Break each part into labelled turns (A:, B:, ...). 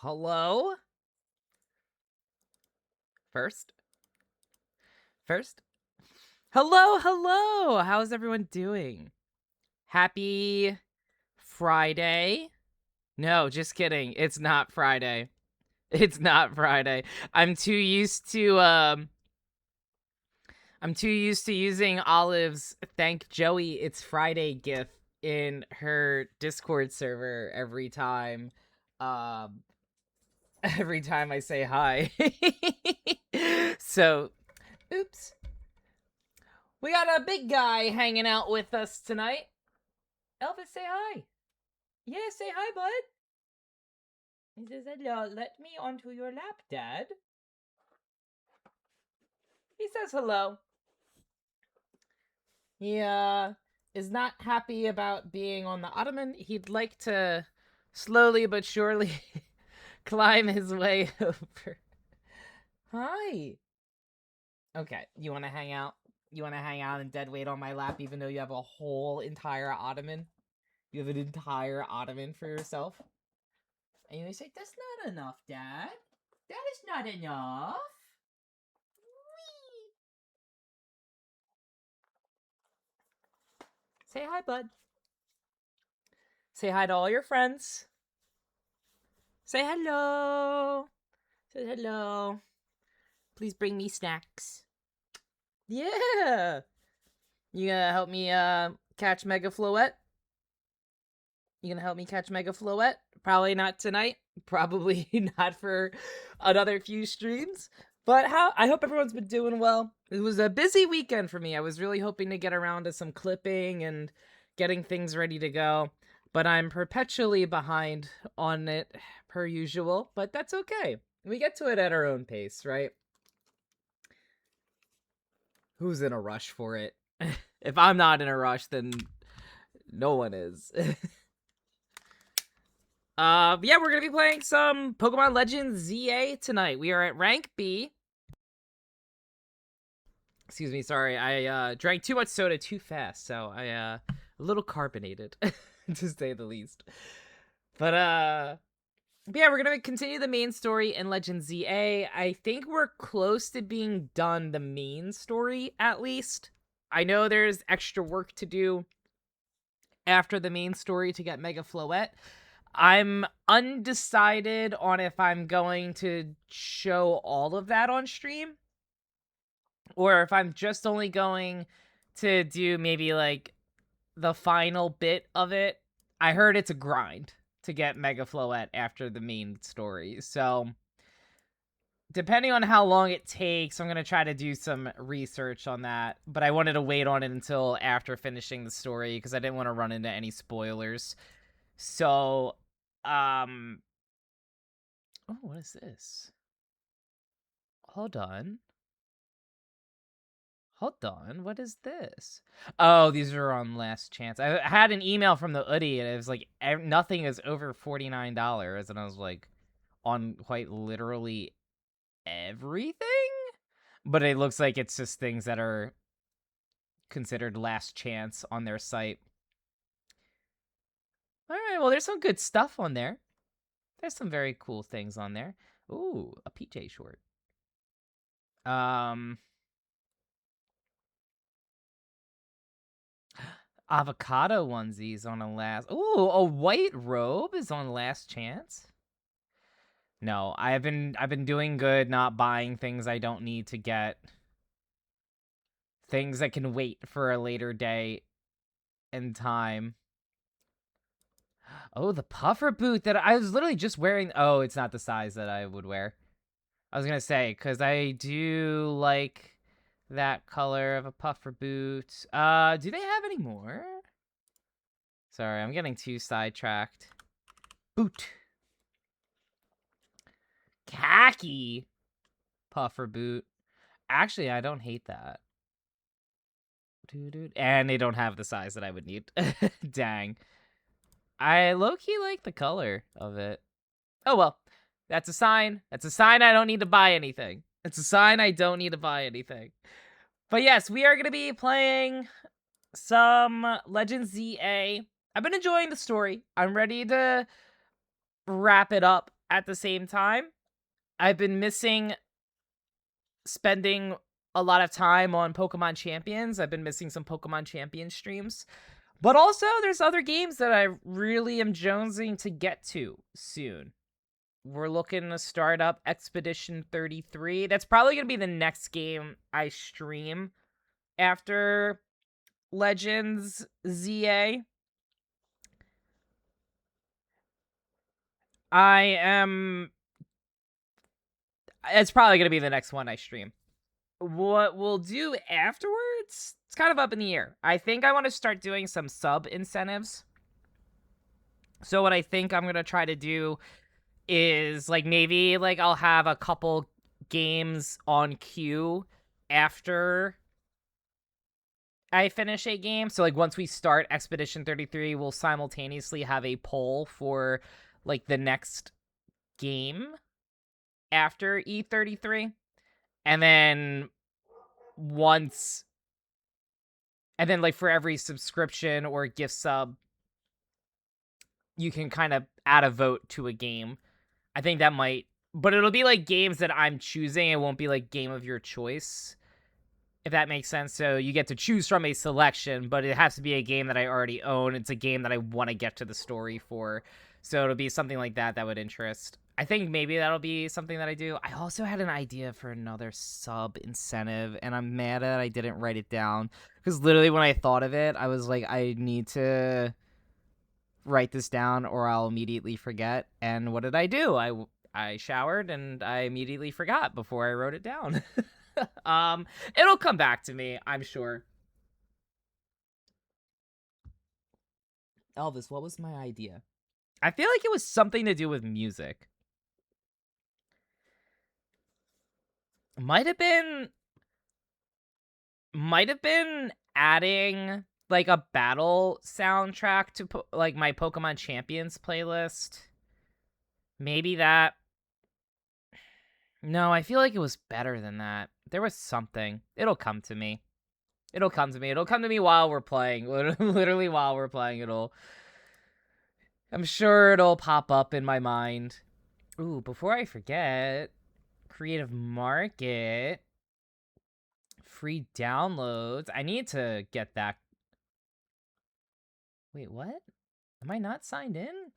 A: Hello? First? Hello! How's everyone doing? Happy Friday? No, just kidding. It's not Friday. It's not Friday. I'm too used to using Olive's "Thank Joey It's Friday" gif in her Discord server every time um every time I say hi. So, oops. We got a big guy hanging out with us tonight. Elvis, say hi. Yeah, say hi, bud. He says, hello, let me onto your lap, Dad. He says hello. He, is not happy about being on the ottoman. He'd like to slowly but surely climb his way over. Hi. Okay, you want to hang out? You want to hang out and dead weight on my lap even though you have a whole entire ottoman? You have an entire ottoman for yourself? And you say, that's not enough, Dad. That is not enough. Whee! Say hi, bud. Say hi to all your friends. Say hello. Say hello. Please bring me snacks. Yeah. You gonna help me catch Mega Floette? You gonna help me catch Mega Floette? Probably not tonight. Probably not for another few streams. But I hope everyone's been doing well. It was a busy weekend for me. I was really hoping to get around to some clipping and getting things ready to go. But I'm perpetually behind on it per usual. But that's okay. We get to it at our own pace, right? Who's in a rush for it? If I'm not in a rush, then no one is. Yeah, we're gonna be playing some Pokemon Legends ZA tonight. We are at rank B. Excuse me, sorry. I drank too much soda too fast, so I a little carbonated, to say the least. But yeah, we're gonna continue the main story in Legend ZA. I think we're close to being done the main story, at least. I know there's extra work to do after the main story to get Mega Floette. I'm undecided on if I'm going to show all of that on stream, or if I'm just only going to do maybe like the final bit of it. I heard it's a grind to get Mega Floette after the main story, so depending on how long it takes, I'm going to try to do some research on that, but I wanted to wait on it until after finishing the story because I didn't want to run into any spoilers. So, oh, what is this? Hold on. What is this? Oh, these are on last chance. I had an email from the hoodie, and it was like, nothing is over $49, and I was like, on quite literally everything? But it looks like it's just things that are considered last chance on their site. Alright, well, there's some good stuff on there. There's some very cool things on there. Ooh, a PJ short. Avocado onesies on a last... Ooh, a white robe is on last chance? No, I've been doing good not buying things I don't need to get. Things that can wait for a later day and time. Oh, the puffer boot that I was literally just wearing. Oh, it's not the size that I would wear. I was going to say, because I do like that color of a puffer boot. Do they have any more? Sorry, I'm getting too sidetracked. Boot. Khaki puffer boot. Actually, I don't hate that. And they don't have the size that I would need. Dang. I low-key like the color of it. Oh, well. That's a sign. That's a sign I don't need to buy anything. It's a sign I don't need to buy anything. But yes, we are going to be playing some Legends ZA. I've been enjoying the story. I'm ready to wrap it up at the same time, I've been missing spending a lot of time on Pokemon Champions. I've been missing some Pokemon Champion streams. But also, there's other games that I really am jonesing to get to soon. We're looking to start up Expedition 33. That's probably going to be the next game I stream after Legends ZA. It's probably going to be the next one I stream. What we'll do afterwards, it's kind of up in the air. I think I want to start doing some sub incentives. So what I think I'm going to try to do is, like, maybe, like, I'll have a couple games on queue after I finish a game. So, like, once we start Expedition 33, we'll simultaneously have a poll for, like, the next game after E33. And then like, for every subscription or gift sub, you can kind of add a vote to a game. I think that might, but it'll be like games that I'm choosing. It won't be like game of your choice, if that makes sense. So you get to choose from a selection, but it has to be a game that I already own. It's a game that I want to get to the story for. So it'll be something like that would interest. I think maybe that'll be something that I do. I also had an idea for another sub incentive, and I'm mad that I didn't write it down. Because literally when I thought of it, I was like, I need to write this down or I'll immediately forget. And what did I do? I showered and I immediately forgot before I wrote it down. It'll come back to me, I'm sure. Elvis, what was my idea? I feel like it was something to do with music. Might have been adding like a battle soundtrack to like my Pokemon Champions playlist. Maybe that. No, I feel like it was better than that. There was something. It'll come to me. It'll come to me. It'll come to me while we're playing. Literally while we're playing, I'm sure it'll pop up in my mind. Ooh, before I forget, Creative Market. Free downloads. I need to get that. Wait, what? Am I not signed in?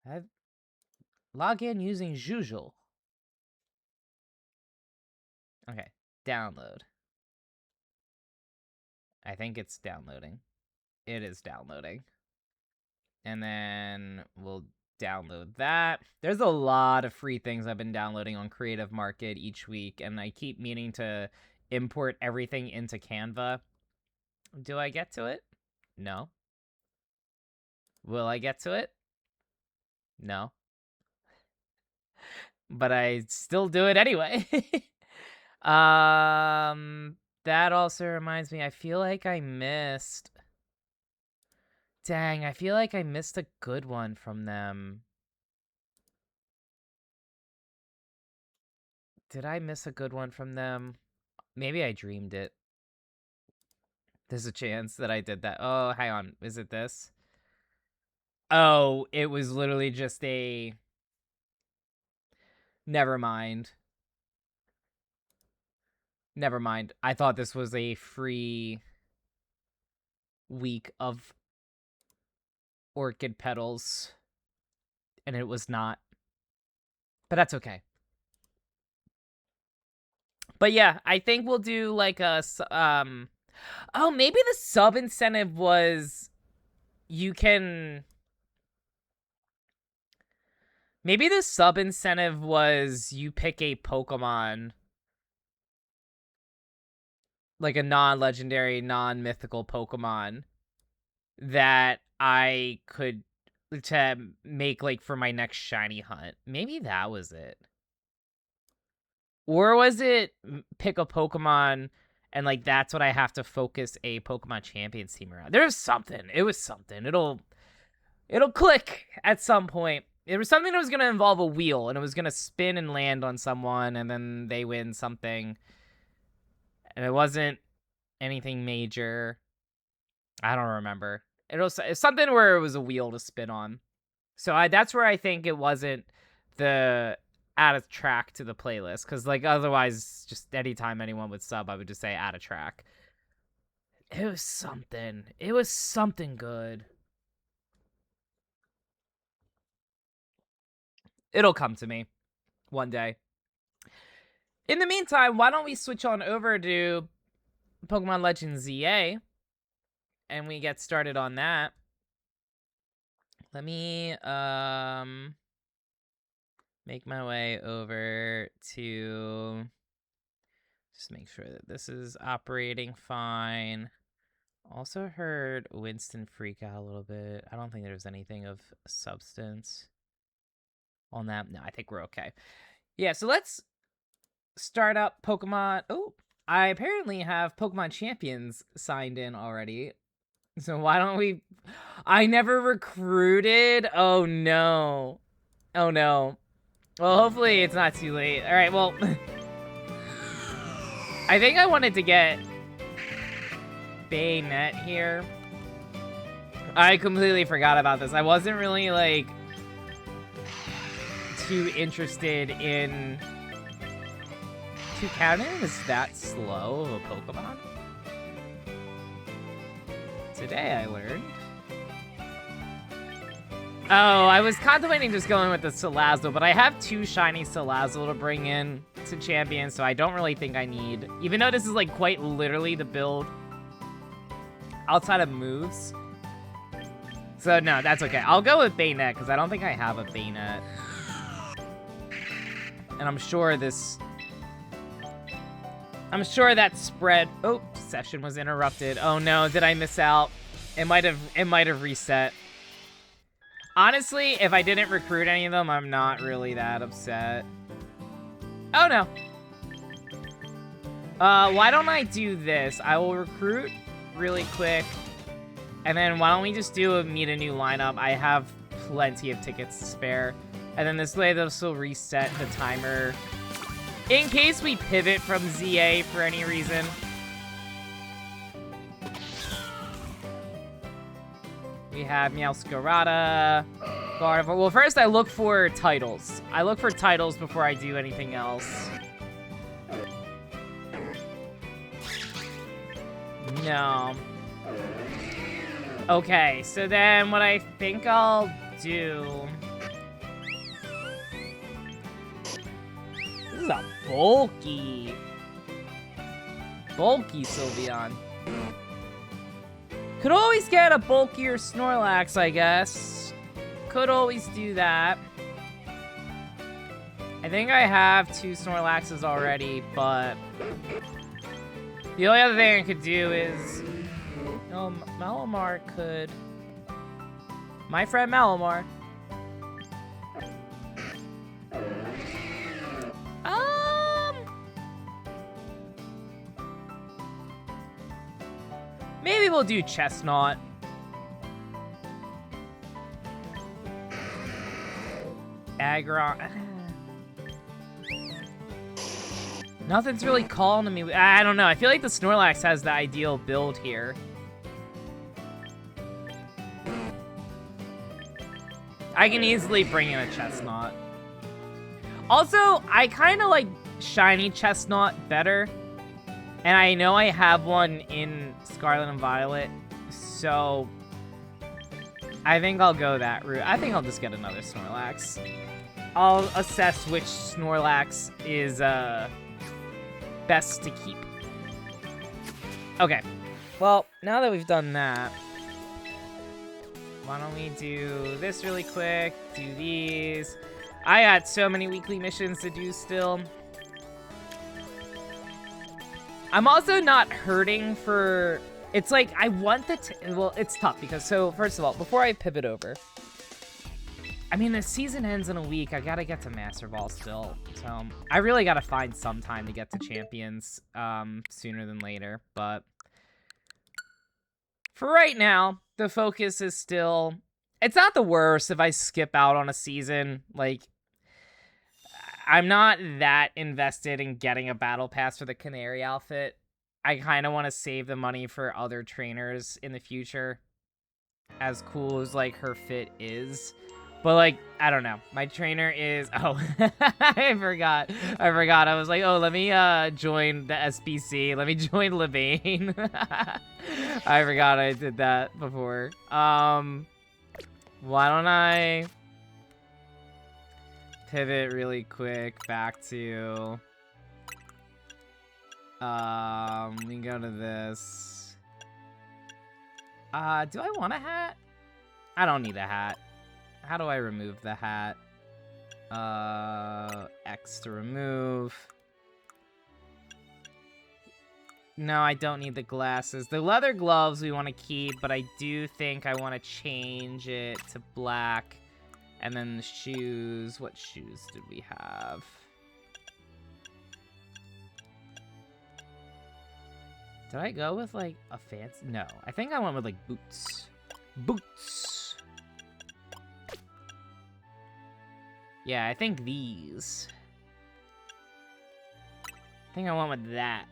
A: I've log in using Jujul. Okay, download. I think it's downloading. It is downloading. And then we'll download that. There's a lot of free things I've been downloading on Creative Market each week, and I keep meaning to import everything into Canva. Do I get to it? No. Will I get to it? No. But I still do it anyway. That also reminds me, I feel like I missed... Dang, I feel like I missed a good one from them. Did I miss a good one from them? Maybe I dreamed it. There's a chance that I did that. Oh, hang on. Is it this? Oh, it was literally just a... Never mind. Never mind. I thought this was a free week of orchid petals, and it was not. But that's okay. But yeah, I think we'll do like a oh, maybe the sub incentive was maybe the sub incentive was you pick a Pokemon, like a non-legendary, non-mythical Pokemon that I could to make like for my next shiny hunt. Maybe that was it. Or was it pick a Pokemon and like that's what I have to focus a Pokemon Champions team around? There's something. It was something. It'll click at some point. It was something that was gonna involve a wheel and it was gonna spin and land on someone and then they win something. And it wasn't anything major. I don't remember. It was something where it was a wheel to spin on. So that's where I think it wasn't the add a track to the playlist, because like otherwise, just anytime anyone would sub, I would just say add a track. It was something. It was something good. It'll come to me one day. In the meantime, why don't we switch on over to Pokemon Legends ZA and we get started on that. Let me make my way over to just make sure that this is operating fine. Also heard Winston freak out a little bit. I don't think there's anything of substance on that. No, I think we're okay. Yeah, so let's start up Pokemon. Oh, I apparently have Pokemon Champions signed in already. So why don't we... I never recruited? Oh, no. Oh, no. Well, hopefully it's not too late. All right, well... I think I wanted to get Bayonet here. I completely forgot about this. I wasn't really, like, too interested in... Toucanon is that slow of a Pokemon? Today I learned. Oh, I was contemplating just going with the Salazzle, but I have 2 shiny Salazzle to bring in to champion, so I don't really think I need... Even though this is, like, quite literally the build outside of moves. So, no, that's okay. I'll go with Bayonet, because I don't think I have a Bayonet. And I'm sure this... I'm sure that spread... Oh, session was interrupted. Oh no, did I miss out? It might have reset. Honestly, if I didn't recruit any of them, I'm not really that upset. Oh no. Why don't I do this? I will recruit really quick. And then why don't we just meet a new lineup? I have plenty of tickets to spare. And then this way, this will reset the timer. In case we pivot from ZA for any reason. We have Meowscarada, Gardevoir. Well, first I look for titles. I look for titles before I do anything else. No. Okay, so then what I think I'll do... This is a bulky Sylveon. Could always get a bulkier Snorlax, I guess. Could always do that. I think I have 2 Snorlaxes already, but... The only other thing I could do is... No, Malamar could... My friend Malamar. Maybe we'll do Chestnut. Aggron. Nothing's really calling to me. I don't know. I feel like the Snorlax has the ideal build here. I can easily bring in a Chestnut. Also, I kind of like shiny Chestnut better. And I know I have one in Scarlet and Violet, so I think I'll go that route. I think I'll just get another Snorlax. I'll assess which Snorlax is best to keep. Okay, well, now that we've done that, why don't we do this really quick, do these. I got so many weekly missions to do still. I'm also not hurting for... It's like, I want well, it's tough because, so, first of all, before I pivot over... I mean, the season ends in a week. I gotta get to Master Ball still. So, I really gotta find some time to get to Champions sooner than later. But for right now, the focus is still... It's not the worst if I skip out on a season. Like... I'm not that invested in getting a battle pass for the Canary outfit. I kind of want to save the money for other trainers in the future. As cool as, like, her fit is. But, like, I don't know. My trainer is... Oh, I forgot. I was like, oh, let me join the SPC. Let me join Levain. I forgot I did that before. Why don't I pivot really quick back to... we can go to this. Do I want a hat? I don't need a hat. How do I remove the hat? X to remove. No, I don't need the glasses. The leather gloves we want to keep, but I do think I want to change it to black. And then the shoes. What shoes did we have? Did I go with, like, a fancy? No, I think I went with, like, boots. Boots. Yeah, I think these. I think I went with that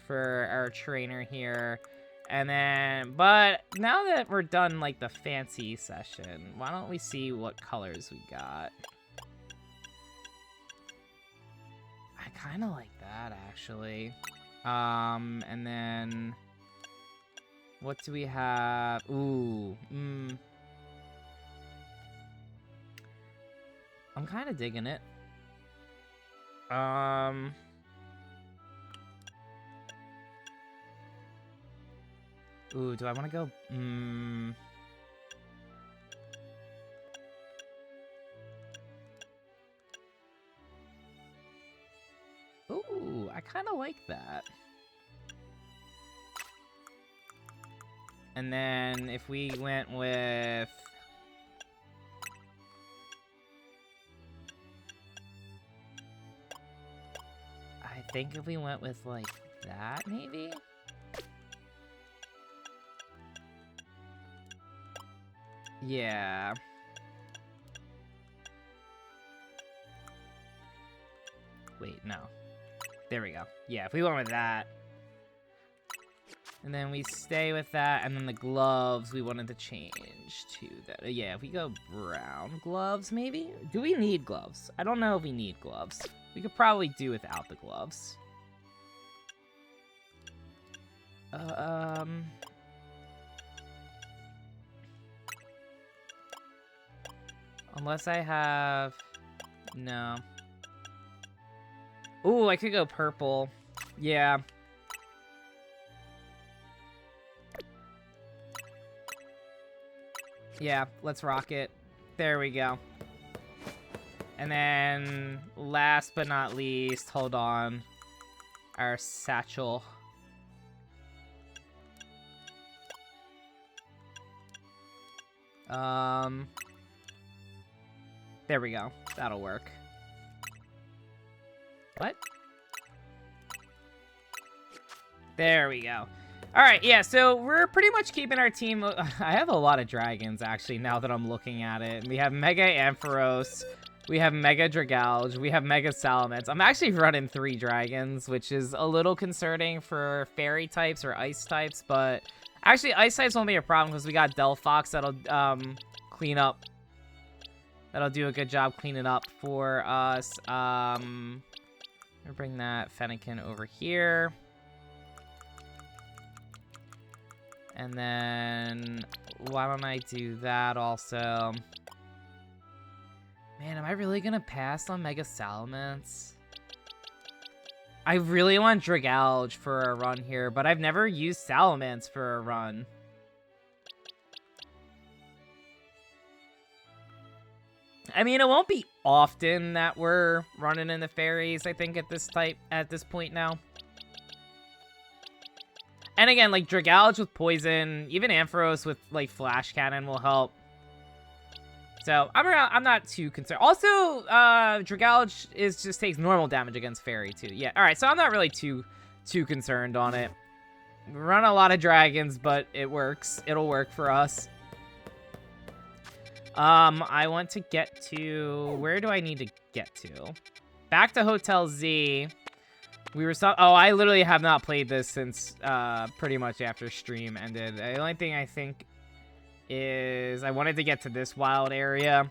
A: for our trainer here. And then, but now that we're done, like, the fancy session, why don't we see what colors we got? I kind of like that, actually. And then, what do we have? Ooh, I'm kind of digging it. Ooh, do I want to go? Ooh, I kind of like that. And then if we went with... I think if we went with, like, that, maybe? Yeah. Wait, no. There we go. Yeah, if we went with that. And then we stay with that, and then the gloves we wanted to change to that. Yeah, if we go brown gloves, maybe? Do we need gloves? I don't know if we need gloves. We could probably do without the gloves. Unless I have... No. Ooh, I could go purple. Yeah. Yeah, let's rock it. There we go. And then, last but not least, hold on, our satchel. There we go. That'll work. What? There we go. All right, yeah, so we're pretty much keeping our team. I have a lot of dragons, actually, now that I'm looking at it. We have Mega Ampharos. We have Mega Dragouge. We have Mega Salamence. I'm actually running 3 dragons, which is a little concerning for fairy types or ice types, but actually ice types won't be a problem because we got Delphox that'll clean up. That'll do a good job cleaning up for us. I'll bring that Fennekin over here. And then why don't I do that also? Man, am I really gonna pass on Mega Salamence? I really want Dragouge for a run here, but I've never used Salamence for a run. I mean, it won't be often that we're running in the fairies, I think, at this point now. And again, like, Dragouge with poison, even Ampharos with, like, flash cannon will help. So, I'm not too concerned. Also, Dragouge just takes normal damage against fairy, too. Yeah, alright, so I'm not really too concerned on it. We run a lot of dragons, but it works. It'll work for us. I want to get to... Where do I need to get to? Back to Hotel Z. We were oh, I literally have not played this since pretty much after stream ended. The only thing I think is I wanted to get to this wild area.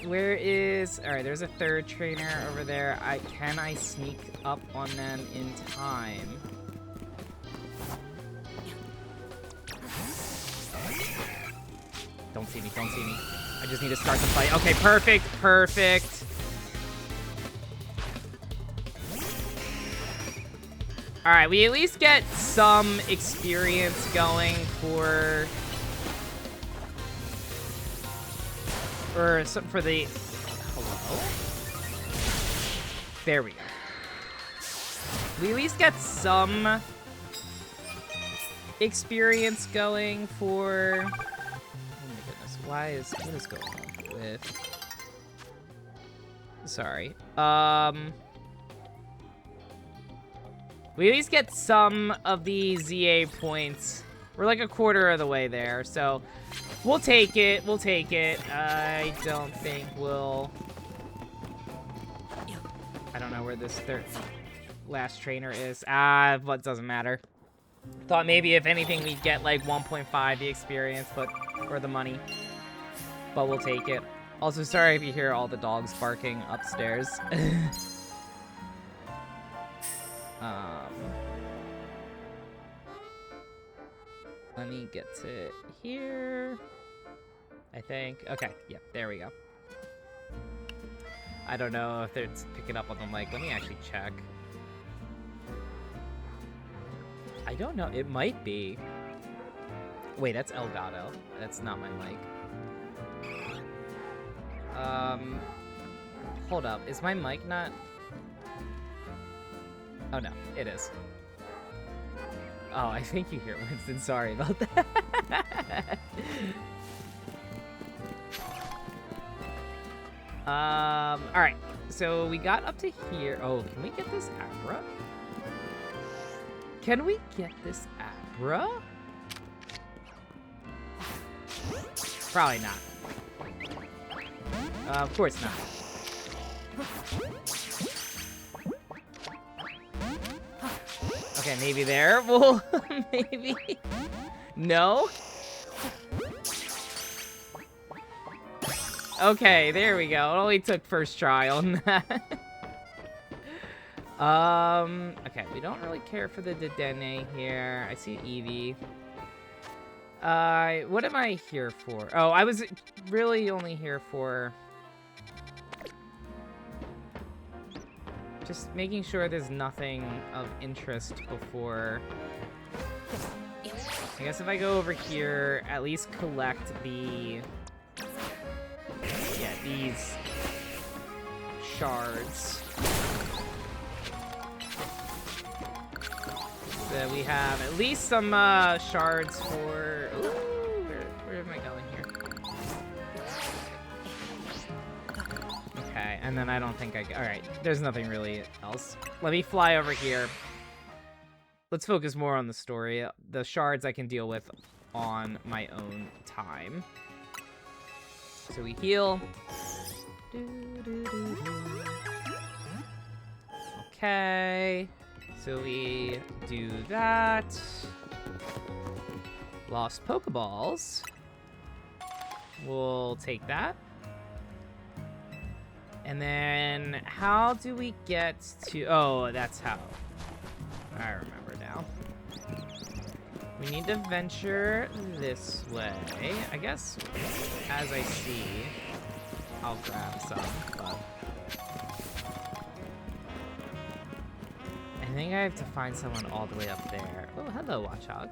A: Where is... Alright, there's a third trainer over there. Can I sneak up on them in time? Don't see me, don't see me. I just need to start the fight. Okay, perfect, perfect. Alright, we at least get some experience going for the... Hello? There we go. We at least get some experience going for... Oh my goodness, what is going on with... Sorry. We at least get some of the ZA points. We're like a quarter of the way there, so we'll take it. We'll take it. I don't think we'll... I don't know where this last trainer is. But it doesn't matter. Thought maybe if anything we'd get like 1.5 the experience, but or the money. But we'll take it. Also, sorry if you hear all the dogs barking upstairs. Let me get to here, I think. Okay, yep, there we go. I don't know if it's picking up on the mic. Let me actually check. I don't know, it might be. Wait, that's Elgato. That's not my mic. Hold up, is my mic not... Oh no, it is. Oh, I think you hear Winston. Sorry about that. Alright. So we got up to here. Oh, can we get this Abra? Can we get this Abra? Probably not. Of course not. Okay, maybe there. Well, maybe. No? Okay, there we go. It only took first try on that. Okay, we don't really care for the Dedenne here. I see Eevee. What am I here for? Oh, I was really only here for... just making sure there's nothing of interest before... I guess if I go over here, at least collect the... yeah, these shards. So we have at least some shards for... Ooh, where am I going here? Okay, and then I don't think I... Alright, there's nothing really else. Let me fly over here. Let's focus more on the story. The shards I can deal with on my own time. So we heal. Okay. So we do that. Lost Pokeballs. We'll take that. And then how do we get to... Oh, that's how. I remember now. We need to venture this way. I guess as I see, I'll grab some, but... I think I have to find someone all the way up there. Oh, hello, Watchog.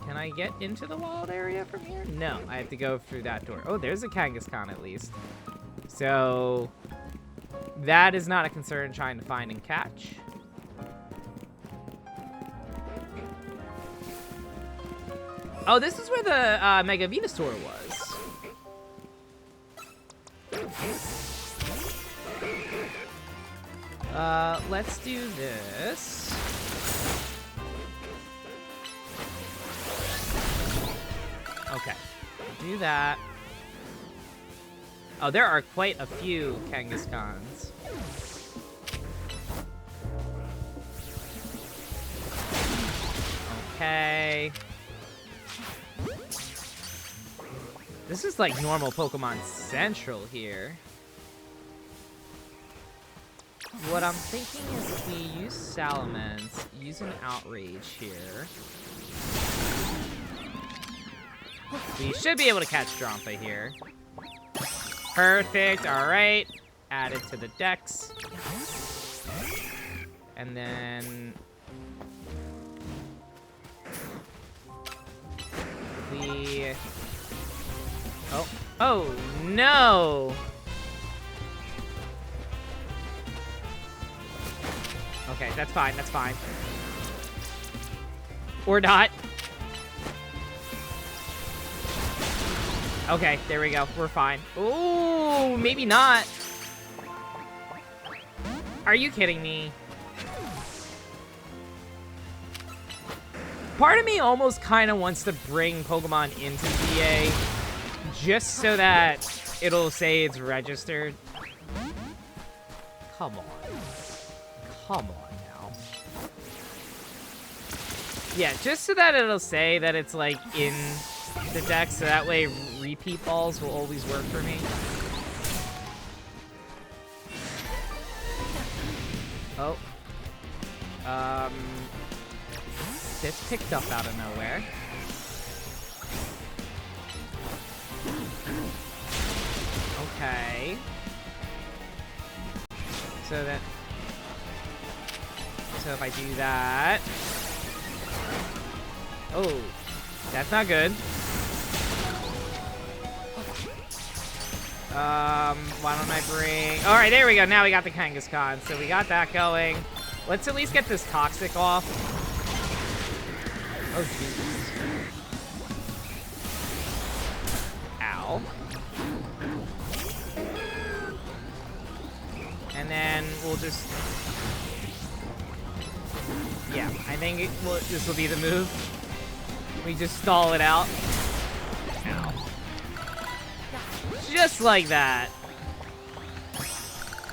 A: Can I get into the wild area from here? No, I have to go through that door. Oh, there's a Kangaskhan at least. So, that is not a concern trying to find and catch. Oh, this is where the Mega Venusaur was. Let's do this. Okay, do that. Oh, there are quite a few Kangaskhan's. Okay. This is like normal Pokemon Central here. What I'm thinking is if we use Salamence, use an Outrage here, we should be able to catch Drampa here. Perfect, alright. Add it to the dex. And then we... Oh, no! Okay, that's fine, that's fine. Or not. Okay, there we go. We're fine. Ooh, maybe not. Are you kidding me? Part of me almost kind of wants to bring Pokemon into VA just so that it'll say it's registered. Come on. Come on now. Yeah, just so that it'll say that it's like in the deck, so that way repeat balls will always work for me. Oh. This picked up out of nowhere. Okay. So if I do that... Oh, that's not good. Why don't I bring... Alright, there we go. Now we got the Kangaskhan. So we got that going. Let's at least get this Toxic off. Oh, Jesus. Ow. And then we'll just... Yeah, I think this will be the move. We just stall it out. Ow. Just like that.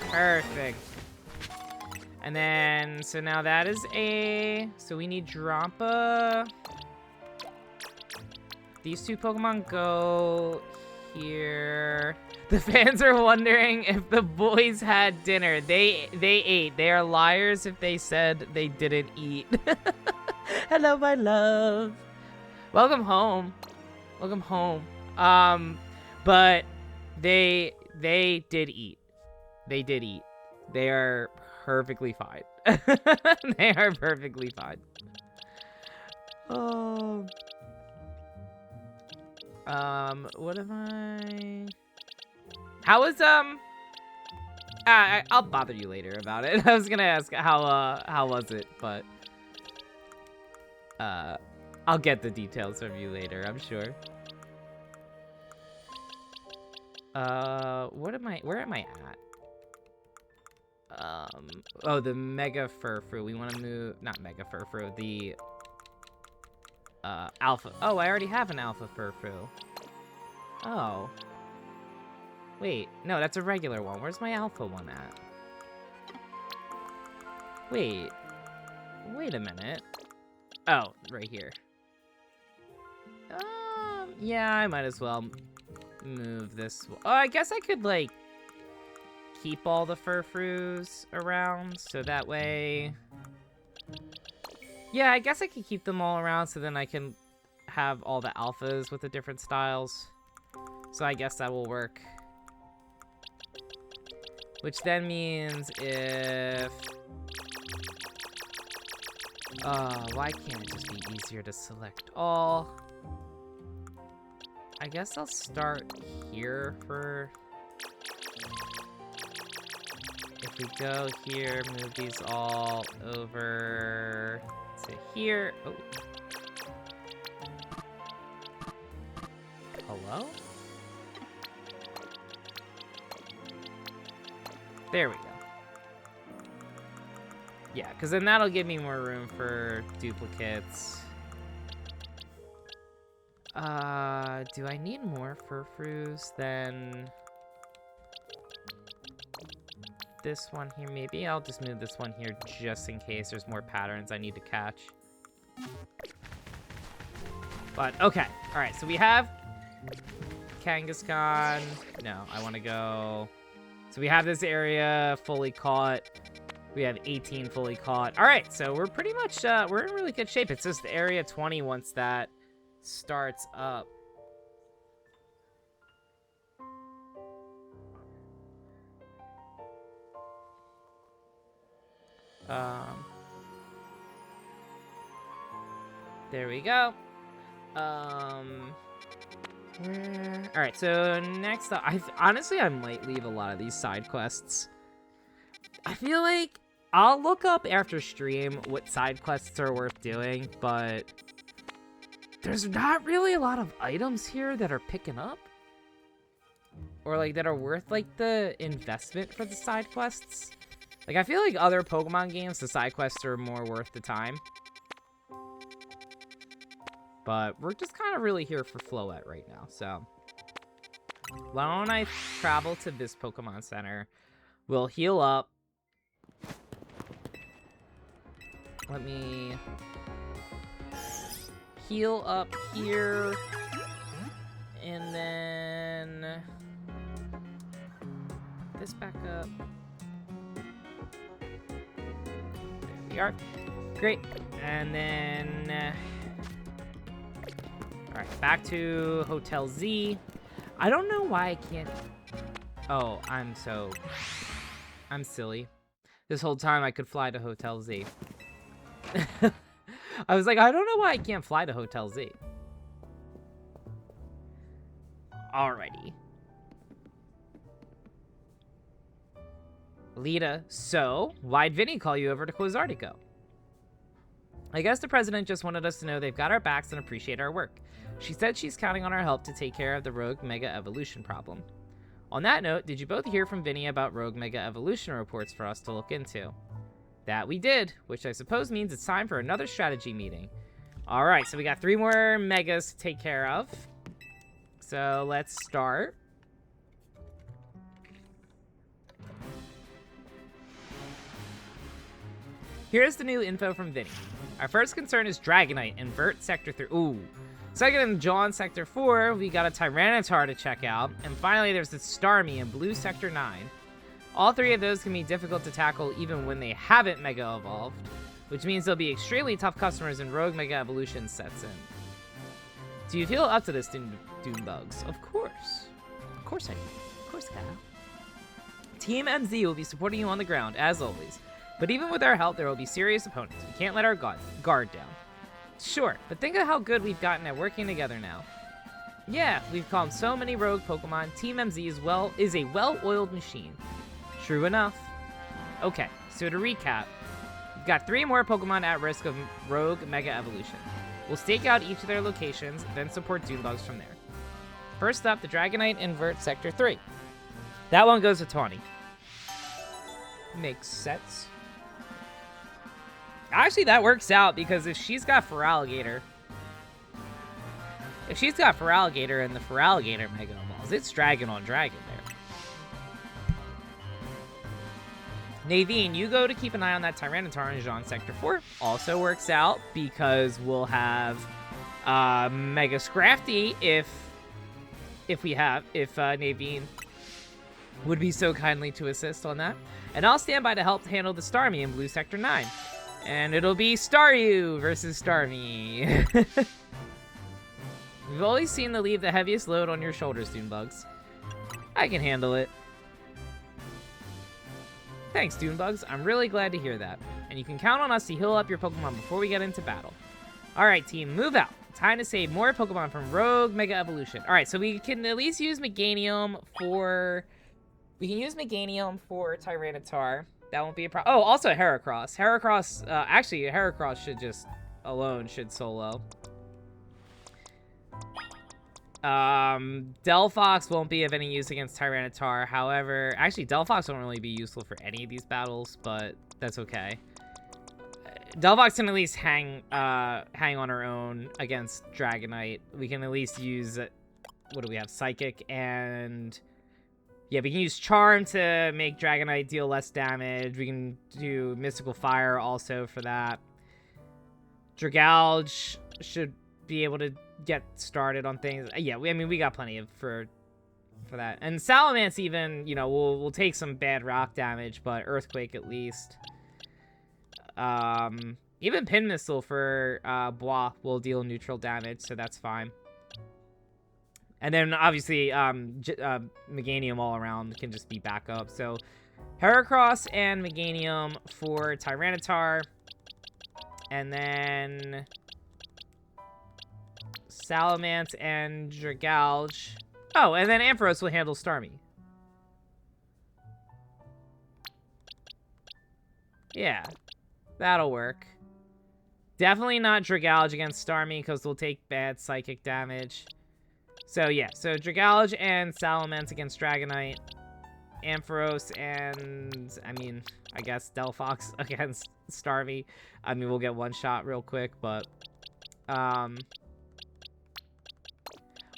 A: Perfect. And then, so now that is A. So we need Drampa. These two Pokemon go here. The fans are wondering if the boys had dinner. They ate. They are liars if they said they didn't eat. Hello, my love. Welcome home. Welcome home. But they did eat. They did eat. They are perfectly fine. They are perfectly fine. Oh. What am I? How was I'll bother you later about it. I was gonna ask how was it, but I'll get the details from you later, I'm sure. Where am I at? Oh, the Mega Furfru. We want to move, not Mega Furfru, the Alpha. Oh, I already have an Alpha Furfru. Oh. Wait, no, that's a regular one. Where's my Alpha one at? Wait a minute. Oh, right here. Yeah, I might as well move this. Oh, I guess I could, like, keep all the Furfrus around, so that way... Yeah, I guess I could keep them all around, so then I can have all the Alphas with the different styles. So I guess that will work. Which then means if... why can't it just be easier to select all? I guess I'll start here for... If we go here, move these all over to here. Oh. Hello? There we go. Yeah, because then that'll give me more room for duplicates. Do I need more Furfrus than this one here? Maybe I'll just move this one here just in case there's more patterns I need to catch. But, okay. Alright, so we have Kangaskhan. No, I want to go... So we have this area fully caught. We have 18 fully caught. All right, so we're pretty much, we're in really good shape. It's just area 20 once that starts up. There we go. All right, so next up, honestly, I might leave a lot of these side quests. I feel like I'll look up after stream what side quests are worth doing, but there's not really a lot of items here that are picking up. Or, like, that are worth, like, the investment for the side quests. Like, I feel like other Pokemon games, the side quests are more worth the time. But we're just kind of really here for Floette right now, so. Why don't I travel to this Pokemon Center? We'll heal up. Let me heal up here. And then this back up. There we are. Great. And then all right, back to Hotel Z. I don't know why I can't. Oh, I'm silly. This whole time I could fly to Hotel Z. I was like, I don't know why I can't fly to Hotel Z. Alrighty. Lita, so why'd Vinny call you over to Quasartico? I guess the president just wanted us to know they've got our backs and appreciate our work. She said she's counting on our help to take care of the Rogue Mega Evolution problem. On that note, did you both hear from Vinny about Rogue Mega Evolution reports for us to look into? That we did, which I suppose means it's time for another strategy meeting. Alright, so we got 3 more Megas to take care of. So let's start. Here's the new info from Vinny. Our first concern is Dragonite, invert Sector 3. Ooh. Second in John Sector 4, we got a Tyranitar to check out. And finally, there's the Starmie in Blue Sector 9. All 3 of those can be difficult to tackle even when they haven't Mega Evolved, which means they'll be extremely tough customers when Rogue Mega Evolution sets in. Do you feel up to this, doonbugs? Of course. Of course I do. Of course, Kyle. Team MZ will be supporting you on the ground, as always. But even with our help, there will be serious opponents. We can't let our guard down. Sure, but think of how good we've gotten at working together now. Yeah, we've calmed so many rogue Pokemon. Team MZ is a well-oiled machine. True enough. Okay, so to recap, we've got 3 more Pokemon at risk of Rogue Mega Evolution. We'll stake out each of their locations, then support doonbugs from there. First up, the Dragonite invert Sector 3. That one goes to Tawny. Makes sense. Actually, that works out, because if she's got Feraligatr and the Feraligatr Mega Evolves, it's Dragon on Dragon there. Naveen, you go to keep an eye on that Tyranitar in Jean Sector 4. Also works out, because we'll have Mega Scrafty if Naveen would be so kindly to assist on that. And I'll stand by to help handle the Starmie in Blue Sector 9. And it'll be Staryu versus Starmie. We've always seen to leave the heaviest load on your shoulders, doonbugs. I can handle it. Thanks, doonbugs. I'm really glad to hear that. And you can count on us to heal up your Pokemon before we get into battle. Alright, team, move out. Time to save more Pokemon from Rogue Mega Evolution. Alright, so we can at least use Meganium for... We can use Meganium for Tyranitar. That won't be a problem. Oh, also Heracross. Heracross should just should solo. Delphox won't be of any use against Tyranitar. However, actually, Delphox won't really be useful for any of these battles, but that's okay. Delphox can at least hang on her own against Dragonite. We can at least use, what do we have? Psychic and... Yeah, we can use Charm to make Dragonite deal less damage. We can do Mystical Fire also for that. Dragalge should be able to get started on things. Yeah, we got plenty for for that. And Salamence even, you know, will take some bad rock damage, but Earthquake at least. Even Pin Missile for Bois will deal neutral damage, so that's fine. And then obviously Meganium all around can just be backup. So Heracross and Meganium for Tyranitar. And then Salamence and Dragalge. Oh, and then Ampharos will handle Starmie. Yeah, that'll work. Definitely not Dragalge against Starmie because they'll take bad psychic damage. So yeah, so Dragalge and Salamence against Dragonite. Ampharos and, I mean, I guess Delphox against Starmie. I mean, we'll get one shot real quick, but...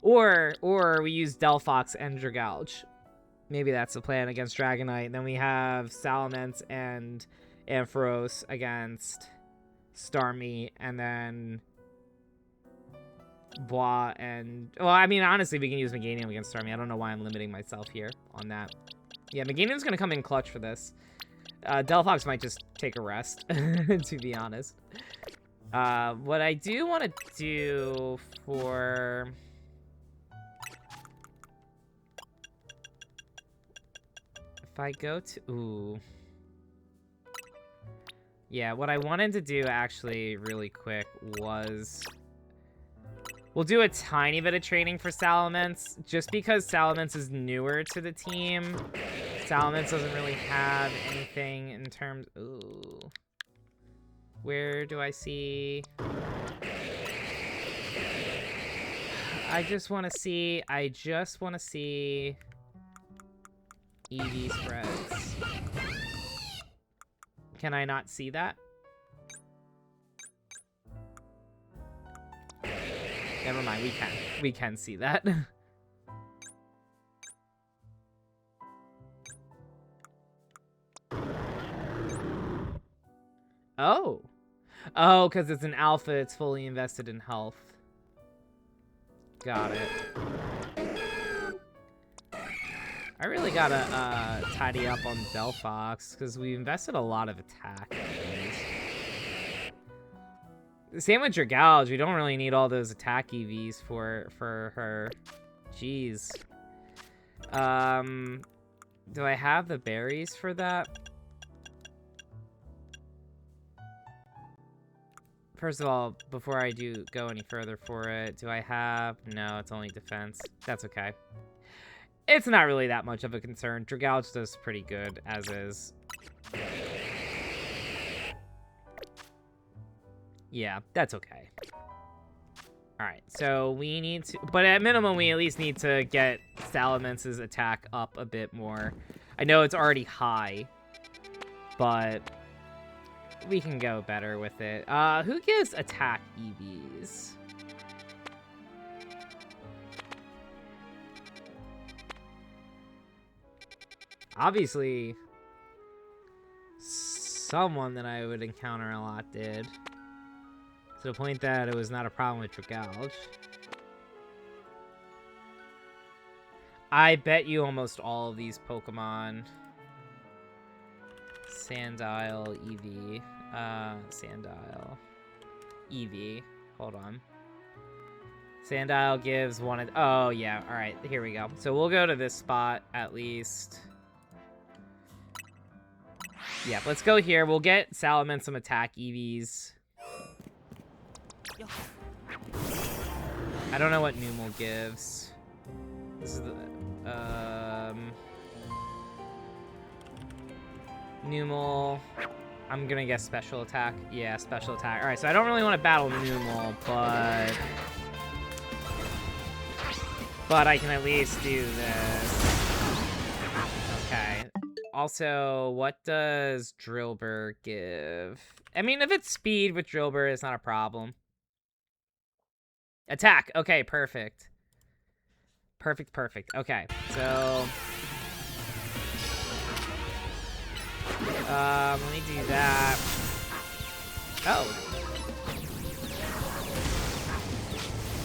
A: Or we use Delphox and Dragalge. Maybe that's the plan against Dragonite. And then we have Salamence and Ampharos against Starmie, and then Bois and... Well, I mean, honestly, we can use Meganium against Starmie. I don't know why I'm limiting myself here on that. Yeah, Meganium's going to come in clutch for this. Delphox might just take a rest, to be honest. What I do want to do for... If I go to... Ooh. Yeah, what I wanted to do, actually, really quick, was... We'll do a tiny bit of training for Salamence, just because Salamence is newer to the team. Salamence doesn't really have anything in terms... Ooh. Where do I see... I just want to see EV spreads. Can I not see that? Never mind, we can. We can see that. Oh. Oh, because it's an alpha, it's fully invested in health. Got it. I really gotta tidy up on Delphox, because we invested a lot of attack. Same with Dragalge, we don't really need all those attack EVs for her. Jeez. Do I have the berries for that? First of all, before I do go any further for it, do I have... No, it's only defense. That's okay. It's not really that much of a concern. Dragalge does pretty good, as is. Yeah, that's okay. Alright, so we need to... But at minimum, we at least need to get Salamence's attack up a bit more. I know it's already high, but we can go better with it. Who gives attack EVs? Obviously, someone that I would encounter a lot did. To the point that it was not a problem with Dragalge. I bet you almost all of these Pokemon. Sandile, EV. Sandile. EV. Hold on. Sandile gives one... Oh, yeah. Alright, here we go. So we'll go to this spot, at least. Yeah, let's go here. We'll get Salamence some attack EVs. I don't know what Numel gives. This is the... Numel... I'm gonna guess special attack. Yeah, special attack. Alright, so I don't really want to battle Numel, but I can at least do this. Okay. Also, what does Drillbur give? I mean, if it's speed with Drillbur, it's not a problem. Attack. Okay, perfect. Perfect. Okay, so... let me do that. Oh.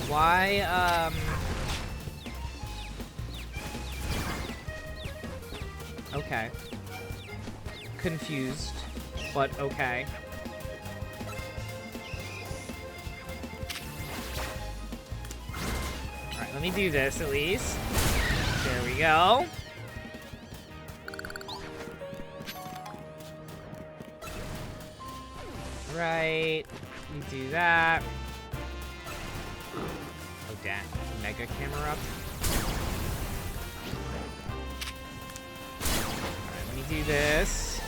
A: Why, Okay. Confused, but okay. Alright, let me do this at least. There we go. Right. You do that. Oh, dang. Mega camera up. Alright, let me do this.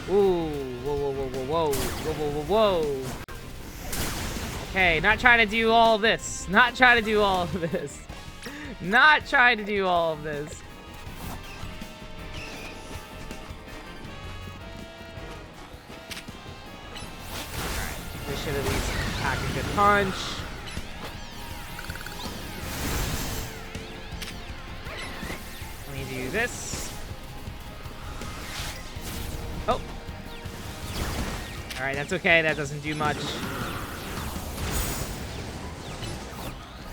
A: Ooh. Whoa, whoa, whoa, whoa, whoa. Whoa, whoa, whoa, whoa. Okay, not trying to do all of this. Not trying to do all of this. Not trying to do all of this. Should at least pack a good punch. Let me do this. Oh. Alright, that's okay. That doesn't do much.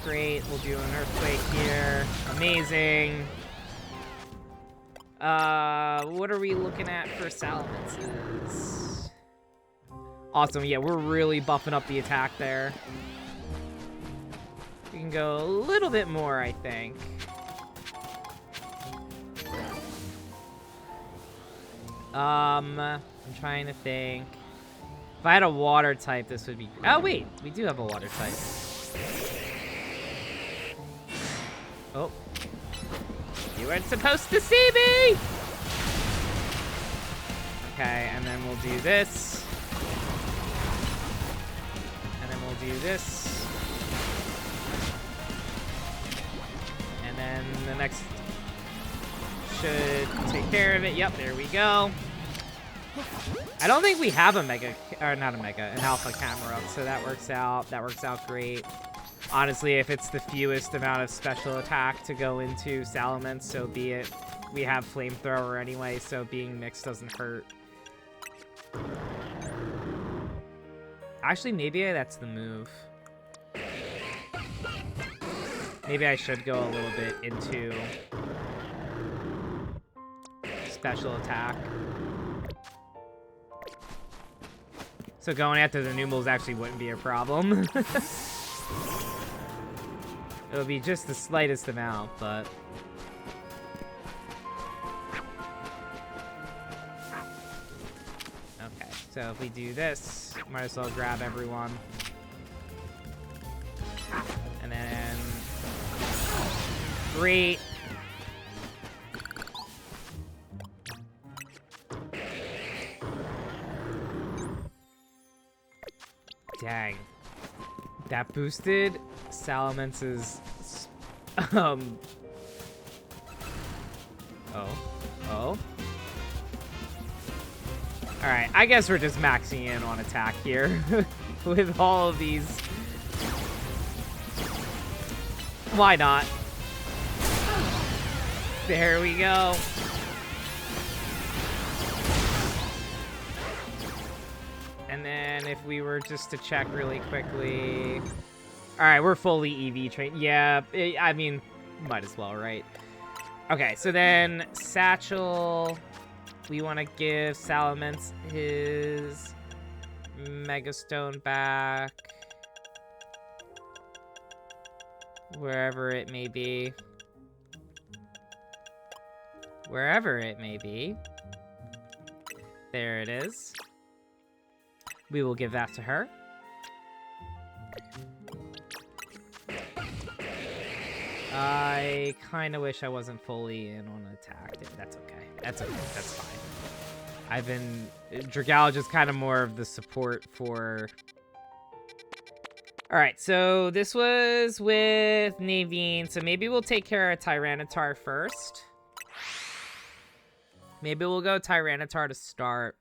A: Great. We'll do an earthquake here. Amazing. What are we looking at for Salamences? Awesome, yeah, we're really buffing up the attack there. We can go a little bit more, I think. I'm trying to think. If I had a water type, this would be... Oh, wait, we do have a water type. Oh. You weren't supposed to see me! Okay, and then we'll do this. Do this, and then the next should take care of it. Yep, there we go. I don't think we have a mega, or not a mega, an alpha camera up, so that works out. That works out great. Honestly, if it's the fewest amount of special attack to go into Salamence, so be it. We have flamethrower anyway, so being mixed doesn't hurt. Actually, maybe that's the move. Maybe I should go a little bit into special attack. So going after the Numels actually wouldn't be a problem. It would be just the slightest amount, but... Okay, so if we do this, might as well grab everyone. And then... Great. Dang. That boosted Salamence's... Oh. Alright, I guess we're just maxing in on attack here. With all of these. Why not? There we go. And then if we were just to check really quickly... Alright, we're fully EV trained. Yeah, I mean, might as well, right? Okay, so then Satchel... We want to give Salamence his Mega Stone back. Wherever it may be. Wherever it may be. There it is. We will give that to her. I kind of wish I wasn't fully in on attack. That's okay. That's okay. That's fine. I've been... Dragalge is kind of more of the support for... Alright, so this was with Naveen. So maybe we'll take care of Tyranitar first. Maybe we'll go Tyranitar to start.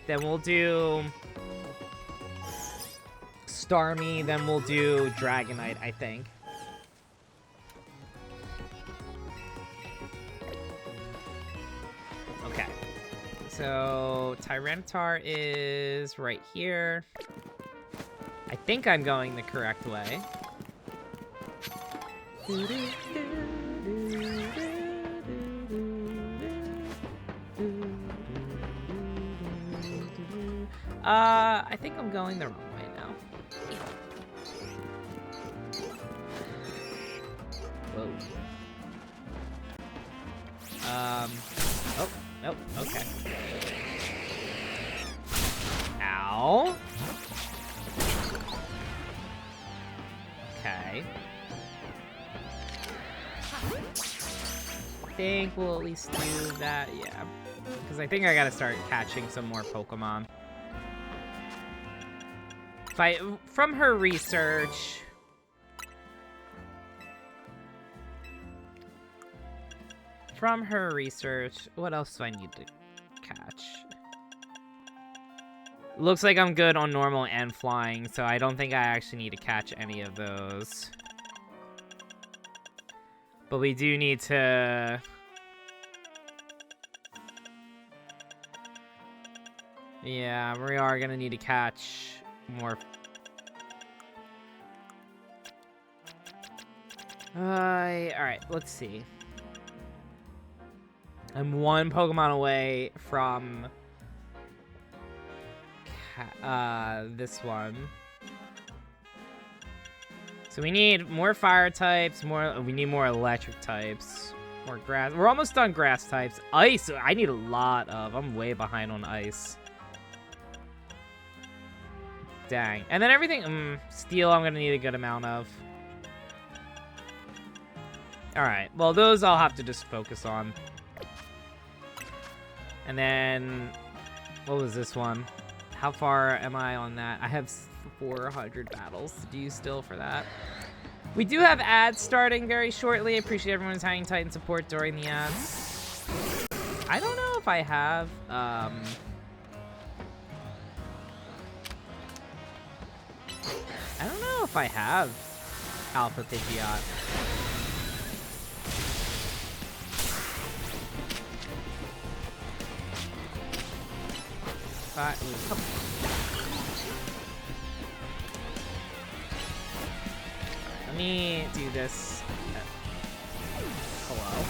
A: Then we'll do... Starmie, then we'll do Dragonite, I think. Okay. So, Tyranitar is right here. I think I'm going the correct way. I think I'm going the wrong way now. Whoa. Oh, okay. Ow. Okay. I think we'll at least do that, yeah. Because I think I gotta start catching some more Pokemon. From her research... what else do I need to catch? Looks like I'm good on normal and flying, so I don't think I actually need to catch any of those. But we do need to... yeah, we are gonna need to catch more... alright, let's see. I'm one Pokemon away from... this one. So we need more fire types, we need more electric types, more grass. We're almost done grass types. Ice, I need a lot of. I'm way behind on ice. Dang. And then everything, steel I'm gonna need a good amount of. Alright, well those I'll have to just focus on. And then, what was this one? How far am I on that? I have 400 battles to do still for that. We do have ads starting very shortly. I appreciate everyone's hanging tight and support during the ads. I don't know if I have, I don't know if I have Alpha Pidgeot. Let me do this. Hello?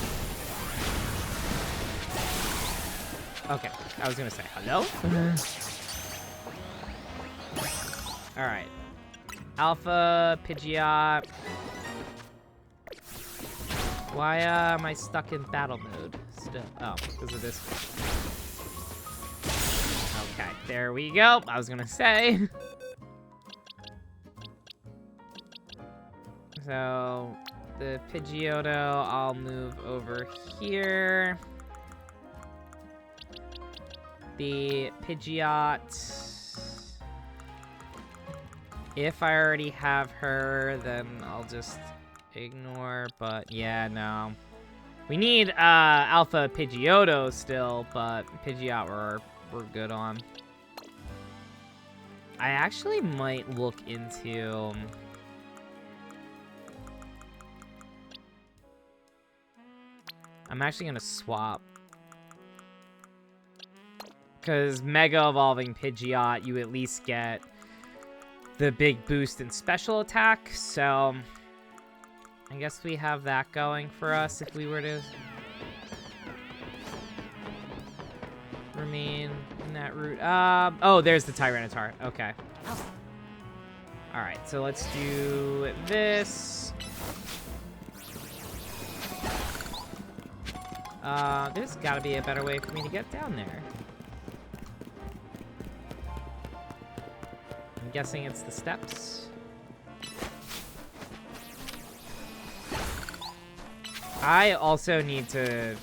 A: Okay, I was gonna say hello? Alright. Alpha, Pidgeot. Why am I stuck in battle mode still? Oh, because of this. Okay, there we go. I was gonna say. So, the Pidgeotto, I'll move over here. The Pidgeot, if I already have her, then I'll just ignore, but yeah, no. We need Alpha Pidgeotto still, but Pidgeot we're good on. I actually might look into... I'm actually gonna swap. Because Mega Evolving Pidgeot, you at least get the big boost in special attack, so... I guess we have that going for us if we were to... remain in that route. Oh, there's the Tyranitar. Okay. Alright, so let's do this. There's gotta be a better way for me to get down there. I'm guessing it's the steps. I also need to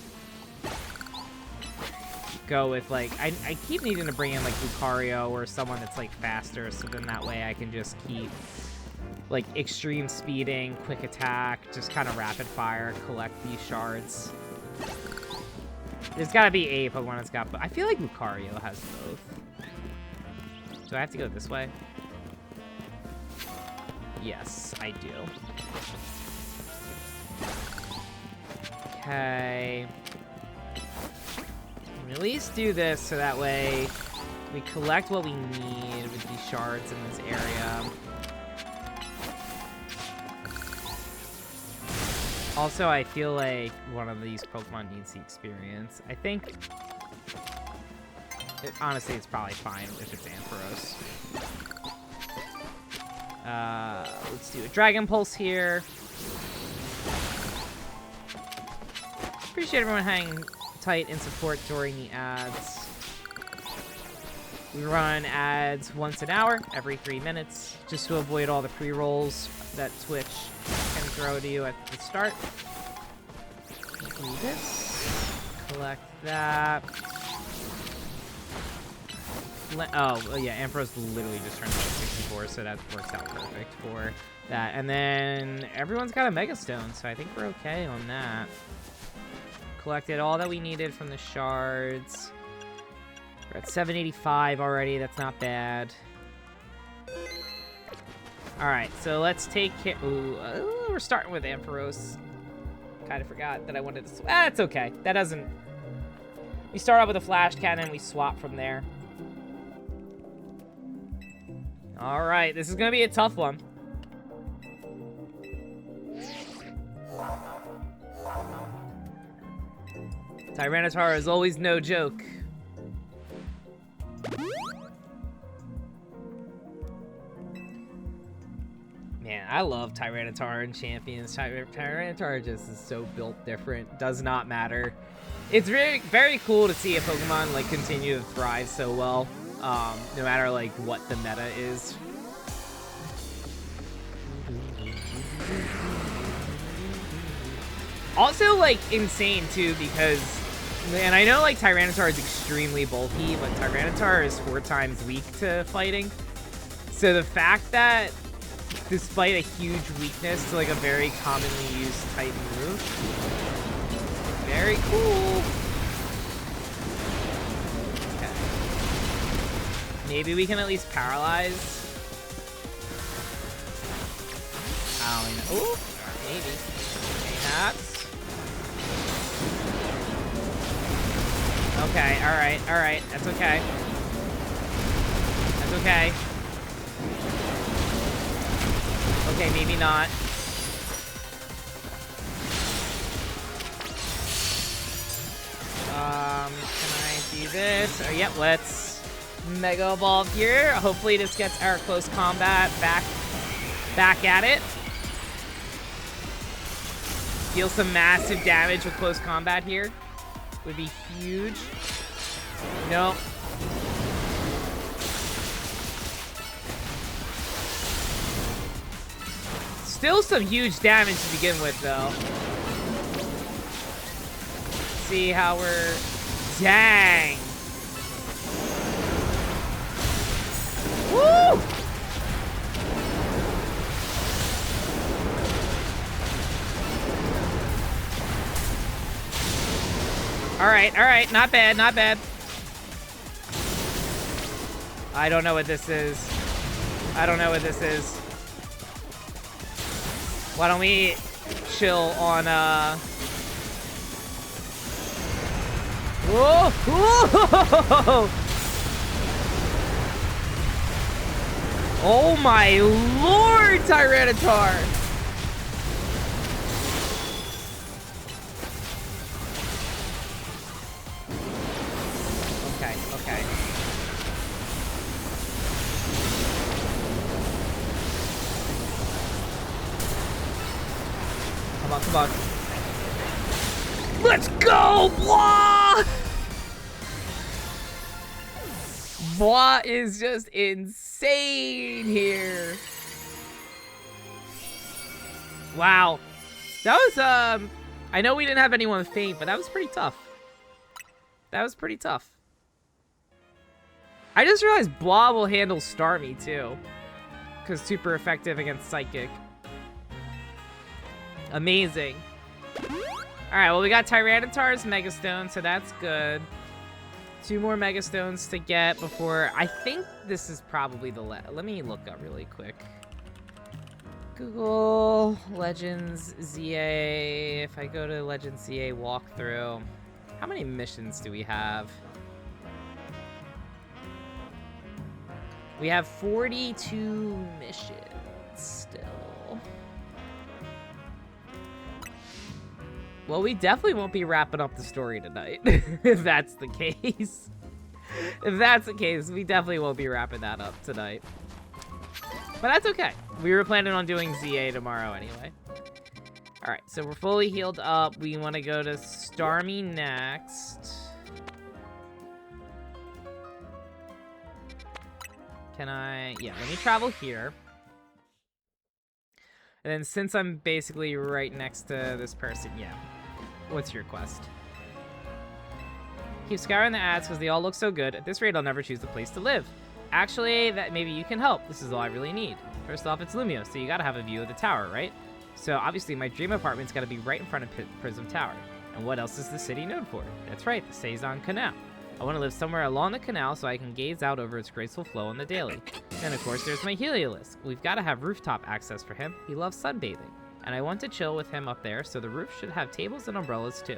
A: go with, like, I keep needing to bring in, like, Lucario or someone that's, like, faster, so then that way I can just keep, like, extreme speeding, quick attack, just kind of rapid fire, collect these shards. There's gotta be a Pokemon that's got, but I feel like Lucario has both. Do I have to go this way? Yes, I do. Okay. At least do this so that way we collect what we need with these shards in this area. Also, I feel like one of these Pokemon needs the experience. I think... honestly, it's probably fine if it's Ampharos. Let's do a Dragon Pulse here. Appreciate everyone hanging tight in support during the ads. We run ads once an hour, every 3 minutes, just to avoid all the pre-rolls that Twitch can throw to you at the start. Do this. Collect that. Oh, yeah, Ampharos literally just turned out 64, so that works out perfect for that. And then everyone's got a Mega Stone, so I think we're okay on that. Collected all that we needed from the shards. We're at 785 already. That's not bad. Alright, so let's take care... Ooh, we're starting with Ampharos. Kind of forgot that I wanted to... It's okay. That doesn't... We start out with a Flash Cannon, we swap from there. Alright, this is going to be a tough one. Tyranitar is always no joke. Man, I love Tyranitar in Champions. Tyranitar just is so built different. Does not matter. It's very, very cool to see a Pokemon like continue to thrive so well, no matter like what the meta is. Also, like, insane too because, and I know like Tyranitar is extremely bulky, but Tyranitar is 4 times weak to fighting. So the fact that, despite a huge weakness to like a very commonly used type move, very cool. Okay. Maybe we can at least paralyze. I don't know. Ooh, maybe. Perhaps. Okay, alright, that's okay. That's okay. Okay, maybe not. Can I do this? Oh, yep, let's Mega Evolve here. Hopefully this gets our close combat back at it. Deal some massive damage with close combat here. Would be huge. Nope. Still some huge damage to begin with, though. See how we're... Dang! Woo! Alright, not bad, not bad. I don't know what this is. I don't know what this is. Why don't we chill on, Whoa! Whoa! Oh my lord, Tyranitar! Okay. Come on. Let's go, Blah! Blah is just insane here. Wow. That was, I know we didn't have anyone faint, but that was pretty tough. I just realized Blah will handle Starmie, too. Because super effective against Psychic. Amazing. Alright, well, we got Tyranitar's Mega Stone, so that's good. 2 more Mega Stones to get before... I think this is probably the... Let me look up really quick. Google Legends ZA. If I go to Legends ZA walkthrough... How many missions do we have? We have 42 missions still. Well, we definitely won't be wrapping up the story tonight, if that's the case. If that's the case, we definitely won't be wrapping that up tonight. But that's okay. We were planning on doing ZA tomorrow anyway. Alright, so we're fully healed up. We want to go to Starmie next. Can I... Yeah, let me travel here. And then since I'm basically right next to this person, yeah. What's your quest? Keep scouring the ads because they all look so good. At this rate, I'll never choose the place to live. Actually, that maybe you can help. This is all I really need. First off, it's Lumio, so you gotta have a view of the tower, right? So obviously, my dream apartment's gotta be right in front of Prism Tower. And what else is the city known for? That's right, the Saison Canal. I want to live somewhere along the canal so I can gaze out over its graceful flow on the daily. Then, of course, there's my Heliolisk. We've got to have rooftop access for him. He loves sunbathing. And I want to chill with him up there, so the roof should have tables and umbrellas, too.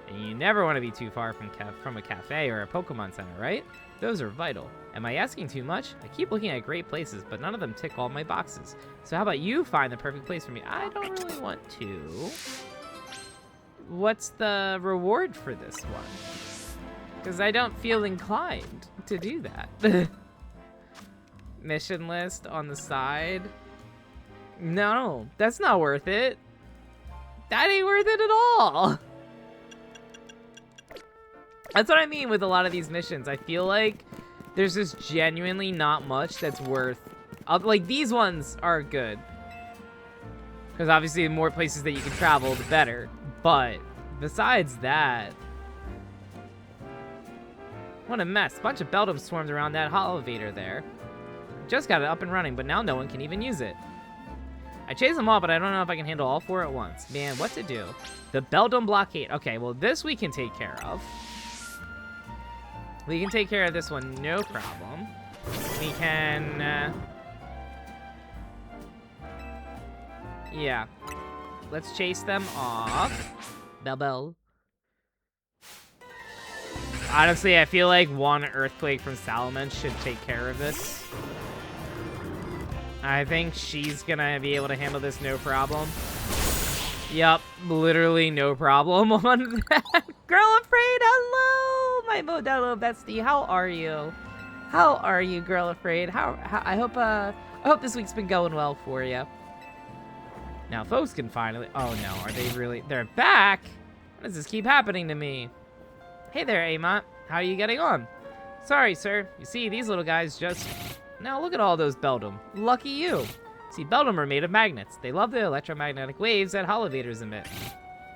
A: And you never want to be too far from a cafe or a Pokemon Center, right? Those are vital. Am I asking too much? I keep looking at great places, but none of them tick all my boxes. So how about you find the perfect place for me? I don't really want to. What's the reward for this one? Because I don't feel inclined to do that. Mission list on the side. No, that's not worth it. That ain't worth it at all. That's what I mean with a lot of these missions. I feel like there's just genuinely not much that's worth... Like, these ones are good. Because obviously the more places that you can travel, the better. But besides that... What a mess. A bunch of Beldums swarmed around that elevator there. Just got it up and running, but now no one can even use it. I chased them all, but I don't know if I can handle all 4 at once. Man, what to do? The Beldum blockade. Okay, well, this we can take care of. We can take care of this one, no problem. We can... Yeah. Let's chase them off. Bell. Honestly, I feel like one Earthquake from Salamence should take care of this. I think she's gonna be able to handle this no problem. Yup, literally no problem on that. Girl Afraid, hello! My Modelo bestie, how are you? How are you, Girl Afraid? I hope this week's been going well for you. Now folks can finally... Oh no, are they really... They're back? Why does this keep happening to me? Hey there, Amont. How are you getting on? Sorry, sir. You see, these little guys just... Now look at all those Beldum. Lucky you. See, Beldum are made of magnets. They love the electromagnetic waves that holovators emit.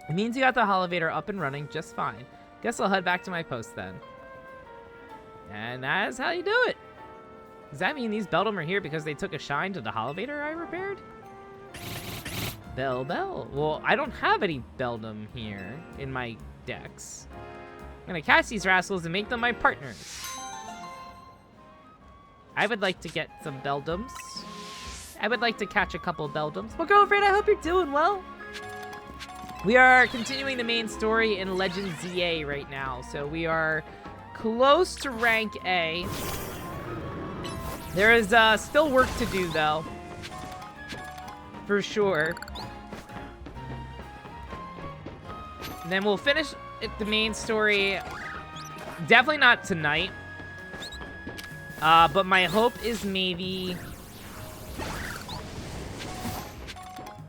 A: It means you got the holovator up and running just fine. Guess I'll head back to my post then. And that's how you do it. Does that mean these Beldum are here because they took a shine to the holovator I repaired? Bell. Well, I don't have any Beldum here in my decks. I'm gonna catch these rascals and make them my partners. I would like to get some Beldums. I would like to catch a couple Beldums. Well, girlfriend, I hope you're doing well. We are continuing the main story in Legend ZA right now, so we are close to rank A. There is still work to do, though. For sure. And then we'll finish the main story. Definitely not tonight. But my hope is maybe...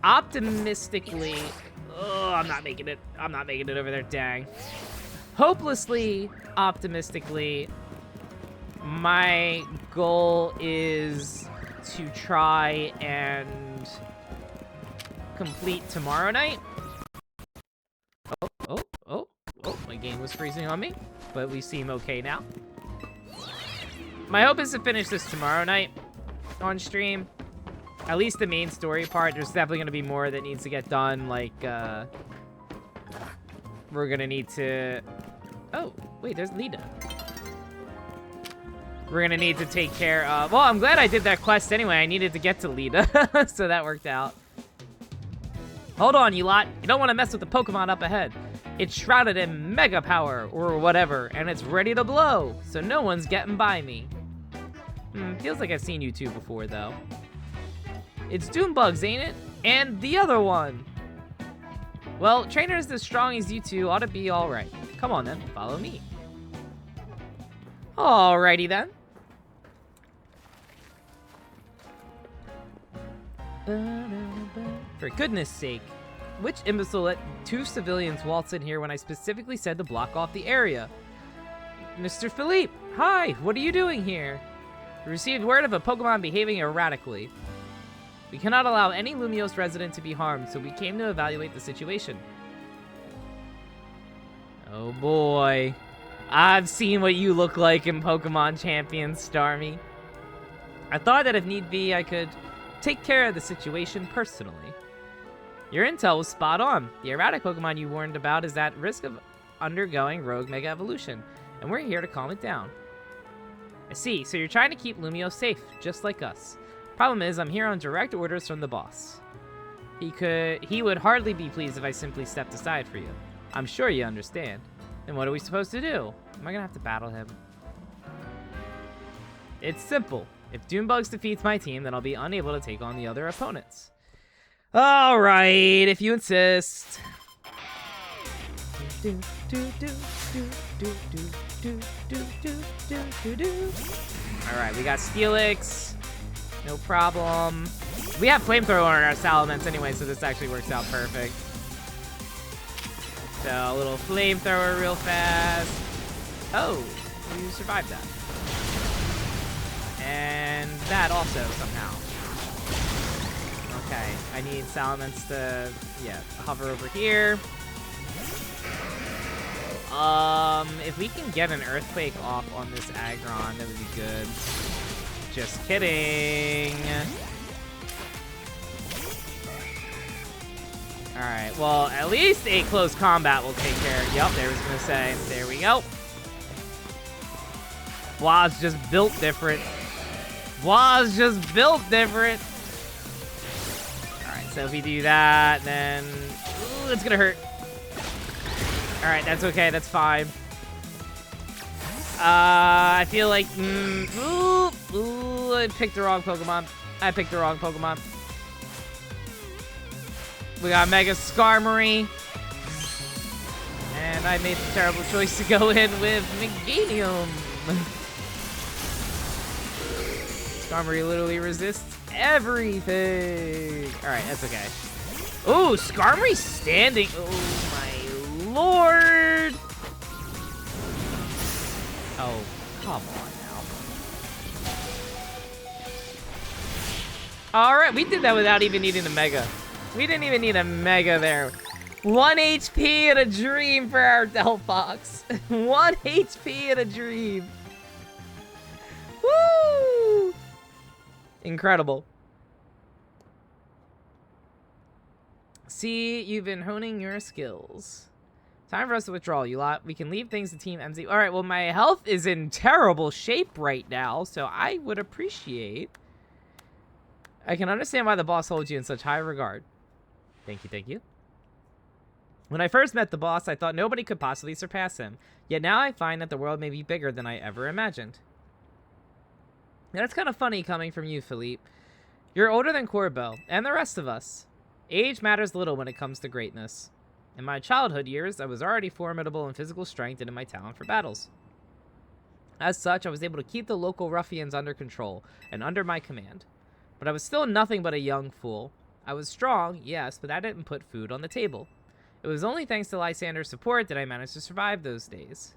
A: Optimistically... Oh, I'm not making it. I'm not making it over there, dang. Hopelessly, optimistically, my goal is to try and complete tomorrow night. Oh, my game was freezing on me, but we seem okay now. My hope is to finish this tomorrow night on stream. At least the main story part. There's definitely going to be more that needs to get done. Like, we're going to need to... Oh, wait, there's Lita. We're going to need to take care of... Well, I'm glad I did that quest anyway. I needed to get to Lita, so that worked out. Hold on, you lot. You don't want to mess with the Pokemon up ahead. It's shrouded in Mega Power, or whatever, and it's ready to blow, so no one's getting by me. Feels like I've seen you two before, though. It's doonbugs, ain't it? And the other one. Well, trainers as strong as you two ought to be alright. Come on then, follow me. Alrighty then. For goodness sake, which imbecile let 2 civilians waltz in here when I specifically said to block off the area? Mr. Philippe, hi, what are you doing here? We received word of a Pokemon behaving erratically. We cannot allow any Lumiose resident to be harmed, so we came to evaluate the situation. Oh boy. I've seen what you look like in Pokemon Champions, Starmie. I thought that if need be, I could take care of the situation personally. Your intel was spot on. The erratic Pokemon you warned about is at risk of undergoing rogue Mega Evolution, and we're here to calm it down. I see, so you're trying to keep Lumiose safe, just like us. Problem is, I'm here on direct orders from the boss. He would hardly be pleased if I simply stepped aside for you. I'm sure you understand. Then what are we supposed to do? Am I gonna have to battle him? It's simple. If doonbugs defeats my team, then I'll be unable to take on the other opponents. Alright, if you insist. Alright, we got Steelix. No problem. We have Flamethrower on our Salamence anyway, so this actually works out perfect. So, a little Flamethrower real fast. Oh, you survived that. And that also, somehow. Okay, I need Salamence to, hover over here. If we can get an Earthquake off on this Aggron, that would be good. Just kidding. Alright, well, at least a close combat will take care of it. Yep, there was gonna say. There we go. Waz just built different. Waz just built different. Alright, so if we do that, then... Ooh, it's gonna hurt. Alright, that's okay, that's fine. I feel like... I picked the wrong Pokemon. We got Mega Skarmory. And I made the terrible choice to go in with Meganium. Skarmory literally resists everything. Alright, that's okay. Ooh, Skarmory standing. Oh my lord. Oh, come on now. Alright, we did that without even needing a Mega. We didn't even need a Mega there. 1 HP and a dream for our Delphox. 1 HP and a dream. Woo! Incredible. See, you've been honing your skills. Time for us to withdraw, you lot. We can leave things to Team MZ. Alright, well, my health is in terrible shape right now, so I would appreciate... I can understand why the boss holds you in such high regard. Thank you, thank you. When I first met the boss, I thought nobody could possibly surpass him. Yet now I find that the world may be bigger than I ever imagined. Now, that's kind of funny coming from you, Philippe. You're older than Corbeau, and the rest of us. Age matters little when it comes to greatness. In my childhood years, I was already formidable in physical strength and in my talent for battles. As such, I was able to keep the local ruffians under control and under my command. But I was still nothing but a young fool. I was strong, yes, but that didn't put food on the table. It was only thanks to Lysander's support that I managed to survive those days.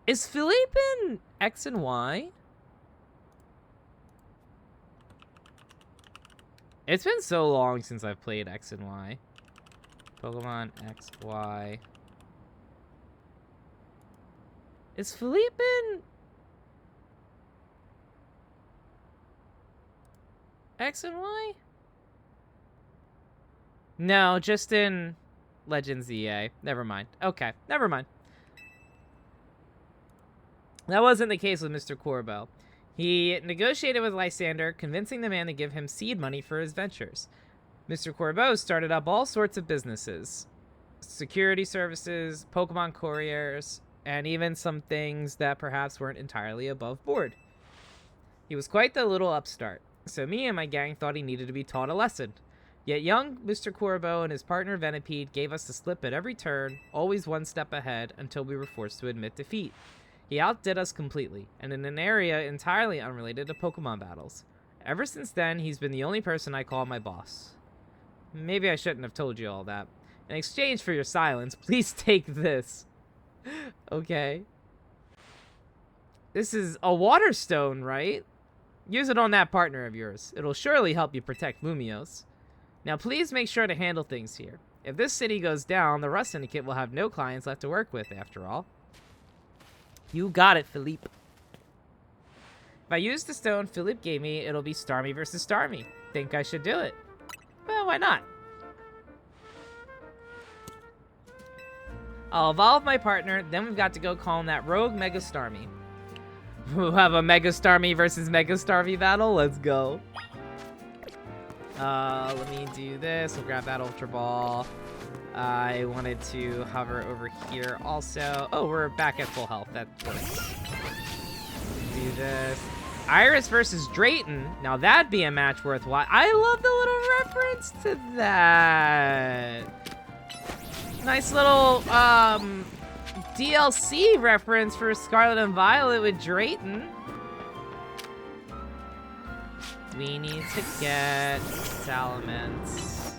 A: Is Philippe in X and Y? It's been so long since I've played X and Y. Pokemon X, Y. Is Philippe in X and Y? No, just in Legends EA. Never mind. Okay, never mind. That wasn't the case with Mr. Corbeau. He negotiated with Lysander, convincing the man to give him seed money for his ventures. Mr. Corbeau started up all sorts of businesses. Security services, Pokemon couriers, and even some things that perhaps weren't entirely above board. He was quite the little upstart, so me and my gang thought he needed to be taught a lesson. Yet young Mr. Corbeau and his partner Venipede gave us the slip at every turn, always one step ahead, until we were forced to admit defeat. He outdid us completely, and in an area entirely unrelated to Pokemon battles. Ever since then, he's been the only person I call my boss. Maybe I shouldn't have told you all that. In exchange for your silence, please take this. Okay. This is a water stone, right? Use it on that partner of yours. It'll surely help you protect Lumiose. Now please make sure to handle things here. If this city goes down, the Rust Syndicate will have no clients left to work with, after all. You got it, Philippe. If I use the stone Philippe gave me, it'll be Starmie versus Starmie. Think I should do it? Well, why not? I'll evolve my partner, then we've got to go calm that rogue Mega Starmie. We'll have a Mega Starmie versus Mega Starmie battle. Let's go. Let me do this. We'll grab that Ultra Ball. I wanted to hover over here also. Oh, we're back at full health. That works. Do this. Iris versus Drayton. Now that'd be a match worthwhile. I love the little reference to that. Nice little DLC reference for Scarlet and Violet with Drayton. We need to get Salamence.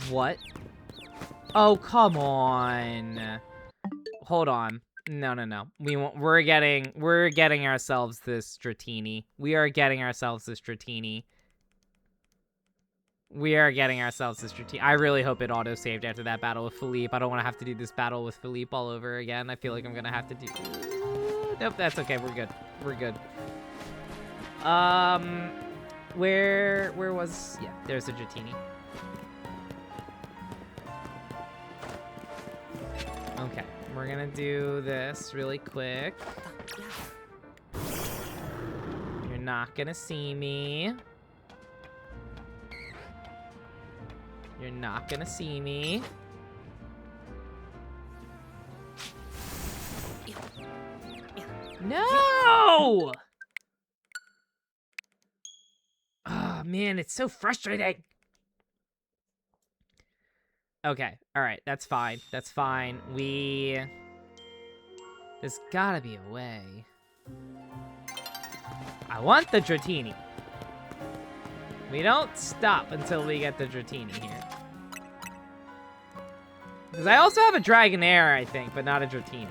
A: What? Oh, come on. Hold on. No. We're getting ourselves this Dratini. We are getting ourselves this Dratini. I really hope it auto-saved after that battle with Philippe. I don't want to have to do this battle with Philippe all over again. I feel like I'm going to have to do... Nope, that's okay. We're good. We're good. Where was... Yeah, there's the Dratini. Okay, we're gonna do this really quick. You're not gonna see me. You're not gonna see me. No! Oh, man, it's so frustrating. Okay, alright, that's fine. That's fine. There's gotta be a way. I want the Dratini. We don't stop until we get the Dratini here. Because I also have a Dragonair, I think, but not a Dratini.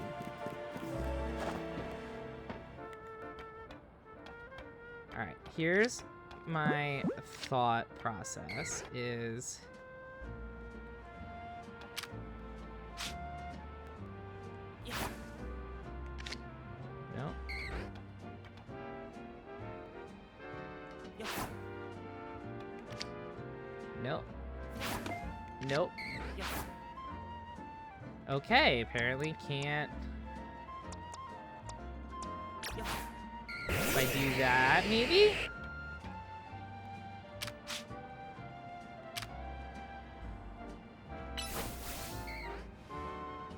A: Alright, here's my thought process is... No. Nope. Nope. Okay, apparently can't. If I do that, maybe?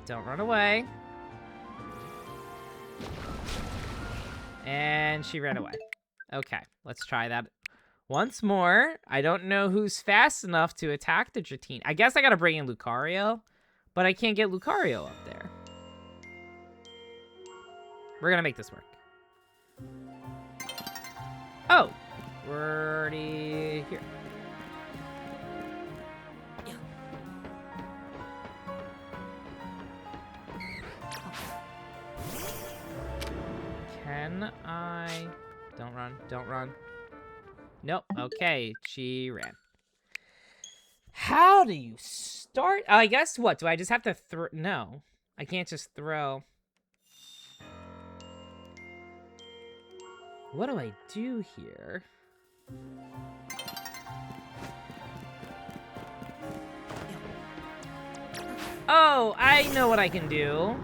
A: Don't run away. And she ran away. Okay, let's try that once more. I don't know who's fast enough to attack the Dratini. I guess I gotta bring in Lucario, but I can't get Lucario up there. We're gonna make this work. Oh, we're already here. Can I... Don't run, don't run. Nope, okay, she ran. How do you start? I guess what? Do I just have to throw? No, I can't just throw. What do I do here? Oh, I know what I can do.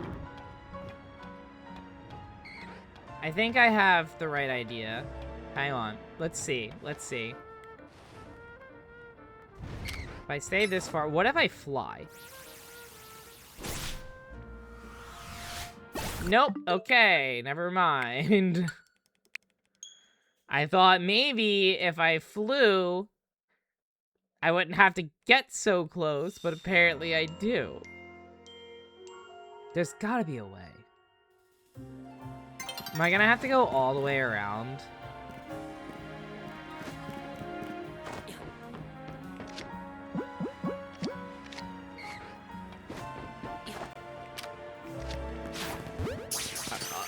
A: I think I have the right idea. Hang on. Let's see. Let's see. If I stay this far, what if I fly? Nope. Okay, never mind. I thought maybe if I flew, I wouldn't have to get so close, but apparently I do. There's gotta be a way. Am I gonna have to go all the way around?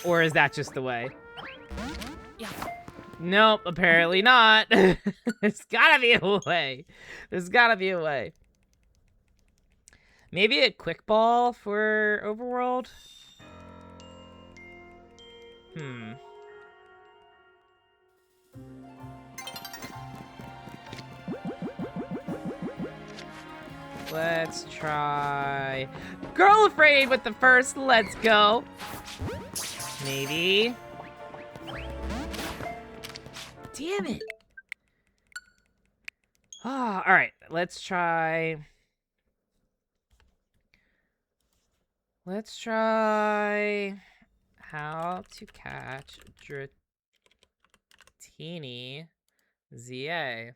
A: Or is that just the way? Nope, apparently not. There's gotta be a way. There's gotta be a way. Maybe a quick ball for overworld? Let's try Girl Afraid with the first. Let's go. Maybe. Damn it. Ah, all right. Let's try how to catch Dratini ZA.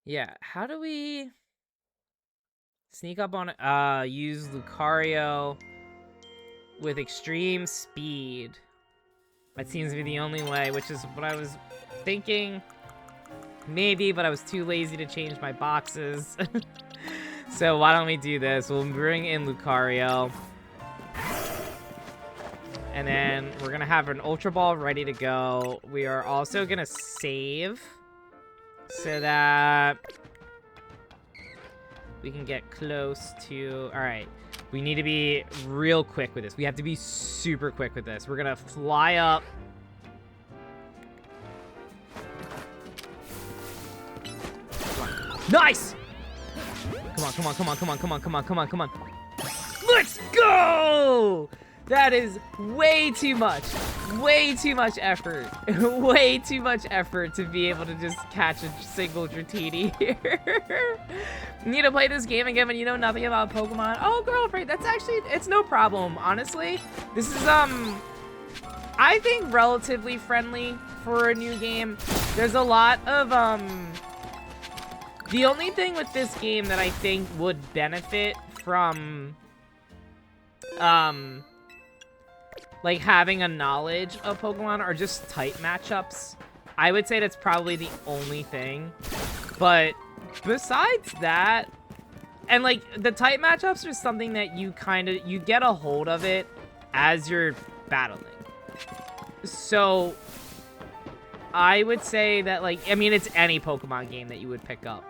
A: Yeah, how do we sneak up on it? Use Lucario with extreme speed. That seems to be the only way, which is what I was thinking. Maybe, but I was too lazy to change my boxes. So why don't we do this? We'll bring in Lucario. And then we're gonna have an Ultra Ball ready to go. We are also gonna save so that we can get close to... Alright, we need to be real quick with this. We have to be super quick with this. We're gonna fly up. Nice! Come on, come on, come on, come on, come on, come on, come on, come on. Let's go! That is way too much. Way too much effort. Way too much effort to be able to just catch a single Dratini here. You need to play this game again when you know nothing about Pokemon. Oh, Girl Afraid, that's actually, it's no problem, honestly. This is, I think relatively friendly for a new game. There's a lot of, the only thing with this game that I think would benefit from, like having a knowledge of Pokemon are just type matchups. I would say that's probably the only thing. But besides that, and like the type matchups are something that you you get a hold of it as you're battling. So I would say that, like, I mean, it's any Pokemon game that you would pick up.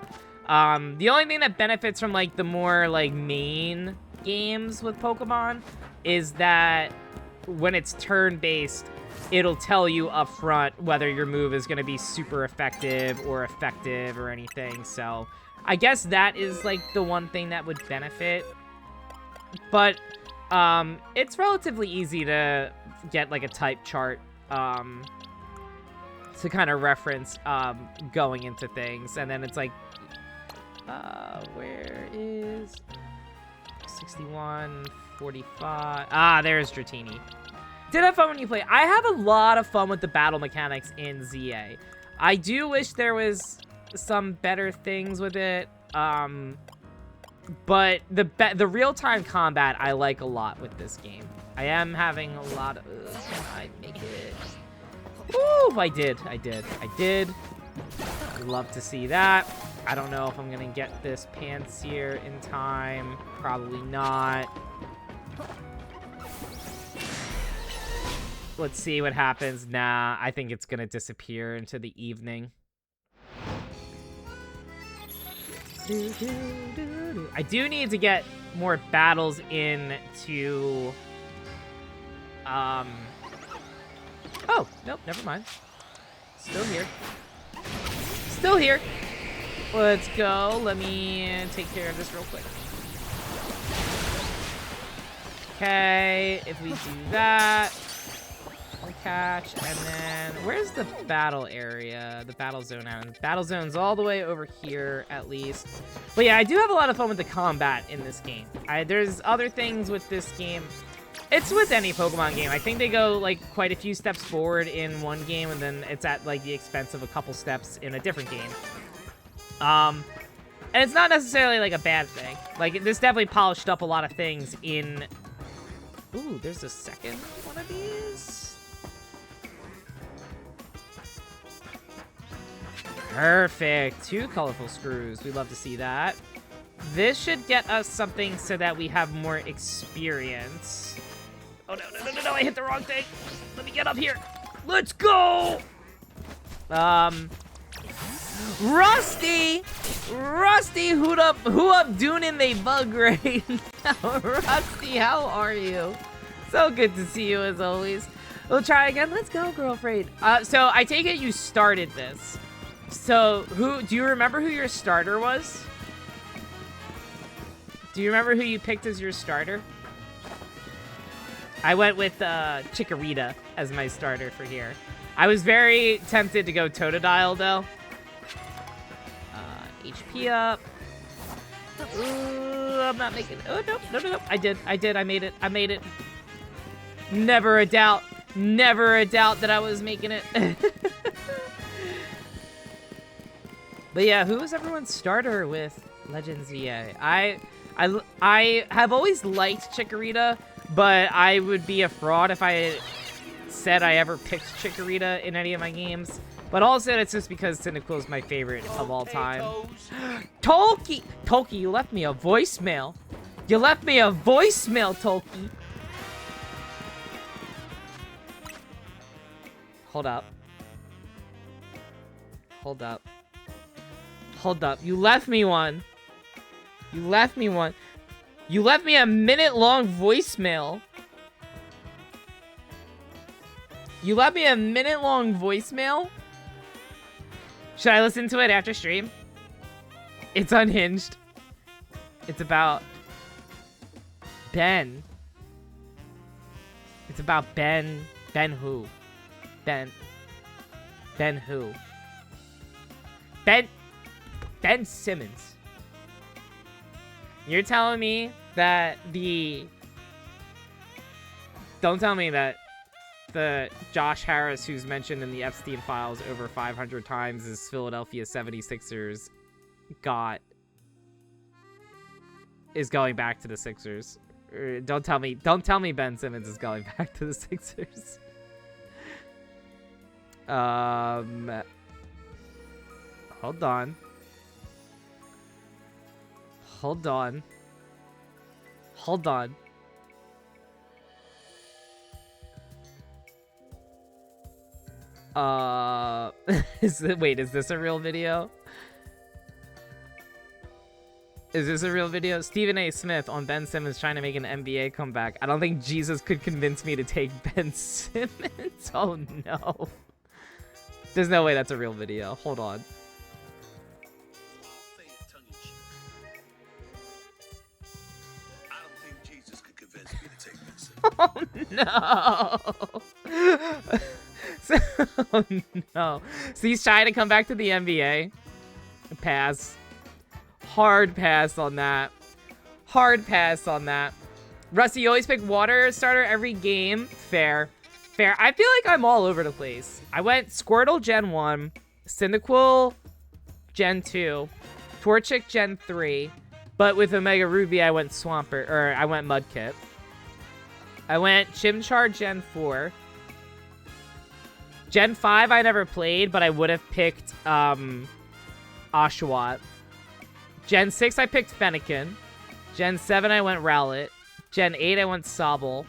A: The only thing that benefits from like the more like main games with Pokemon is that when it's turn-based, it'll tell you up front whether your move is going to be super effective or anything. So I guess that is like the one thing that would benefit. But it's relatively easy to get like a type chart to kind of reference going into things. And then it's like, where is 61, 45? Ah, there's Dratini. Did have fun when you play. I have a lot of fun with the battle mechanics in ZA. I do wish there was some better things with it. But the real-time combat I like a lot with this game. I am having a lot of... can I make it? Ooh, I did. I'd love to see that. I don't know if I'm gonna get this Pansear in time. Probably not. Let's see what happens. Nah, I think it's gonna disappear into the evening. I do need to get more battles in to... Oh, nope, never mind. Still here. Still here. Let's go. Let me take care of this real quick. Okay, if we do that... catch, and then where's the battle area, the battle zone at? Battle zone's all the way over here at least. But yeah, I do have a lot of fun with the combat in this game. There's other things with this game It's with any Pokemon game. I think they go, like, quite a few steps forward in one game, and then it's at, like, the expense of a couple steps in a different game. And it's not necessarily, like, a bad thing. Like, this definitely polished up a lot of things in... Ooh, there's a second one of these? Perfect. 2 colorful screws. We'd love to see that. This should get us something so that we have more experience. Oh, no, I hit the wrong thing. Let me get up here. Let's go! Rusty, who up doing they bug right now? Rusty, how are you? So good to see you as always. We'll try again. Let's go, girlfriend. So I take it you started this. So do you remember who your starter was? Do you remember who you picked as your starter? I went with Chikorita as my starter for here. I was very tempted to go Totodile though. HP up. Ooh, I'm not making it. Oh, no. I did. I made it. Never a doubt that I was making it. But yeah, who was everyone's starter with Legends VA? I have always liked Chikorita, but I would be a fraud if I said I ever picked Chikorita in any of my games. But also, it's just because Cyndaquil is my favorite of all time. Tolkien, you left me a voicemail. Tolkien. Hold up. You left me one. You left me a minute-long voicemail. Should I listen to it after stream? It's unhinged. It's about Ben. It's about Ben. Ben who? Ben who? Ben Simmons. You're telling me that Don't tell me that the Josh Harris who's mentioned in the Epstein files over 500 times as Philadelphia 76ers is going back to the Sixers. Don't tell me Ben Simmons is going back to the Sixers. Hold on. Wait, is this a real video? Stephen A. Smith on Ben Simmons trying to make an NBA comeback. I don't think Jesus could convince me to take Ben Simmons. Oh no. There's no way that's a real video. Hold on. Oh no. Oh no. So he's trying to come back to the NBA. Pass. Hard pass on that. Rusty, you always pick water starter every game. Fair. I feel like I'm all over the place. I went Squirtle Gen 1, Cyndaquil Gen 2, Torchic Gen 3, but with Omega Ruby I went I went Mudkip. I went Chimchar Gen 4. Gen 5 I never played, but I would have picked Oshawott. Gen 6 I picked Fennekin. Gen 7 I went Rowlet. Gen 8 I went Sobble.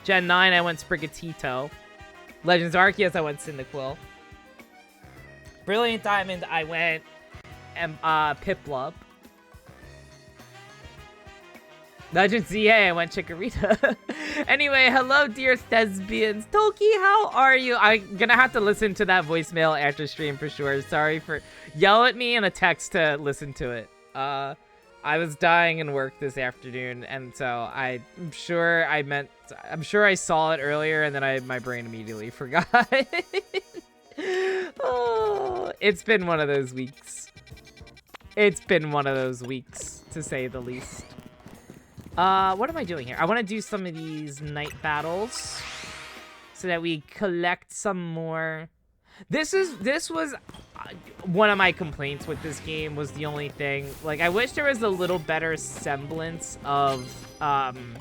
A: Gen 9 I went Sprigatito. Legends Arceus I went Cyndaquil. Brilliant Diamond I went Piplup. Legends ZA I went Chikorita. Anyway, hello dear thespians. Toki, how are you? I'm gonna have to listen to that voicemail after stream for sure. Sorry for... Yell at me in a text to listen to it. I was dying in work this afternoon, and so I'm sure I saw it earlier, and then my brain immediately forgot. Oh, it's been one of those weeks. To say the least. What am I doing here? I want to do some of these night battles so that we collect some more. This was one of my complaints with this game. Was the only thing. Like, I wish there was a little better semblance of on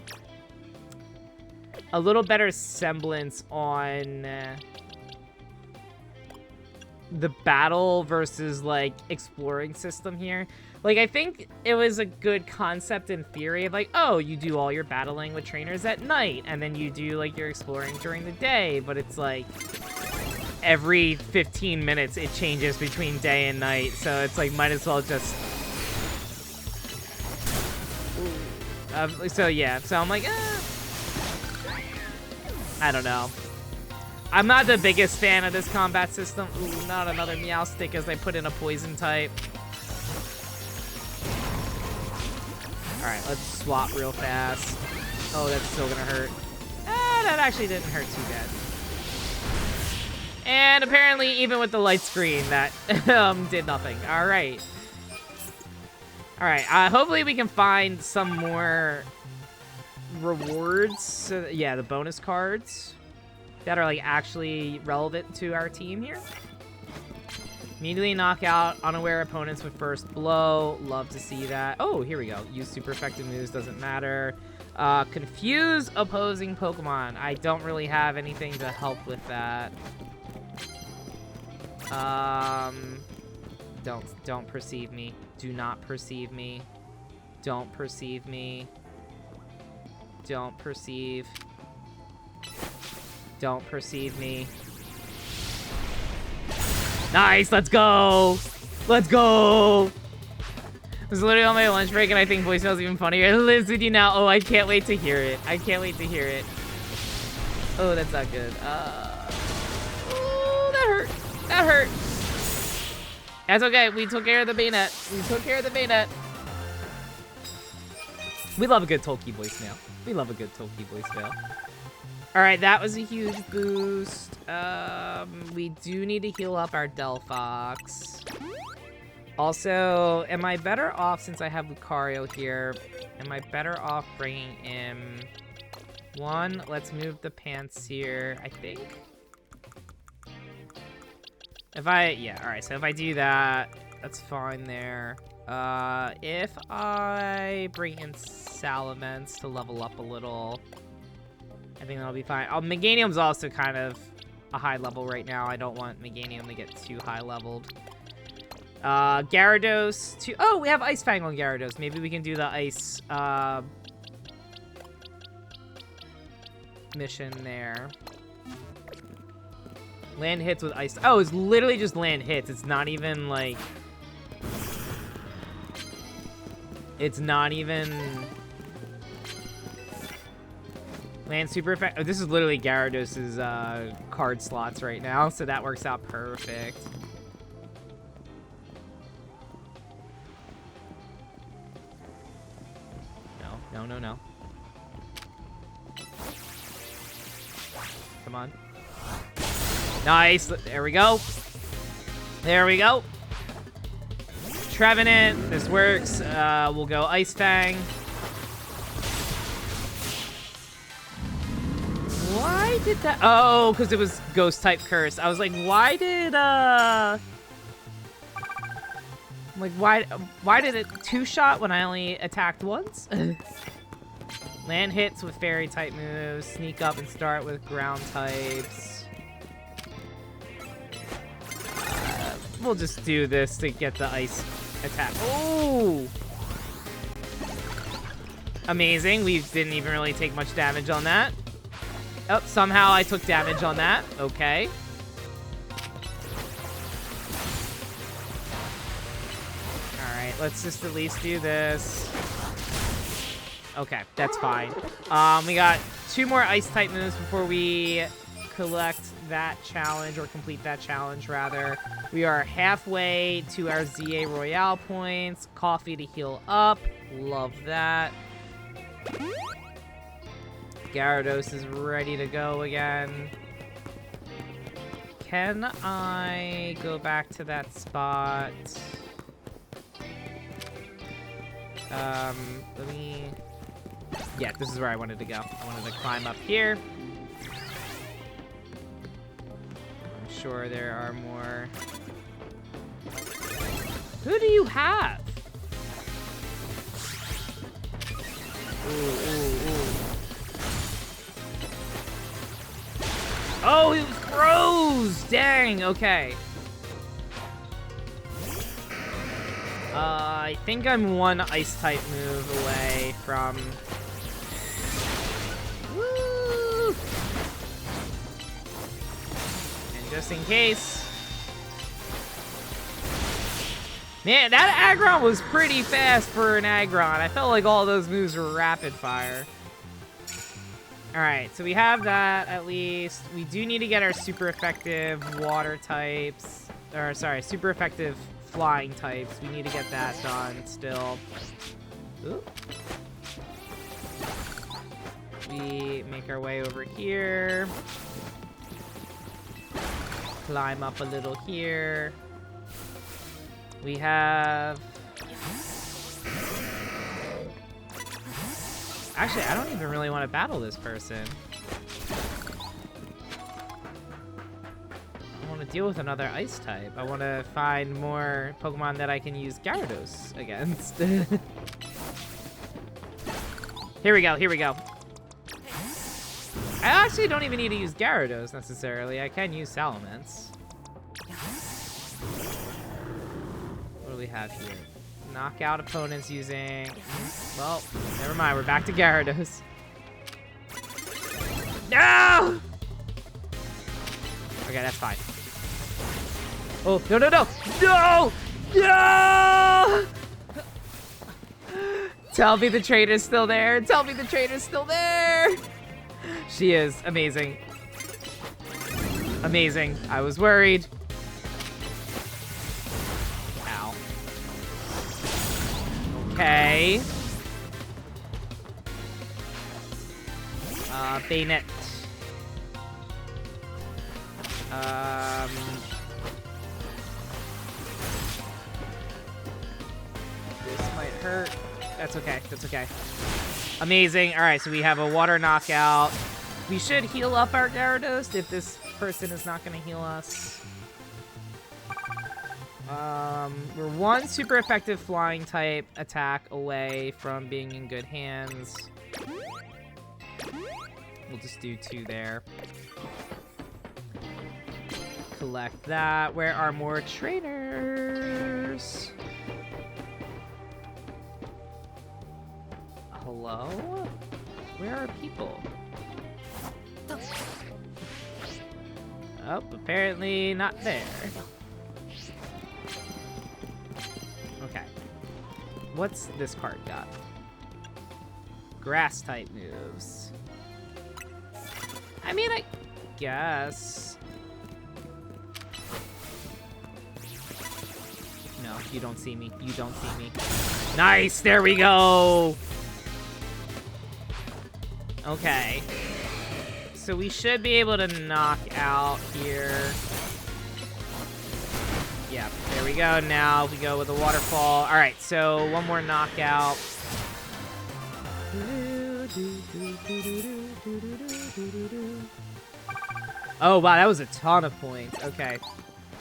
A: the battle versus like exploring system here. Like, I think it was a good concept in theory of like, oh, you do all your battling with trainers at night and then you do like your exploring during the day, but it's like every 15 minutes it changes between day and night, so it's like might as well just so yeah, so I'm like, I don't know. I'm not the biggest fan of this combat system. Ooh, not another meow stick as I put in a poison type. Alright, let's swap real fast. Oh, that's still gonna hurt. That actually didn't hurt too bad. And apparently, even with the light screen, that did nothing. Alright. Alright, hopefully we can find some more rewards. Yeah, the bonus cards that are like actually relevant to our team here. Immediately knock out unaware opponents with first blow. Love to see that. Oh, here we go. Use super effective moves, doesn't matter. Confuse opposing Pokemon. I don't really have anything to help with that. Don't perceive me. Do not perceive me. Don't perceive me. Don't perceive. Don't perceive me. Nice, let's go! Let's go! I was literally on my lunch break and I think voicemail's even funnier. It lives with you now. Oh, I can't wait to hear it. I can't wait to hear it. Oh, that's not good. Oh, that hurt. That hurt. That's okay. We took care of the bayonet. We took care of the bayonet. We love a good Tolkien voicemail. We love a good Tolkien voicemail. Alright, that was a huge boost. We do need to heal up our Delphox. Also, am I better off, since I have Lucario here, am I better off bringing in one? Let's move the pants here, I think. Alright, so if I do that, that's fine there. If I bring in Salamence to level up a little, I think that'll be fine. Oh, Meganium's also kind of a high level right now. I don't want Meganium to get too high leveled. Gyarados to... Oh, we have Ice Fang on Gyarados. Maybe we can do the ice mission there. Land hits with ice. Oh, it's literally just land hits. It's not even like... It's not even... Land super effect. Oh, this is literally Gyarados' card slots right now, so that works out perfect. No, no, no, no. Come on. Nice. There we go. There we go. Trevenant. This works. We'll go Ice Fang. Why did that? Oh, because it was Ghost type curse. I was like, why did like why did it two-shot when I only attacked once? Land hits with fairy type moves. Sneak up and start with ground types. We'll just do this to get the ice attack. Oh! Amazing. We didn't even really take much damage on that. Oh, somehow I took damage on that. Okay. Alright, let's just at least do this. Okay, that's fine. We got 2 more ice-type moves before we collect that challenge, or complete that challenge, rather. We are halfway to our ZA Royale points. Coffee to heal up. Love that. Gyarados is ready to go again. Can I go back to that spot? Let me Yeah, this is where I wanted to go. I wanted to climb up here. I'm sure there are more. Who do you have? Ooh. Oh, he was froze! Dang, okay. I think I'm one ice type move away from... Woo! And just in case... Man, that Aggron was pretty fast for an Aggron. I felt like all those moves were rapid fire. Alright, so we have that at least. We do need to get our super effective water types. Or, sorry, super effective flying types. We need to get that done still. Ooh. We make our way over here. Climb up a little here. We have... Actually, I don't even really want to battle this person. I want to deal with another ice type. I want to find more Pokemon that I can use Gyarados against. Here we go, here we go. I actually don't even need to use Gyarados necessarily. I can use Salamence. What do we have here? Knock out opponents using... Well, never mind. We're back to Gyarados. No! Okay, that's fine. Oh, no, no, no! No! No! Tell me the traitor's still there. Tell me the traitor's still there. She is. Amazing. Amazing. I was worried. Ow. Okay. Bayonet. This might hurt. That's okay. That's okay. Amazing. All right, so we have a water knockout. We should heal up our Gyarados if this person is not going to heal us. We're one super effective flying type attack away from being in good hands. We'll just do 2 there. Collect that. Where are more trainers? Hello? Where are people? Oh, apparently not there. Okay. What's this card got? Grass type moves. I mean, I guess. No, you don't see me. You don't see me. Nice! There we go! Okay. So we should be able to knock out here. Yeah, there we go. Now we go with a waterfall. All right, so one more knockout. Oh, wow, that was a ton of points. Okay,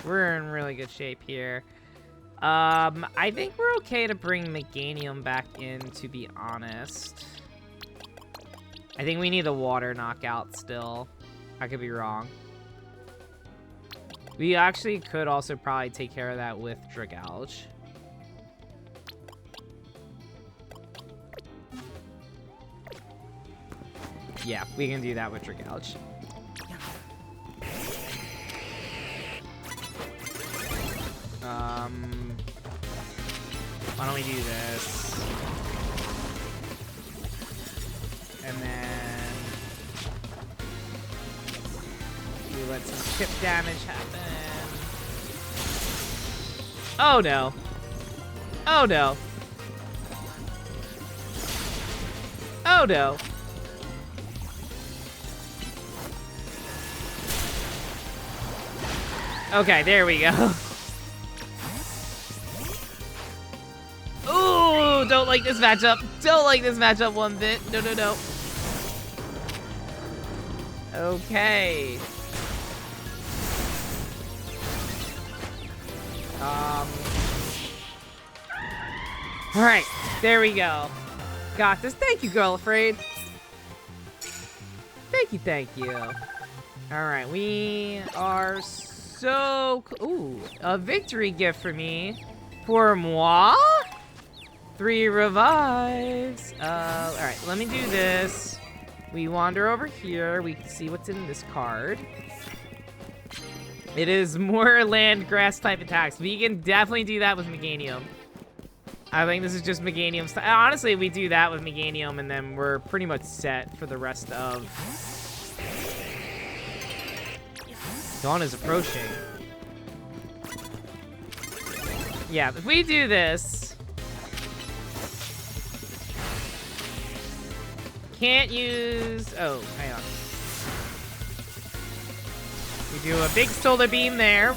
A: we're in really good shape here. I think we're okay to bring Meganium back in, to be honest. I think we need a water knockout still. I could be wrong. We actually could also probably take care of that with Dragouge. Yeah, we can do that with Dragouge. Why don't we do this? And then we let some chip damage happen. Oh no. Oh no. Oh no. Okay, there we go. Ooh, don't like this matchup. don't like this matchup one bit. No, no, no. Okay. All right, there we go. Got this. Thank you, girlfriend. Thank you, thank you. All right, we are so... Ooh, a victory gift for me. For moi? 3 revives. All right, let me do this. We wander over here. We can see what's in this card. It is more land grass type attacks. We can definitely do that with Meganium. I think this is just Meganium style. Honestly, we do that with Meganium, and then we're pretty much set for the rest of... Dawn is approaching. Yeah, if we do this... Can't use... Oh, hang on. We do a big solar beam there.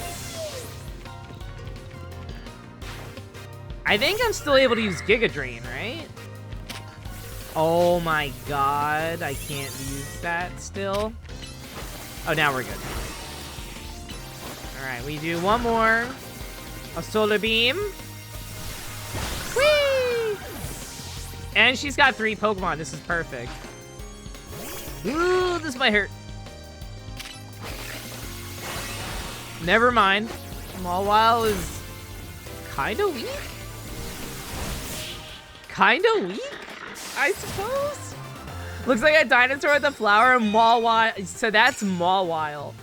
A: I think I'm still able to use Giga Drain, right? Oh my god, I can't use that still. Oh, now we're good. Alright, we do one more. A solar beam. Whee! And she's got 3 Pokemon. This is perfect. Ooh, this might hurt. Never mind. Mawile is kinda weak? Kinda weak, I suppose? Looks like a dinosaur with a flower and Mawile. So that's Mawile.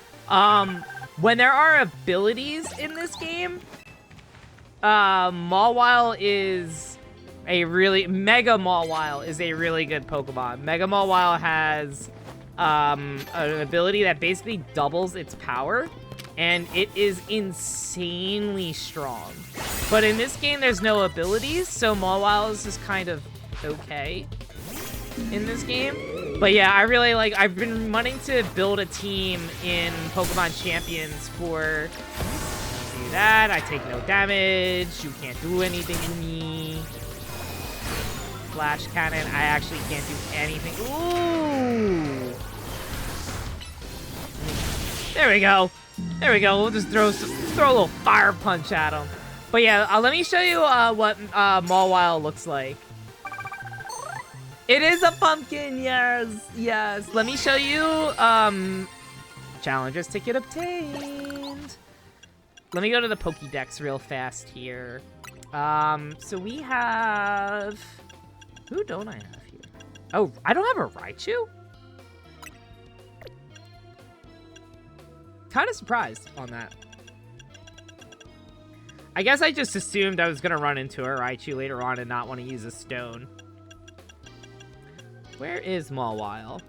A: When there are abilities in this game, Mawile is a really... Mega Mawile is a really good Pokemon. Mega Mawile has an ability that basically doubles its power, and it is insanely strong. But in this game, there's no abilities, so Mawile is just kind of okay in this game. But yeah, I really like... I've been wanting to build a team in Pokemon Champions for... Do that, I take no damage, you can't do anything to me. Flash Cannon, I actually can't do anything. Ooh! There we go. There we go, we'll just throw a little fire punch at him. But yeah, let me show you what Mawile looks like. It is a pumpkin, yes, yes. Let me show you, Challenger's ticket obtained. Let me go to the Pokédex real fast here. So we have... Who don't I have here? Oh, I don't have a Raichu? Kind of surprised on that. I guess I just assumed I was going to run into a Raichu later on and not want to use a stone. Where is Mawile?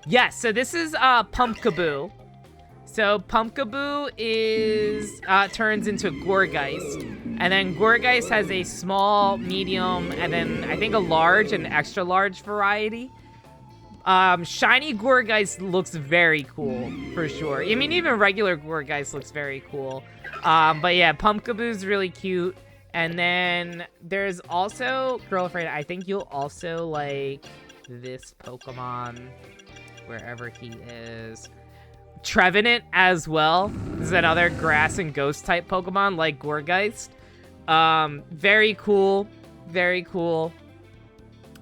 A: Yes, so this is Pumpkaboo. So Pumpkaboo is turns into Gourgeist. And then Gourgeist has a small, medium, and then I think a large and extra large variety. Shiny Gourgeist looks very cool, for sure. I mean, even regular Gourgeist looks very cool. But yeah, Pumpkaboo's really cute. And then there's also, girlfriend, I think you'll also like this Pokemon, wherever he is. Trevenant as well. This is another grass and ghost type Pokemon like Gourgeist. Very cool. Very cool.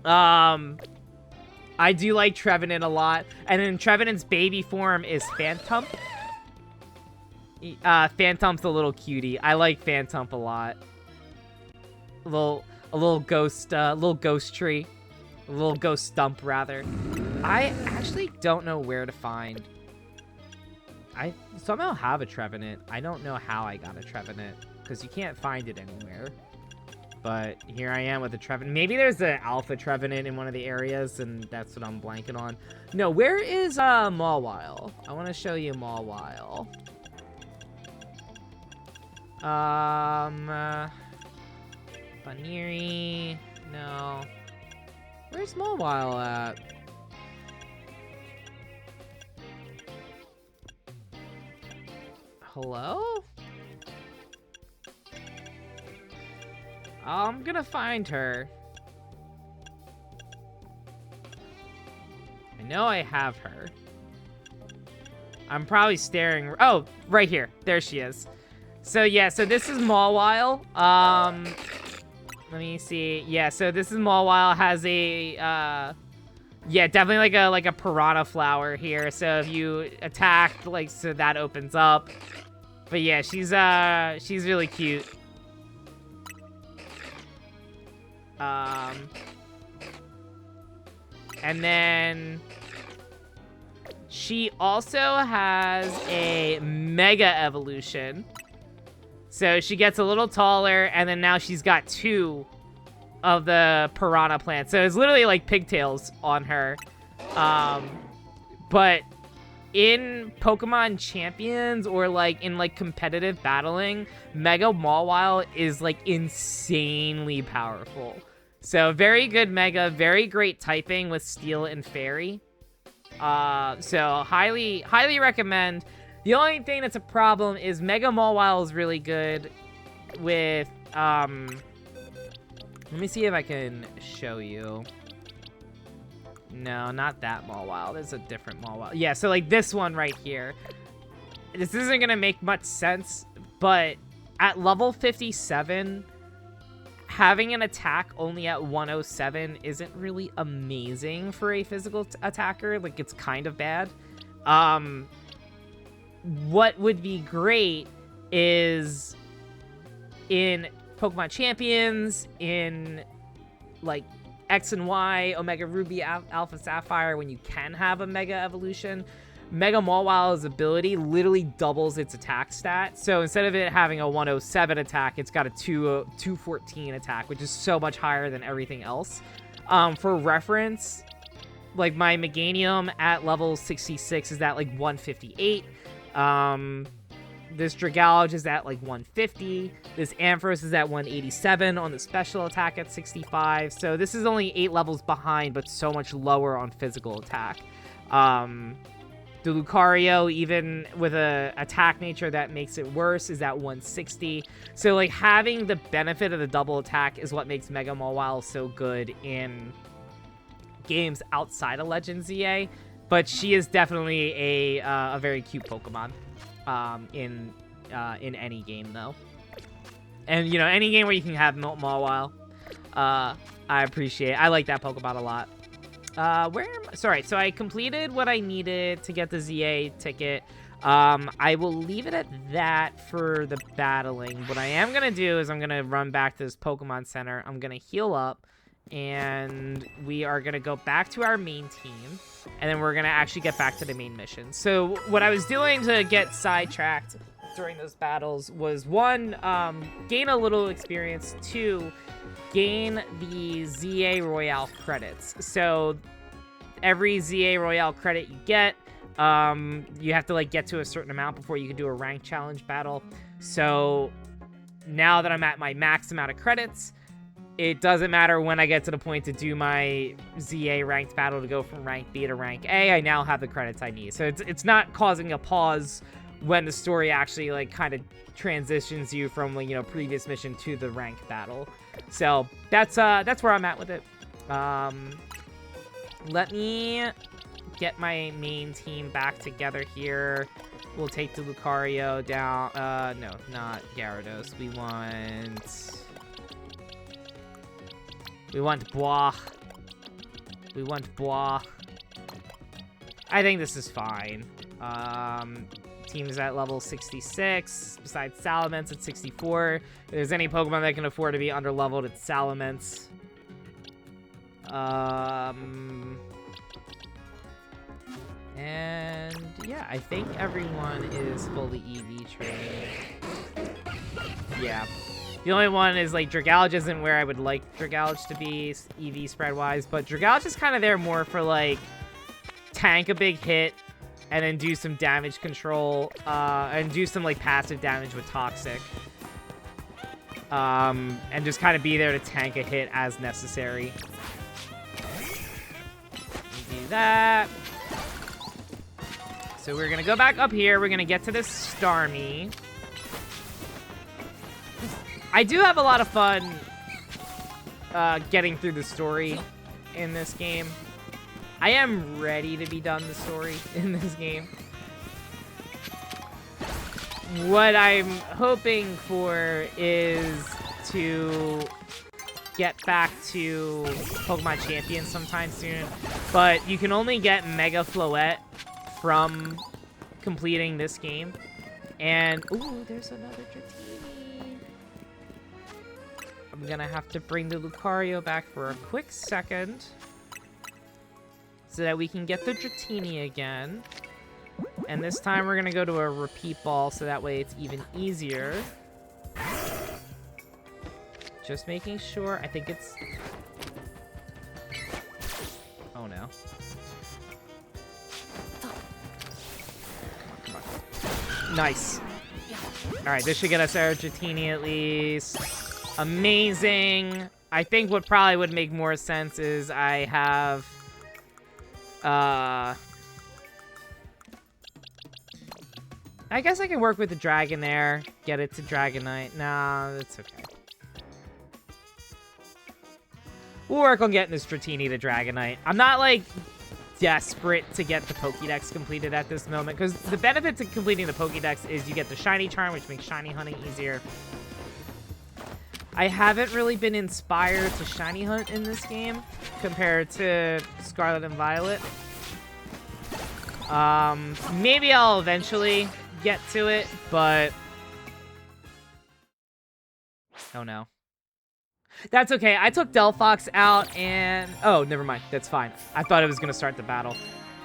A: I do like Trevenant a lot. And then Trevenant's baby form is Phantump. Phantump's a little cutie. I like Phantump a lot. A little ghost tree. A little ghost stump, rather. I actually don't know where to find. I somehow have a Trevenant. I don't know how I got a Trevenant, because you can't find it anywhere. But here I am with a Trevenant. Maybe there's an Alpha Trevenant in one of the areas, and that's what I'm blanking on. No, where is Mawile? I want to show you Mawile. Baniri. No. Where's Mawile at? Hello? I'm gonna find her. I know I have her. I'm probably staring. Oh, right here. There she is. So yeah, so this is Mawile. Let me see. Yeah, so this is Mawile. Has a yeah, definitely like a piranha flower here. So if you attack, like, so that opens up. But yeah, she's really cute. And then she also has a Mega Evolution. So she gets a little taller, and then now she's got 2 of the piranha plants. So it's literally like pigtails on her. But in Pokemon Champions or like in like competitive battling, Mega Mawile is like insanely powerful. So very good Mega, very great typing with Steel and Fairy. So highly recommend. The only thing that's a problem is Mega Mawile is really good with, let me see if I can show you. No, not that Mawile. There's a different Mawile. Yeah, so like this one right here. This isn't going to make much sense, but at level 57, having an attack only at 107 isn't really amazing for a physical attacker. Like, it's kind of bad. What would be great is in Pokemon Champions, in like X and Y, Omega Ruby, Alpha Sapphire, when you can have a Mega Evolution, Mega Mawile's ability literally doubles its attack stat. So instead of it having a 107 attack, it's got a 214 attack, which is so much higher than everything else. For reference, like my Meganium at level 66 is at like 158. This Dragalge is at like 150. This Ampharos is at 187 on the special attack at 65. So this is only 8 levels behind, but so much lower on physical attack. The Lucario, even with a attack nature that makes it worse, is at 160. So like having the benefit of the double attack is what makes Mega Mawile so good in games outside of Legends EA. But she is definitely a very cute Pokemon in any game, though. And, you know, any game where you can have Mawile, I appreciate it. I like that Pokemon a lot. Sorry, so I completed what I needed to get the ZA ticket. I will leave it at that for the battling. What I am going to do is I'm going to run back to this Pokemon Center. I'm going to heal up. And we are going to go back to our main team, and then we're going to actually get back to the main mission. So what I was doing to get sidetracked during those battles was, 1, gain a little experience, 2, gain the ZA Royale credits. So every ZA Royale credit you get, you have to like get to a certain amount before you can do a rank challenge battle. So now that I'm at my max amount of credits, it doesn't matter when I get to the point to do my ZA ranked battle to go from rank B to rank A. I now have the credits I need. So it's not causing a pause when the story actually like kind of transitions you from, you know, previous mission to the ranked battle. So that's where I'm at with it. Let me get my main team back together here. We'll take the Lucario down. No, not Gyarados. We want Bois. We want Bois. I think this is fine. Team is at level 66, besides Salamence at 64. If there's any Pokemon that can afford to be under-leveled, it's Salamence. And yeah, I think everyone is fully EV trained. Yeah. The only one is, like, Dragalge isn't where I would like Dragalge to be EV spread-wise, but Dragalge is kind of there more for, like, tank a big hit and then do some damage control, and do some, like, passive damage with Toxic. And just kind of be there to tank a hit as necessary. Do that. So we're going to go back up here. We're going to get to this Starmie. I do have a lot of fun getting through the story in this game. I am ready to be done the story in this game. What I'm hoping for is to get back to Pokemon Champions sometime soon, but you can only get Mega Floette from completing this game. And ooh, there's another Dratini. I'm gonna have to bring the Lucario back for a quick second so that we can get the Dratini again. And this time we're gonna go to a repeat ball so that way it's even easier. Just making sure. I think it's... Oh no. Come on. Nice. Alright, this should get us our Dratini at least. Amazing. I think what probably would make more sense is I have... I guess I can work with the Dragonair, get it to Dragonite. Nah, that's okay. We'll work on getting this Dratini to Dragonite. I'm not, like, desperate to get the Pokédex completed at this moment, because the benefit to completing the Pokédex is you get the Shiny Charm, which makes Shiny hunting easier. I haven't really been inspired to Shiny Hunt in this game, compared to Scarlet and Violet. Maybe I'll eventually get to it, but... Oh no. That's okay. I took Delphox out and... Oh, never mind. That's fine. I thought it was going to start the battle.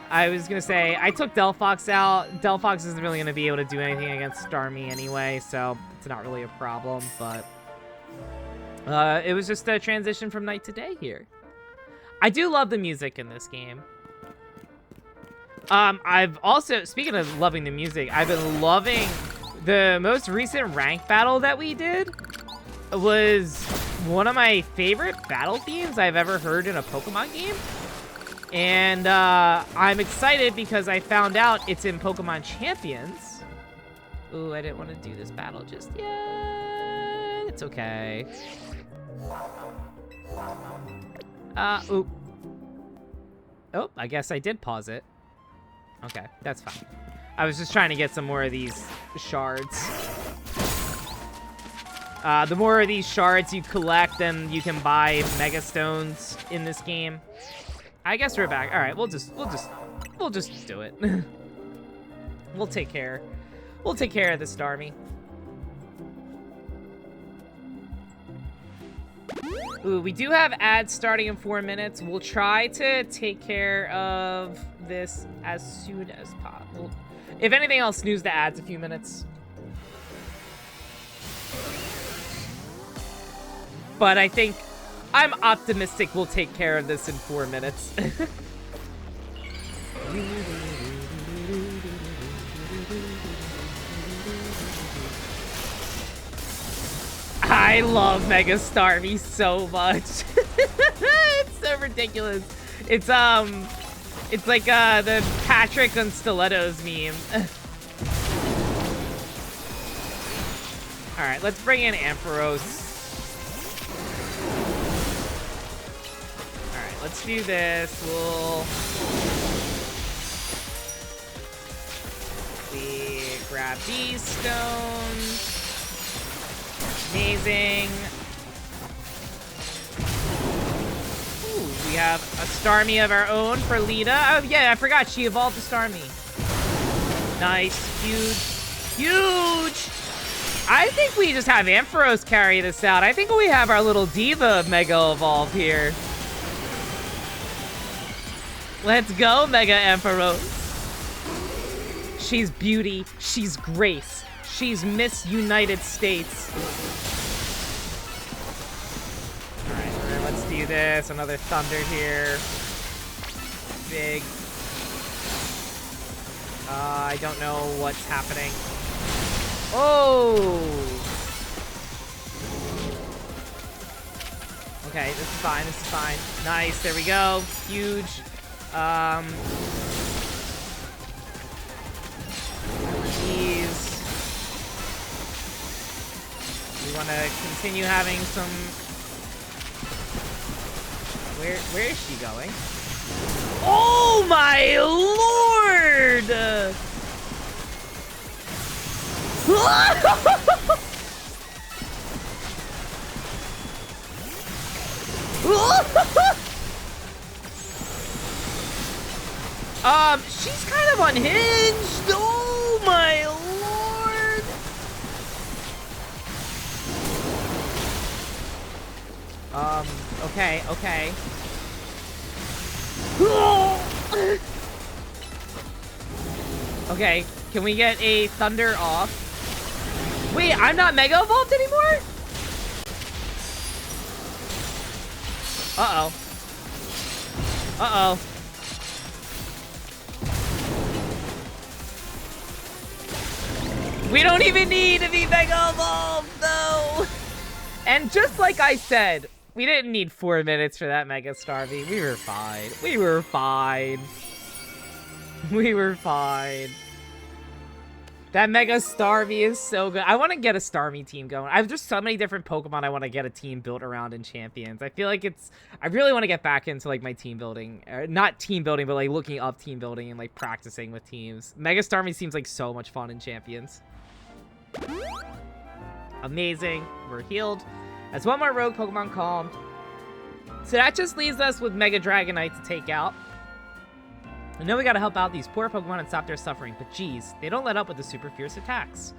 A: I was going to say, I took Delphox out. Delphox isn't really going to be able to do anything against Starmie anyway, so it's not really a problem, but... it was just a transition from night to day here. I do love the music in this game. I've also, speaking of loving the music, I've been loving the most recent rank battle that we did was one of my favorite battle themes I've ever heard in a Pokemon game. And, I'm excited because I found out it's in Pokemon Champions. Ooh, I didn't want to do this battle just yet. It's okay. Ooh. Oh, I guess I did pause it. Okay, that's fine. I was just trying to get some more of these shards. The more of these shards you collect, then you can buy Mega Stones in this game. I guess we're back. All right, we'll just do it. We'll take care of the Starmie. Ooh, we do have ads starting in 4 minutes. We'll try to take care of this as soon as possible. If anything else, snooze the ads a few minutes. But I think I'm optimistic we'll take care of this in 4 minutes. I love Mega Starmie so much. It's so ridiculous. It's like the Patrick on Stilettos meme. All right, let's bring in Ampharos. All right, let's do this. We grab these stones. Amazing. Ooh, we have a Starmie of our own for Lita. Oh, yeah, I forgot. She evolved to Starmie. Nice. Huge. I think we just have Ampharos carry this out. I think we have our little diva Mega Evolve here. Let's go, Mega Ampharos. She's beauty. She's grace. She's Miss United States. Alright, let's do this. Another Thunder here. Big. I don't know what's happening. Oh! Okay, this is fine, this is fine. Nice, there we go. Huge. These. We want to continue having some... Where is she going? Oh my lord! She's kind of unhinged. Oh my lord. Okay, okay. Okay, can we get a thunder off? Wait, I'm not Mega Evolved anymore? Uh-oh. Uh-oh. We don't even need to be Mega Evolved, though. And just like I said, we didn't need 4 minutes for that Mega Starmie. We were fine. We were fine. We were fine. That Mega Starmie is so good. I want to get a Starmie team going. I've just so many different Pokemon I want to get a team built around in Champions. I feel like I really want to get back into like my team building. Not team building, but like looking up team building and like practicing with teams. Mega Starmie seems like so much fun in Champions. Amazing. We're healed. That's one more rogue Pokemon calmed. So that just leaves us with Mega Dragonite to take out. I know we gotta help out these poor Pokemon and stop their suffering, but geez, they don't let up with the super fierce attacks.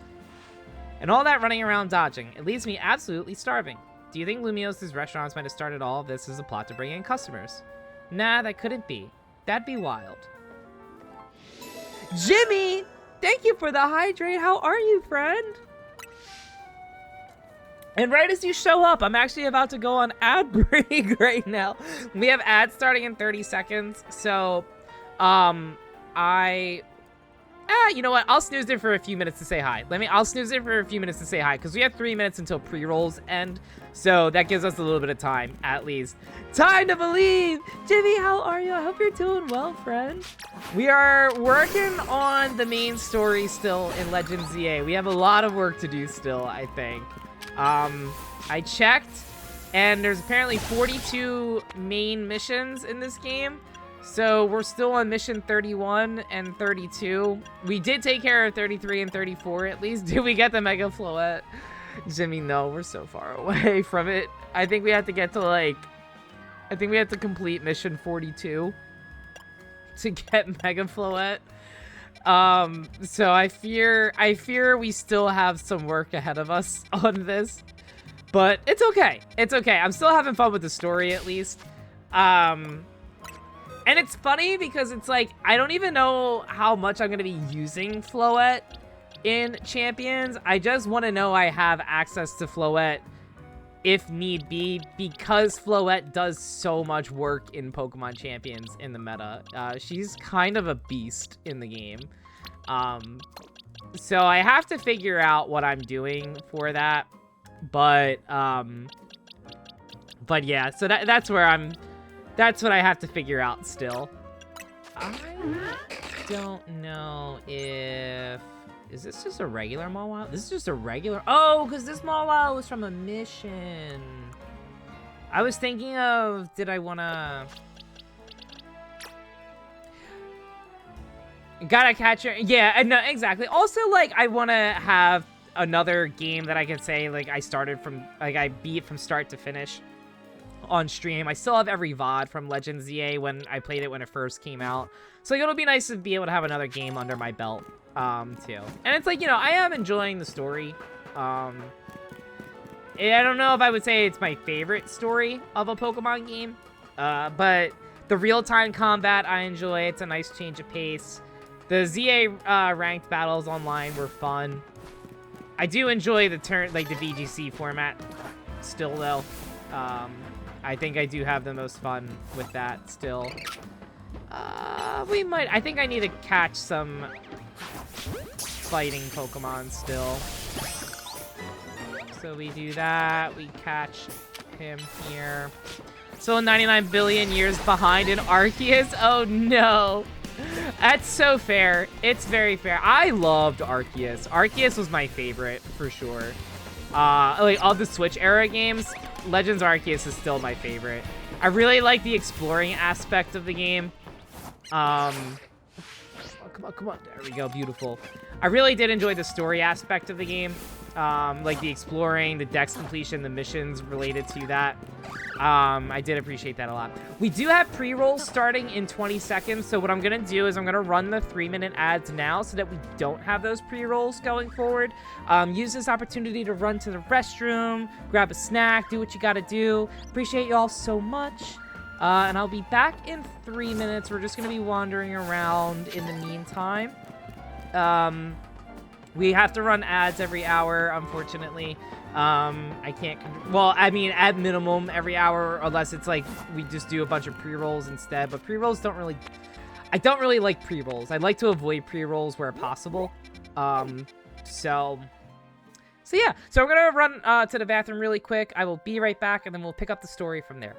A: And all that running around dodging, it leaves me absolutely starving. Do you think Lumios's restaurants might have started all of this as a plot to bring in customers? Nah, that couldn't be. That'd be wild. Jimmy! Thank you for the hydrate. How are you, friend? And right as you show up, I'm actually about to go on ad break right now. We have ads starting in 30 seconds, so... you know what? I'll snooze it for a few minutes to say hi. I'll snooze it for a few minutes to say hi, because we have 3 minutes until pre-rolls end, so that gives us a little bit of time, at least. Time to believe! Jimmy, how are you? I hope you're doing well, friend. We are working on the main story still in Legends ZA. We have a lot of work to do still, I think. I checked, and there's apparently 42 main missions in this game. So we're still on mission 31 and 32. We did take care of 33 and 34 at least. Did we get the Mega Floette? Jimmy, no, we're so far away from it. I think we have to get to like... I think we have to complete mission 42 to get Mega Floette. So I fear we still have some work ahead of us on this. But it's okay. It's okay. I'm still having fun with the story at least. And it's funny because it's like, I don't even know how much I'm going to be using Floette in Champions. I just want to know I have access to Floette if need be, because Floette does so much work in Pokemon Champions in the meta. She's kind of a beast in the game. So I have to figure out what I'm doing for that. But yeah, so that's where I'm... That's what I have to figure out still. I don't know if... Is this just a regular Mawile? This is just a regular... Oh, because this Mawile was from a mission. I was thinking of... Did I want to... Gotta catch her. Yeah, no, exactly. Also, like, I want to have another game that I can say, like, I started from... Like, I beat from start to finish on stream. I still have every VOD from Legends ZA when I played it when it first came out. So like, it'll be nice to be able to have another game under my belt, too. And it's like, you know, I am enjoying the story. I don't know if I would say it's my favorite story of a Pokemon game, but the real-time combat I enjoy. It's a nice change of pace. The ZA ranked battles online were fun. I do enjoy the the VGC format still, though. I think I do have the most fun with that still. I think I need to catch some fighting Pokemon still. So we do that. We catch him here. So 99 billion years behind in Arceus. Oh no. That's so fair. It's very fair. I loved Arceus. Arceus was my favorite for sure. Like all the Switch era games, Legends Arceus is still my favorite. I really like the exploring aspect of the game. Come on, come on. There we go. Beautiful. I really did enjoy the story aspect of the game. Like the exploring, the dex completion, the missions related to that. I did appreciate that a lot. We do have pre-rolls starting in 20 seconds. So what I'm going to do is I'm going to run the 3-minute ads now so that we don't have those pre-rolls going forward. Use this opportunity to run to the restroom, grab a snack, do what you got to do. Appreciate you all so much. And I'll be back in 3 minutes. We're just going to be wandering around in the meantime. We have to run ads every hour, unfortunately. I can't... Well, I mean, at minimum every hour, unless it's like we just do a bunch of pre-rolls instead. But pre-rolls don't really... I don't really like pre-rolls. I like to avoid pre-rolls where possible. So yeah. So we're going to run to the bathroom really quick. I will be right back, and then we'll pick up the story from there.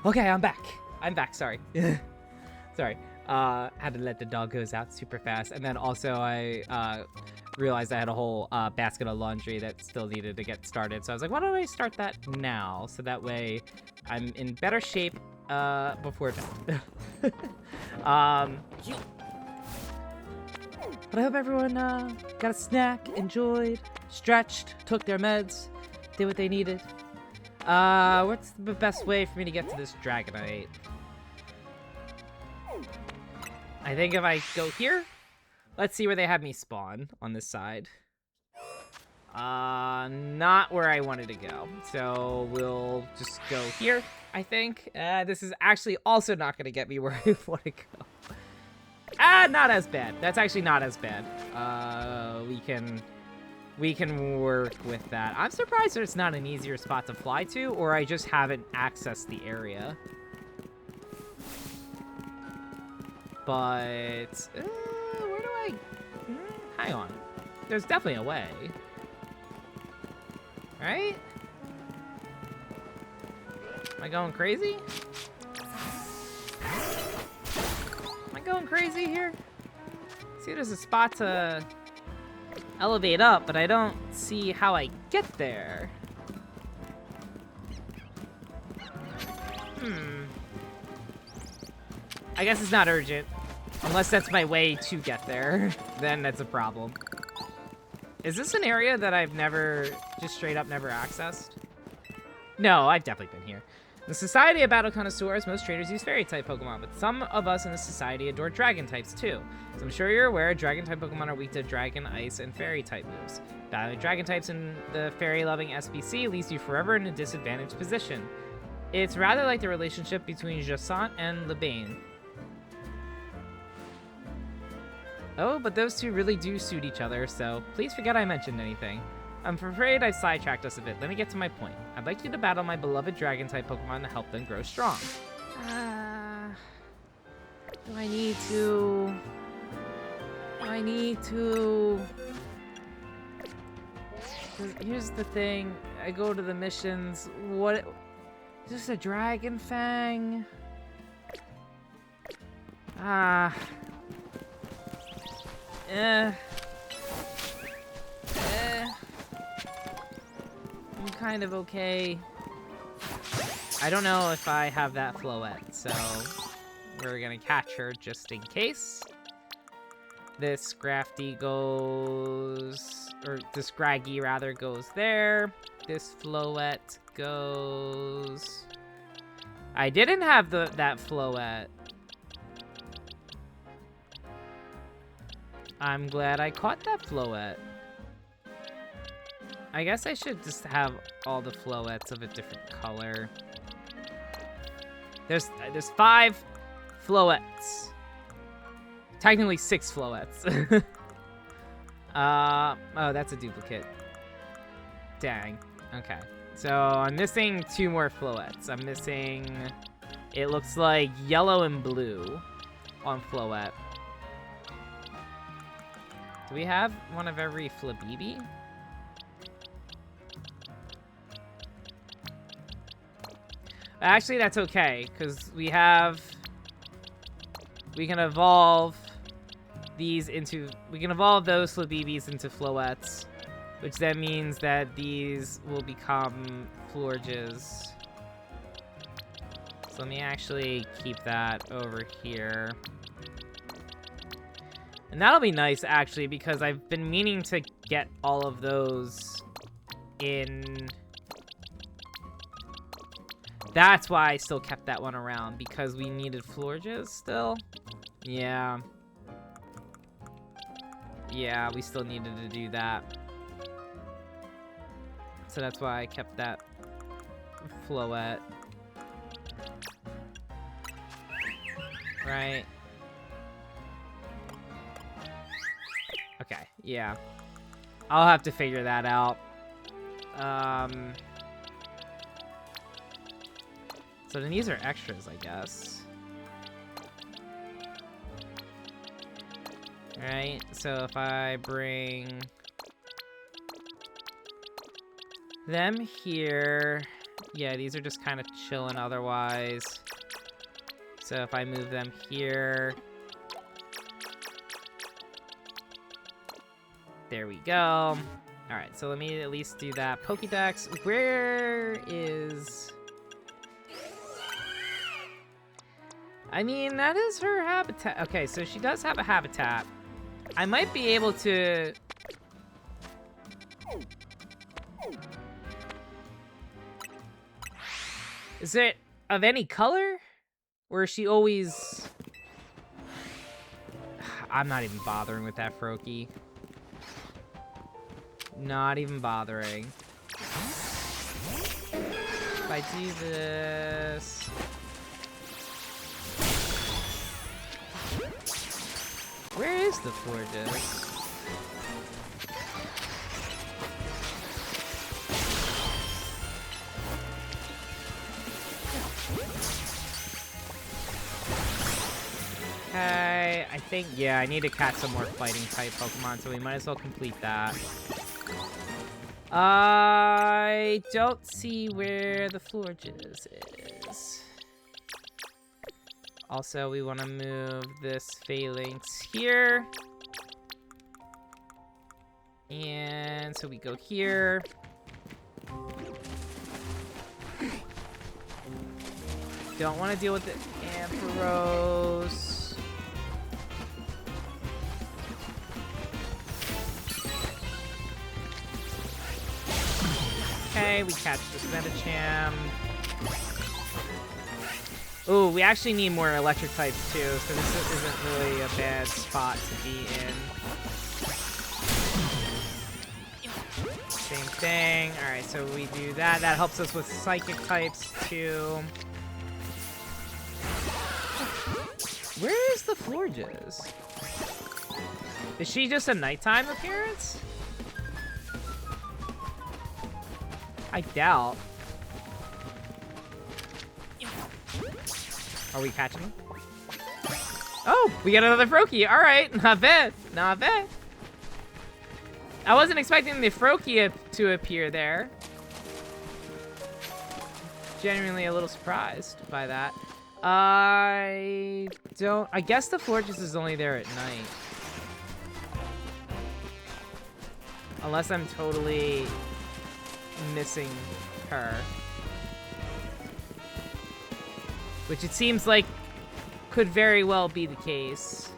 A: Okay, I'm back. I'm back, sorry. Sorry. Had to let the doggos out super fast. And then also I realized I had a whole basket of laundry that still needed to get started. So I was like, why don't I start that now? So that way I'm in better shape before bed. But I hope everyone got a snack, enjoyed, stretched, took their meds, did what they needed. What's the best way for me to get to this Dragonite? I think if I go here, let's see where they have me spawn on this side. Not where I wanted to go. So we'll just go here, I think. This is actually also not going to get me where I want to go. Not as bad. That's actually not as bad. We can work with that. I'm surprised there's not an easier spot to fly to, or I just haven't accessed the area. But, where do I... hang on. There's definitely a way. Right? Am I going crazy? Am I going crazy here? See, there's a spot to elevate up, but I don't see how I get there. I guess it's not urgent. Unless that's my way to get there, then that's a problem. Is this an area that I've never, just straight up never accessed? No, I've definitely been here. In the Society of Battle Connoisseurs, most traders use fairy-type Pokemon, but some of us in the Society adore dragon-types too. As I'm sure you're aware, dragon-type Pokemon are weak to dragon, ice, and fairy-type moves. Battling dragon-types in the fairy-loving SPC leaves you forever in a disadvantaged position. It's rather like the relationship between Jassant and Lebane. Oh, but those two really do suit each other, so please forget I mentioned anything. I'm afraid I've sidetracked us a bit. Let me get to my point. I'd like you to battle my beloved Dragon-type Pokemon to help them grow strong. Do I need to... Here's the thing. I go to the missions. What... Is this a Dragon Fang? I'm kind of okay. I don't know if I have that Floette, so we're gonna catch her just in case. This Scrafty goes, or this Scraggy rather goes there. This Floette goes... I didn't have that Floette. I'm glad I caught that Floette. I guess I should just have all the Floettes of a different color. There's 5 Floettes. Technically 6 Floettes. Oh, that's a duplicate. Dang. Okay. So I'm missing 2 more Floettes. I'm missing, it looks like yellow and blue on Floette. Do we have one of every Flabébé? Actually, that's okay, because we can evolve these into, we can evolve those Flabébés into Floettes, which then means that these will become Florges. So let me actually keep that over here. And that'll be nice, actually, because I've been meaning to get all of those in... That's why I still kept that one around, because we needed Florges still. Yeah. Yeah, we still needed to do that. So that's why I kept that Floette. Right. Okay, yeah. I'll have to figure that out. So then these are extras, I guess. Right, so if I bring them here, Yeah, these are just kind of chilling otherwise. So if I move them here... There we go. Alright, so let me at least do that. Pokédex, where is... I mean, that is her habitat. Okay, so she does have a habitat. I might be able to... Is it of any color? Or is she always... I'm not even bothering with that Froakie. Not even bothering. If I do this... Where is the Florges? Okay, I think, yeah, I need to catch some more fighting type Pokemon, so we might as well complete that. I don't see where the Florges is. Also, we want to move this Phalanx here. And so we go here. Don't want to deal with the Ampharos. Okay, we catch this Metacham. Ooh, we actually need more electric types too, so this isn't really a bad spot to be in. Same thing. Alright, so we do that. That helps us with psychic types too. Where is the Florges? Is she just a nighttime appearance? I doubt. Are we catching them? Oh, we got another Froakie. All right, not bad, not bad. I wasn't expecting the Froakie to appear there. Genuinely a little surprised by that. I guess the Florges is only there at night. Unless I'm totally missing her. Which it seems like could very well be the case.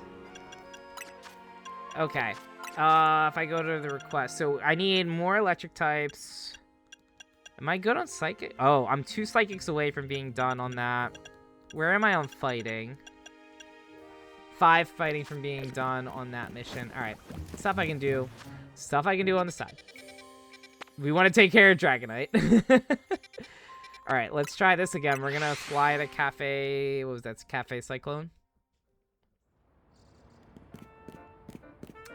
A: Okay. If I go to the request. So I need more electric types. Am I good on psychic? Oh, I'm 2 psychics away from being done on that. Where am I on fighting? 5 fighting from being done on that mission. Alright. Stuff I can do. Stuff I can do on the side. We want to take care of Dragonite. Alright, let's try this again. We're gonna fly to Cafe... What was that? Cafe Cyclone?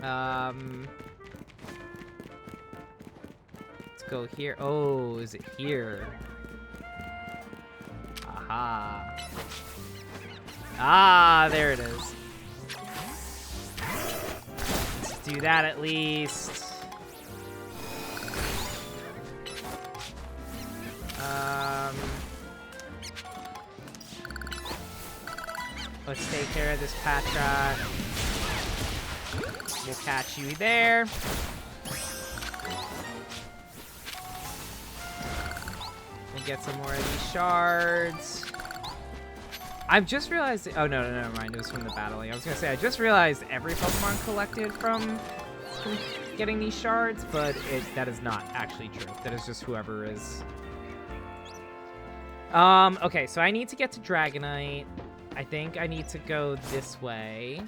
A: Let's go here. Oh, is it here? Aha. Ah, there it is. Let's do that at least. Let's take care of this Patra. We'll catch you there. We'll get some more of these shards. I've just realized... Oh, no, never mind. It was from the battling. I was going to say, I just realized every Pokemon collected from getting these shards, but that is not actually true. That is just whoever is... Okay, so I need to get to Dragonite. I think I need to go this way.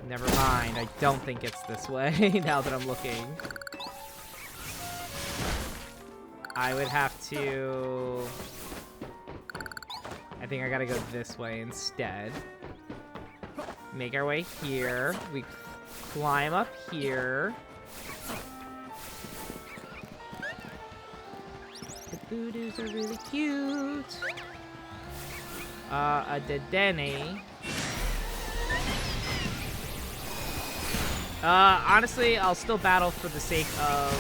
A: Never mind. I don't think it's this way now that I'm looking. I would have to... I think I gotta go this way instead. Make our way here. We climb up here. The Voodoos are really cute. A Dedenne. Honestly, I'll still battle for the sake of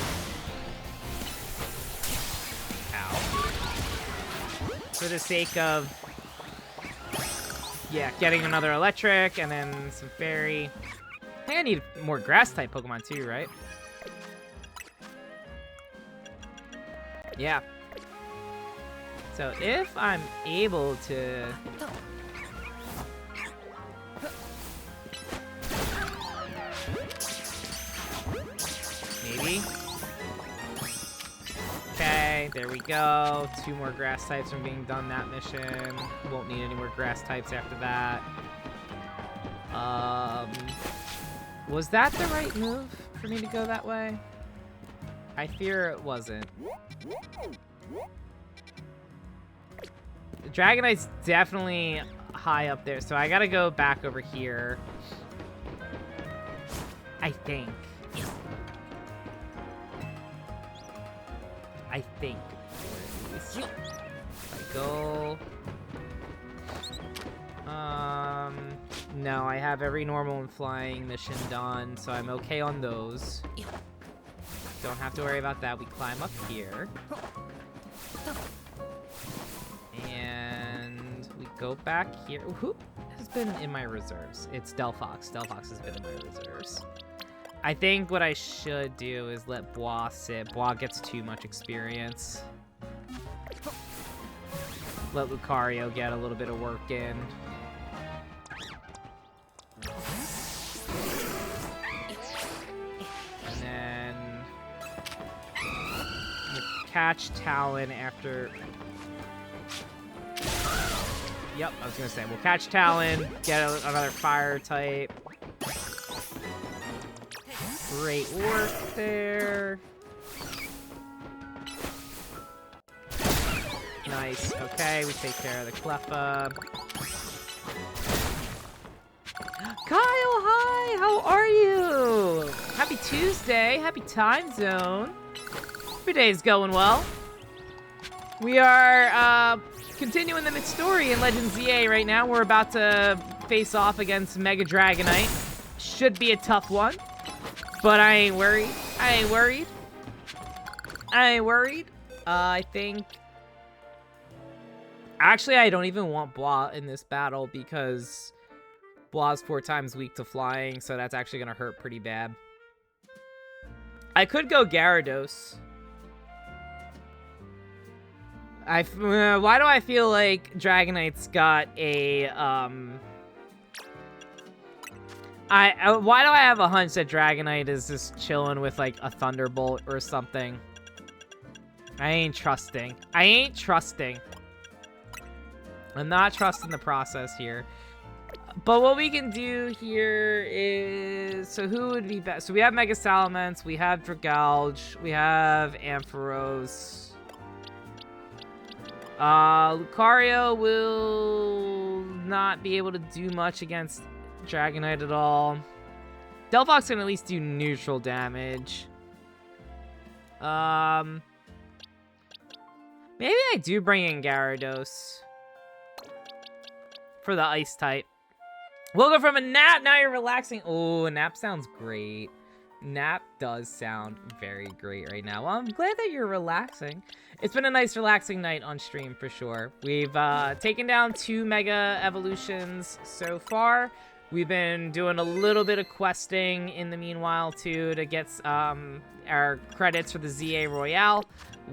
A: for the sake of, yeah, getting another electric and then some fairy. I think I need more grass-type Pokemon too, right? Yeah. So if I'm able to... Maybe. Okay, there we go. 2 more grass types from being done that mission. Won't need any more grass types after that. Was that the right move for me to go that way? I fear it wasn't. Dragonite's definitely high up there, so I gotta go back over here. I think. If I go... No, I have every normal and flying mission done, so I'm okay on those. Don't have to worry about that. We climb up here. And we go back here. Who has been in my reserves? It's Delphox. Delphox has been in my reserves. I think what I should do is let Bois sit. Bois gets too much experience. Let Lucario get a little bit of work in. And then we'll catch Talon after... Yep, I was gonna say, we'll catch Talon, get another fire type. Great work there. Nice. Okay, we take care of the Cleffa. Kyle, hi! How are you? Happy Tuesday. Happy time zone. Your day's going well. We are continuing the story in Legend ZA right now. We're about to face off against Mega Dragonite. Should be a tough one. But I ain't worried. I think... Actually, I don't even want Bois in this battle because Bois is 4 times weak to flying, so that's actually going to hurt pretty bad. I could go Gyarados. Why do I feel like Dragonite's got a... why do I have a hunch that Dragonite is just chilling with, like, a Thunderbolt or something? I ain't trusting. I'm not trusting the process here. But what we can do here is... So who would be best? So we have Mega Salamence, we have Dragalge, we have Ampharos. Lucario will not be able to do much against Dragonite at all. Delphox can at least do neutral damage. Maybe I do bring in Gyarados for the ice type. We'll go from a nap, now you're relaxing. Oh, a nap sounds great. Nap does sound very great right now. Well, I'm glad that you're relaxing. It's been a nice relaxing night on stream for sure. We've taken down 2 Mega Evolutions so far. We've been doing a little bit of questing in the meanwhile too to get our credits for the ZA Royale.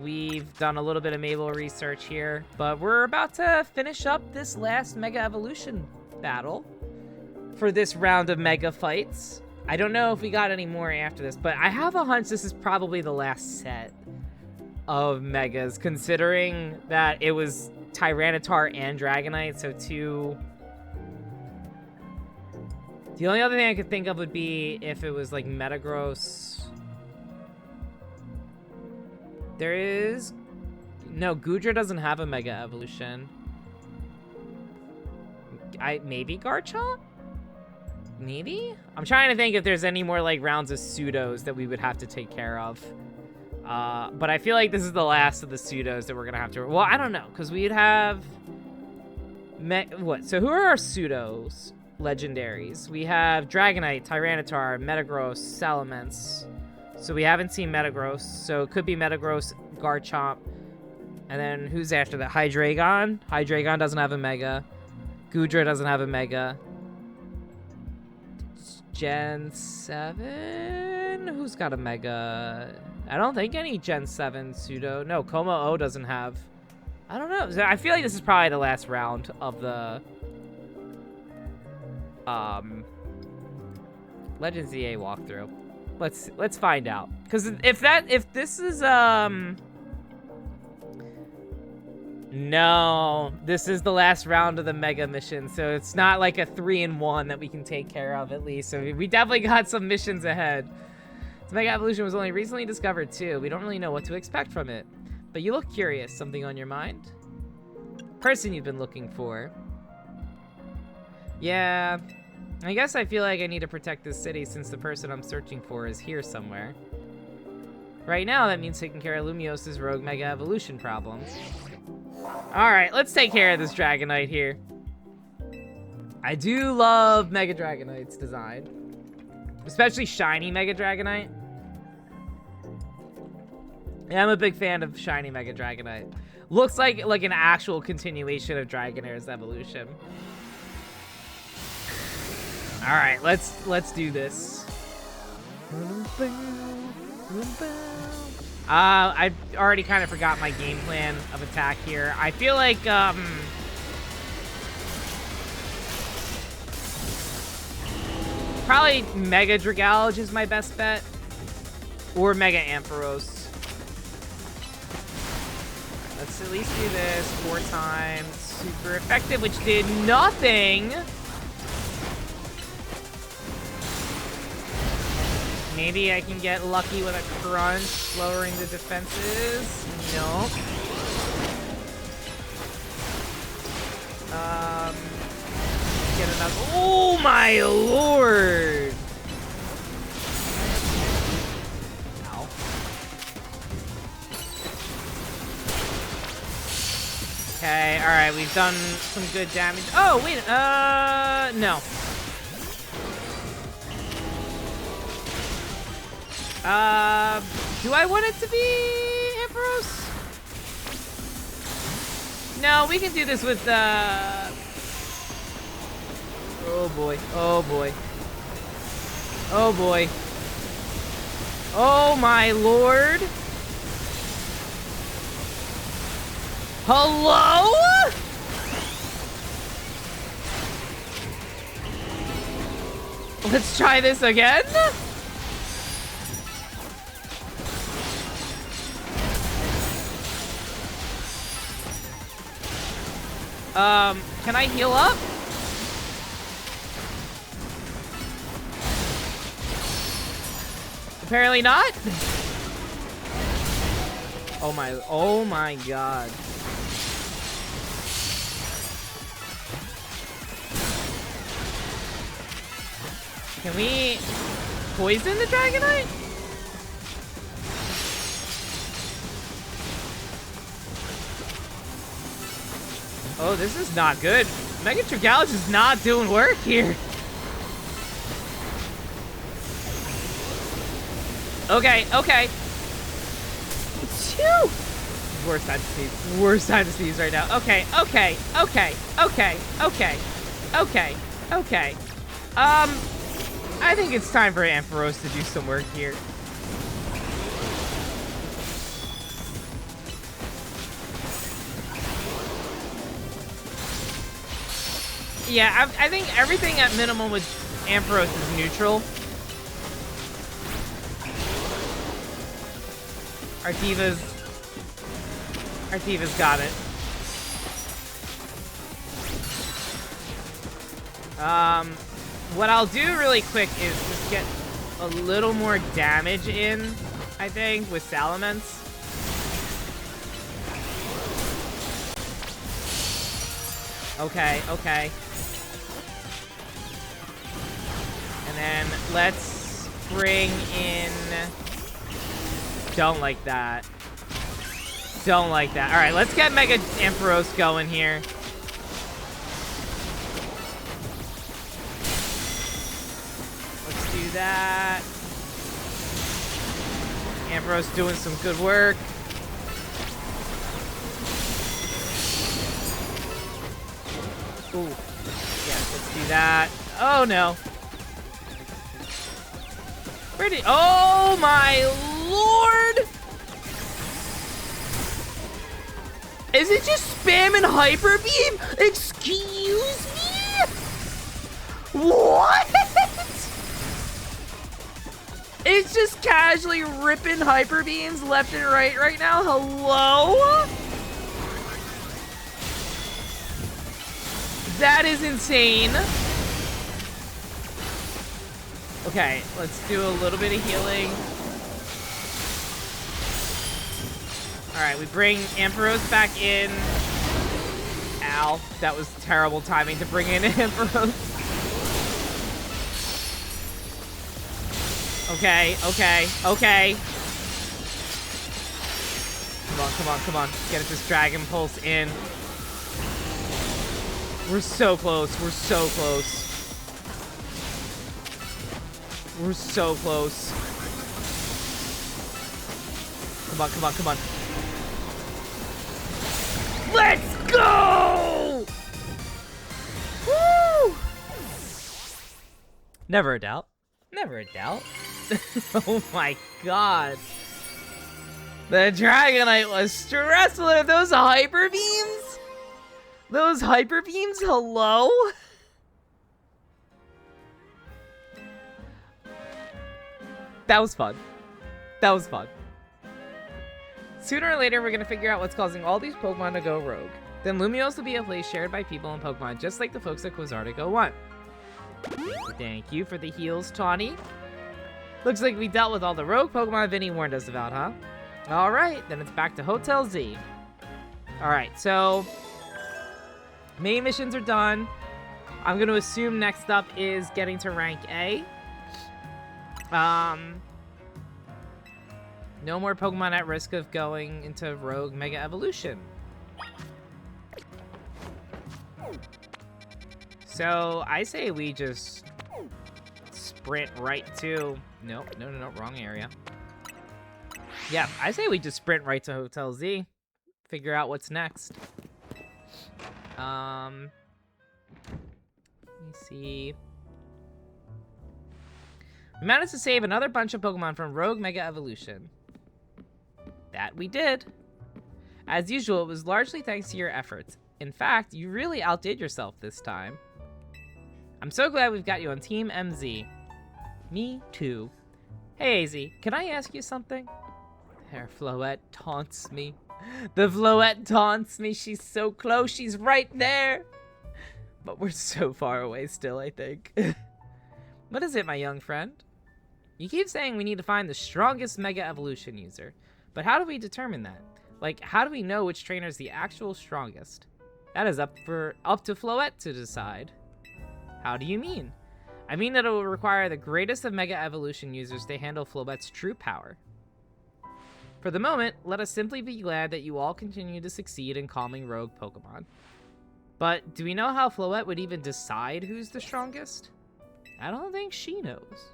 A: We've done a little bit of Mabel research here, but we're about to finish up this last Mega Evolution battle for this round of Mega Fights. I don't know if we got any more after this, but I have a hunch this is probably the last set of Megas, considering that it was Tyranitar and Dragonite, so 2... The only other thing I could think of would be if it was like Metagross. There is... No, Goodra doesn't have a Mega Evolution. Maybe Garchomp? Maybe? I'm trying to think if there's any more like rounds of pseudos that we would have to take care of. But I feel like this is the last of the pseudos that we're gonna have to... Well, I don't know, because we'd have... What? So who are our pseudos? Legendaries. We have Dragonite, Tyranitar, Metagross, Salamence. So we haven't seen Metagross, so it could be Metagross, Garchomp, And then who's after that? Hydreigon. Hydreigon doesn't have a Mega. Goodra doesn't have a Mega. Gen 7? Who's got a Mega? I don't think any Gen 7 pseudo. No, Como-O doesn't have. I don't know. I feel like this is probably the last round of the Legends EA walkthrough. Let's find out. Because if this is no, this is the last round of the Mega mission, so it's not like a 3-in-1 that we can take care of at least. So we definitely got some missions ahead. This Mega Evolution was only recently discovered too. We don't really know what to expect from it. But you look curious. Something on your mind? Person you've been looking for. Yeah, I guess I feel like I need to protect this city since the person I'm searching for is here somewhere. Right now, that means taking care of Lumios's rogue Mega Evolution problem. Alright, let's take care of this Dragonite here. I do love Mega Dragonite's design. Especially shiny Mega Dragonite. Yeah, I'm a big fan of shiny Mega Dragonite. Looks like an actual continuation of Dragonair's evolution. Alright, let's do this. I already kind of forgot my game plan of attack here. I feel like, probably Mega Dragalge is my best bet. Or Mega Ampharos. Let's at least do this 4 times. Super effective, which did nothing. Maybe I can get lucky with a crunch, lowering the defenses. Nope. Get another. Oh my lord! Ow. Okay, alright, we've done some good damage. Oh, wait, no. Do I want it to be Ampharos? No, we can do this with, oh boy, oh boy. Oh boy. Oh my lord. Hello? Let's try this again. Can I heal up? Apparently not. Oh my god. Can we poison the Dragonite? Oh, this is not good. Mega Dragalge is not doing work here. Okay, okay. Phew. Worst time to sneeze. Worst time to sneeze right now. Okay, okay, okay, okay, okay, okay, okay. I think it's time for Ampharos to do some work here. Yeah, I think everything at minimum with Ampharos is neutral. Artiva's got it. What I'll do really quick is just get a little more damage in, I think, with Salamence. Okay, okay. And then let's bring in... Don't like that. Don't like that. Alright, let's get Mega Ampharos going here. Let's do that. Ampharos doing some good work. Ooh. Yeah, let's do that. Oh, no. Where did... Oh, my Lord! Is it just spamming Hyper Beam? Excuse me? What? It's just casually ripping Hyper Beams left and right now. Hello? That is insane. Okay, let's do a little bit of healing. Alright, we bring Ampharos back in. Ow, that was terrible timing to bring in Ampharos. Okay. Come on. Let's get this Dragon Pulse in. We're so close. We're so close. Come on. Let's go! Woo! Never a doubt. Oh my god. The Dragonite was stressful. If those Hyper Beams? Hello? That was fun. Sooner or later, we're gonna figure out what's causing all these Pokemon to go rogue. Then Lumiose will be a place shared by people and Pokemon, just like the folks at Quasartico want. Thank you for the heals, Tawny. Looks like we dealt with all the rogue Pokemon Vinny warned us about, huh? Alright, then it's back to Hotel Z. Alright, so... main missions are done. I'm gonna assume next up is getting to rank A. No more Pokemon at risk of going into Rogue Mega Evolution. So, I say we just sprint right to... No, wrong area. Yeah, I say we just sprint right to Hotel Z. Figure out what's next. Let me see... We managed to save another bunch of Pokemon from Rogue Mega Evolution. That we did. As usual, it was largely thanks to your efforts. In fact, you really outdid yourself this time. I'm so glad we've got you on Team MZ. Me too. Hey, AZ, can I ask you something? There, Floette taunts me. The Floette taunts me. She's so close. She's right there. But we're so far away still, I think. What is it, my young friend? You keep saying we need to find the strongest Mega Evolution user. But how do we determine that? Like, how do we know which trainer is the actual strongest? That is up to Floette to decide. How do you mean? I mean that it will require the greatest of Mega Evolution users to handle Floette's true power. For the moment, let us simply be glad that you all continue to succeed in calming rogue Pokemon. But do we know how Floette would even decide who's the strongest? I don't think she knows.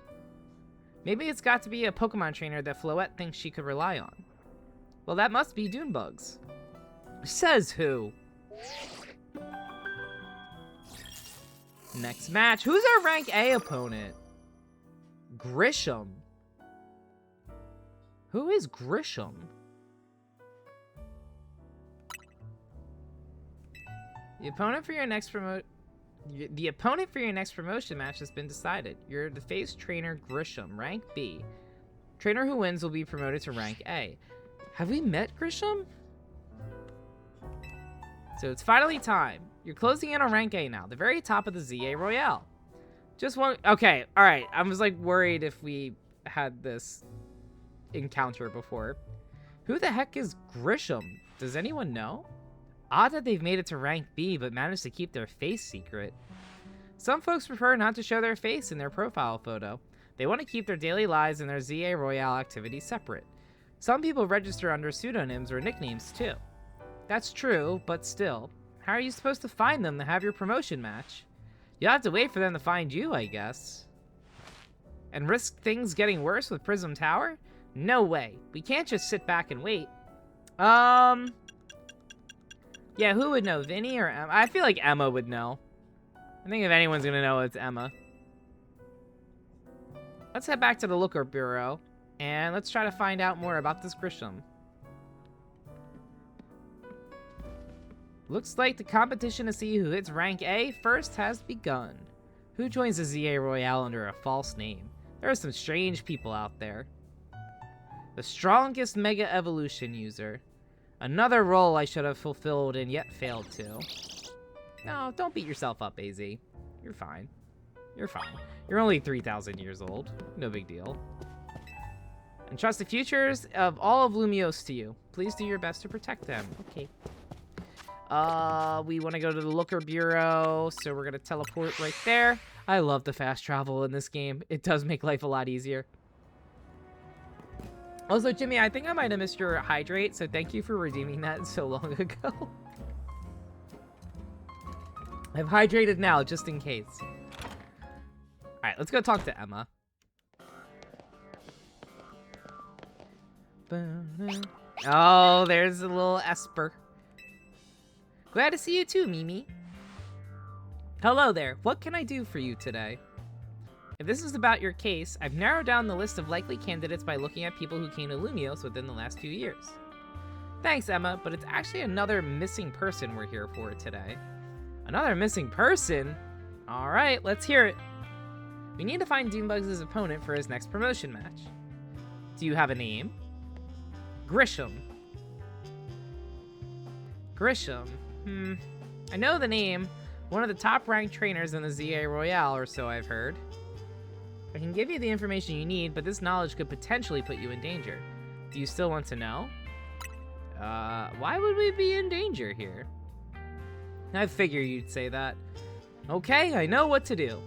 A: Maybe it's got to be a Pokemon trainer that Floette thinks she could rely on. Well, that must be doonbugs. Says who? Next match. Who's our rank A opponent? Grisham. Who is Grisham? The opponent for your next promotion match has been decided. You're to face trainer Grisham, rank B. Trainer who wins will be promoted to rank A. Have we met Grisham? So it's finally time. You're closing in on rank A now, the very top of the ZA Royale. Just one. Okay, all right. I was like worried if we had this encounter before. Who the heck is Grisham? Does anyone know? Odd that they've made it to rank B, but managed to keep their face secret. Some folks prefer not to show their face in their profile photo. They want to keep their daily lives and their ZA Royale activities separate. Some people register under pseudonyms or nicknames too. That's true, but still. How are you supposed to find them to have your promotion match? You'll have to wait for them to find you, I guess. And risk things getting worse with Prism Tower? No way. We can't just sit back and wait. Yeah, who would know? Vinny or Emma? I feel like Emma would know. I think if anyone's gonna know, it's Emma. Let's head back to the Looker Bureau, and let's try to find out more about this Grisham. Looks like the competition to see who hits rank A first has begun. Who joins the ZA Royale under a false name? There are some strange people out there. The strongest Mega Evolution user. Another role I should have fulfilled and yet failed to. No, don't beat yourself up, AZ. You're fine. You're fine. You're only 3,000 years old. No big deal. And trust the futures of all of Lumiose to you. Please do your best to protect them. Okay. We want to go to the Looker Bureau, so we're going to teleport right there. I love the fast travel in this game. It does make life a lot easier. Also, Jimmy, I think I might have missed your hydrate, so thank you for redeeming that so long ago. I've hydrated now, just in case. Alright, let's go talk to Emma. Oh, there's a little Esper. Glad to see you too, Mimi. Hello there. What can I do for you today? If this is about your case, I've narrowed down the list of likely candidates by looking at people who came to Lumiose within the last few years. Thanks, Emma, but it's actually another missing person we're here for today. Another missing person? Alright, let's hear it. We need to find doonbugs' opponent for his next promotion match. Do you have a name? Grisham. Grisham. I know the name. One of the top-ranked trainers in the ZA Royale, or so I've heard. I can give you the information you need, but this knowledge could potentially put you in danger. Do you still want to know? Why would we be in danger here? I figured you'd say that. Okay, I know what to do.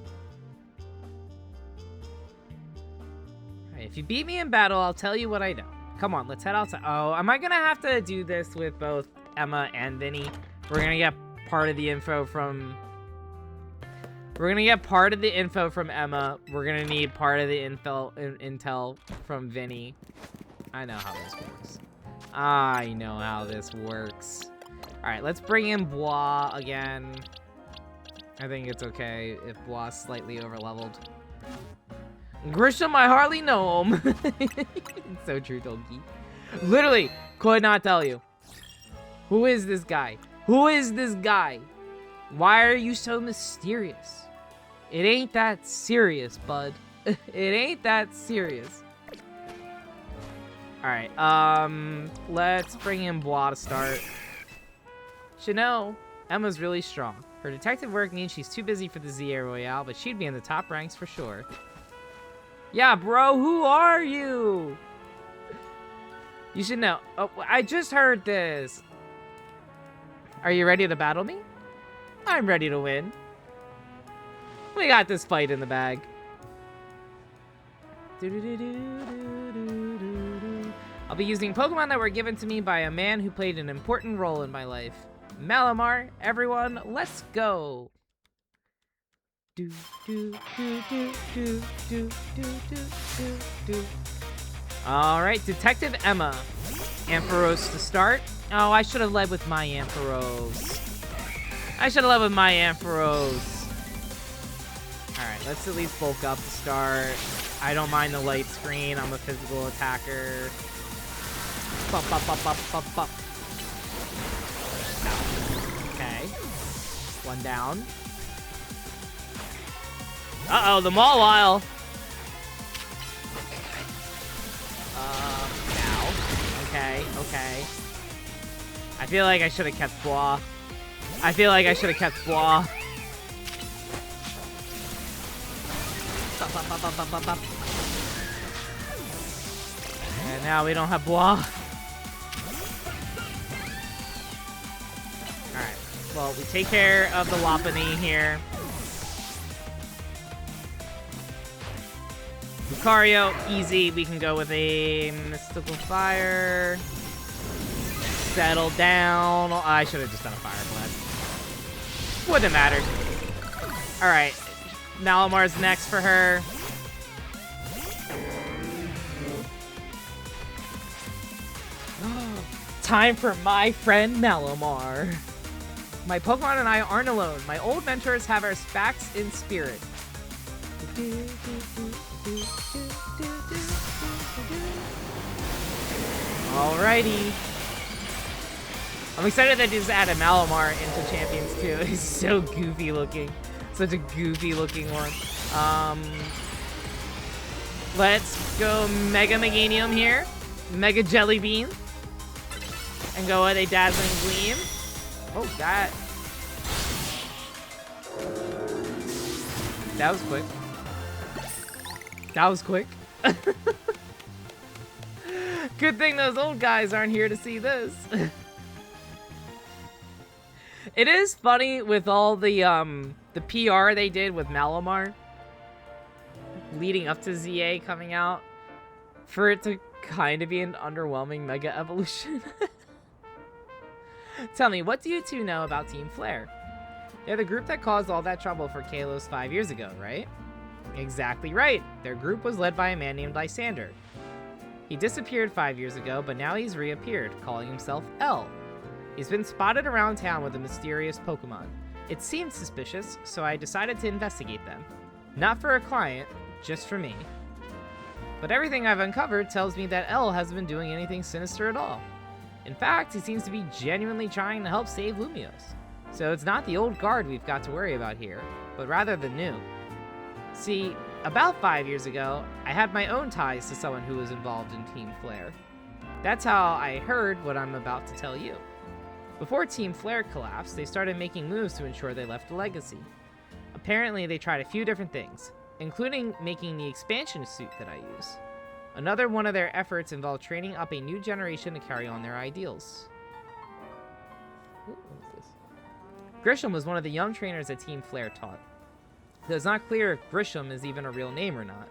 A: Alright, if you beat me in battle, I'll tell you what I know. Come on, let's head outside. Oh, am I gonna have to do this with both Emma and Vinny? We're gonna get part of the info from... We're gonna get part of the info from Emma. We're gonna need part of the intel from Vinny. I know how this works. I know how this works. Alright, let's bring in Bois again. I think it's okay if Bois is slightly overleveled. Grisham, I hardly know him. It's so true, Donkey. Literally, could not tell you. Who is this guy? Who is this guy? Why are you so mysterious? It ain't that serious, bud. It ain't that serious. Alright, let's bring in Bois to start. Should know, Emma's really strong. Her detective work means she's too busy for the ZA Royale, but she'd be in the top ranks for sure. Yeah, bro, who are you? You should know. Oh, I just heard this. Are you ready to battle me? I'm ready to win. We got this fight in the bag. I'll be using Pokemon that were given to me by a man who played an important role in my life. Malamar, everyone, let's go. Alright, Detective Emma. Ampharos to start. Oh, I should have led with my Ampharos. Alright, let's at least bulk up to start. I don't mind the light screen. I'm a physical attacker. Bop, bop, bop, bop, bop, bop. Okay. One down. Uh-oh, the Mawile. Now. Okay, okay. I feel like I should have kept Bois. And now we don't have Bois. Alright. Well, we take care of the Lopunny here. Lucario, easy. We can go with a Mystical Fire. Settle down. I should have just done a Fire Blast. Wouldn't have mattered. Alright. Malamar's next for her. Time for my friend Malamar. My Pokemon and I aren't alone. My old mentors have our backs in spirit. Alrighty. I'm excited that they just added Malamar into Champions too. He's so goofy looking. Such a goofy looking one. Let's go Mega Meganium here. Mega Jelly Bean. And go with a Dazzling Gleam. Oh, that was quick. That was quick. Good thing those old guys aren't here to see this. It is funny with all the PR they did with Malamar leading up to ZA coming out, for it to kind of be an underwhelming Mega Evolution. Tell me, what do you two know about Team Flare? They're the group that caused all that trouble for Kalos 5 years ago, right? Exactly right. Their group was led by a man named Lysander. He disappeared 5 years ago, but now he's reappeared, calling himself L. He's been spotted around town with a mysterious Pokemon. It seemed suspicious, so I decided to investigate them. Not for a client, just for me. But everything I've uncovered tells me that L hasn't been doing anything sinister at all. In fact, he seems to be genuinely trying to help save Lumios. So it's not the old guard we've got to worry about here, but rather the new. See, about 5 years ago, I had my own ties to someone who was involved in Team Flare. That's how I heard what I'm about to tell you. Before Team Flare collapsed, they started making moves to ensure they left a legacy. Apparently, they tried a few different things, including making the expansion suit that I use. Another one of their efforts involved training up a new generation to carry on their ideals. What is this? Grisham was one of the young trainers that Team Flare taught. Though it's not clear if Grisham is even a real name or not.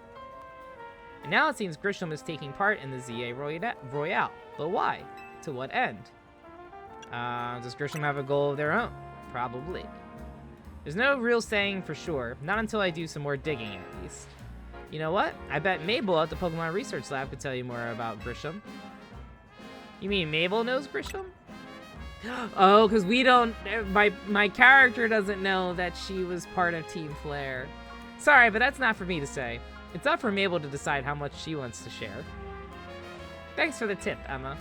A: And now it seems Grisham is taking part in the ZA Royale. But why? To what end? Does Grisham have a goal of their own? Probably. There's no real saying for sure, not until I do some more digging at least. You know what? I bet Mabel at the Pokemon Research Lab could tell you more about Grisham. You mean Mabel knows Grisham? Oh, because we don't... My character doesn't know that she was part of Team Flare. Sorry, but that's not for me to say. It's up for Mabel to decide how much she wants to share. Thanks for the tip, Emma.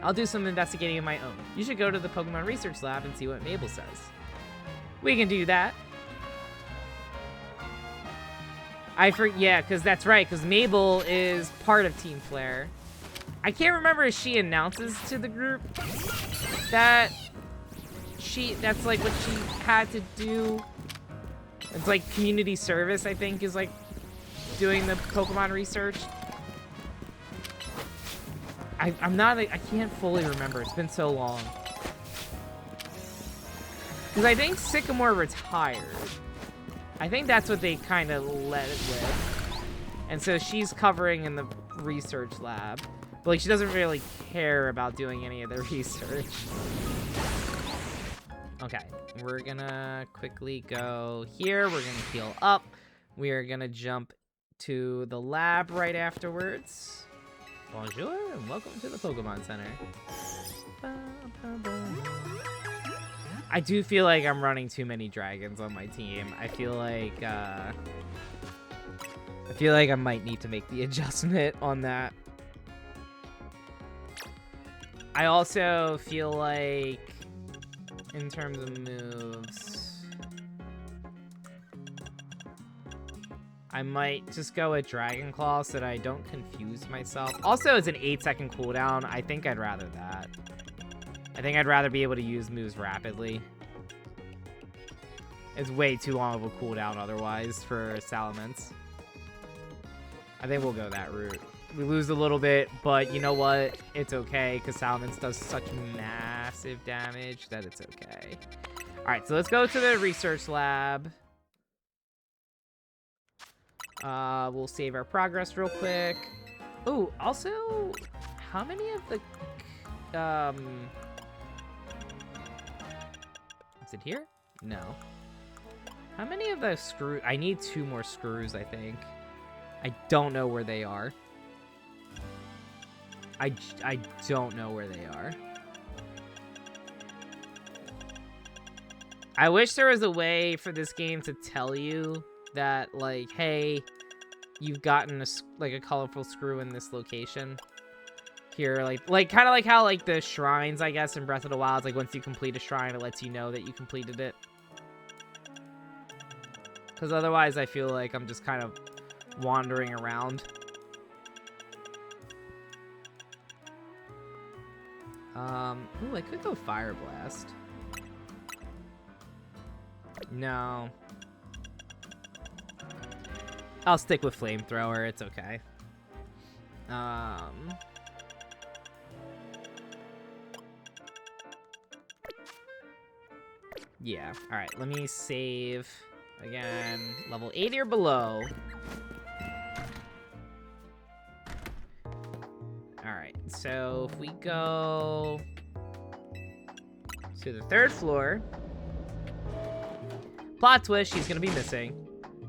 A: I'll do some investigating of my own. You should go to the Pokemon Research Lab and see what Mabel says. We can do that. Yeah, because that's right, because Mabel is part of Team Flare. I can't remember if she announces to the group that that's like what she had to do. It's like community service, I think, is like doing the Pokemon research. I can't fully remember. It's been so long. Because I think Sycamore retired. I think that's what they kind of let it with. And so she's covering in the research lab. But like, she doesn't really care about doing any of the research. Okay, we're gonna quickly go here. We're gonna heal up. We are gonna jump to the lab right afterwards. Bonjour and welcome to the Pokemon Center. I do feel like I'm running too many dragons on my team. I feel like I might need to make the adjustment on that. I also feel like in terms of moves, I might just go with Dragon Claw so that I don't confuse myself. Also, it's an 8-second cooldown. I think I'd rather that. I think I'd rather be able to use moves rapidly. It's way too long of a cooldown otherwise for Salamence. I think we'll go that route. We lose a little bit, but you know what? It's okay, because Salamence does such massive damage that it's okay. Alright, so let's go to the research lab. We'll save our progress real quick. Oh, also, how many of the... Is it here? No. How many of the screws? I need 2 more screws, I think. I don't know where they are. I don't know where they are. I wish there was a way for this game to tell you that, like, hey, you've gotten a colorful screw in this location. Here, like kind of like how, like, the shrines, I guess, in Breath of the Wild, like, once you complete a shrine, it lets you know that you completed it. Because otherwise, I feel like I'm just kind of wandering around. Ooh, I could go Fire Blast. No. I'll stick with Flamethrower, it's okay. Yeah, alright, let me save again. Level 80 or below. Alright, so if we go to the 3rd floor, plot twist, she's gonna be missing.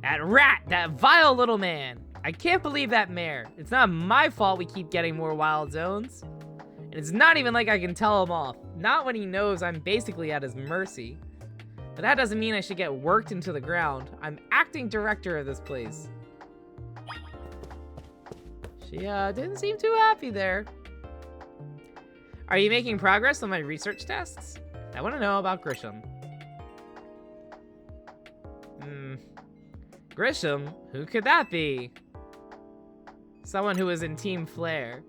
A: That rat, that vile little man. I can't believe that mare. It's not my fault we keep getting more wild zones. And it's not even like I can tell him off. Not when he knows I'm basically at his mercy. But that doesn't mean I should get worked into the ground. I'm acting director of this place. She didn't seem too happy there. Are you making progress on my research tasks? I want to know about Grisham. Grisham? Who could that be? Someone who was in Team Flare.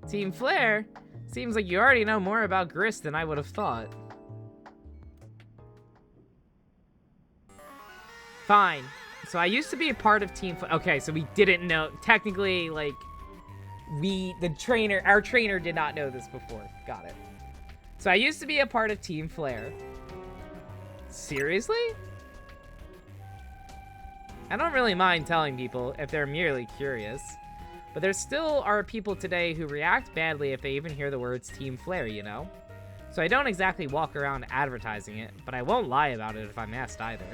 A: Team Flare? Seems like you already know more about Grist than I would have thought. Fine. So I used to be a part of Team Flare. Okay, so we didn't know. Technically, like, our trainer did not know this before. Got it. So I used to be a part of Team Flare. Seriously? I don't really mind telling people if they're merely curious. But there still are people today who react badly if they even hear the words Team Flare, you know? So I don't exactly walk around advertising it, but I won't lie about it if I'm asked either.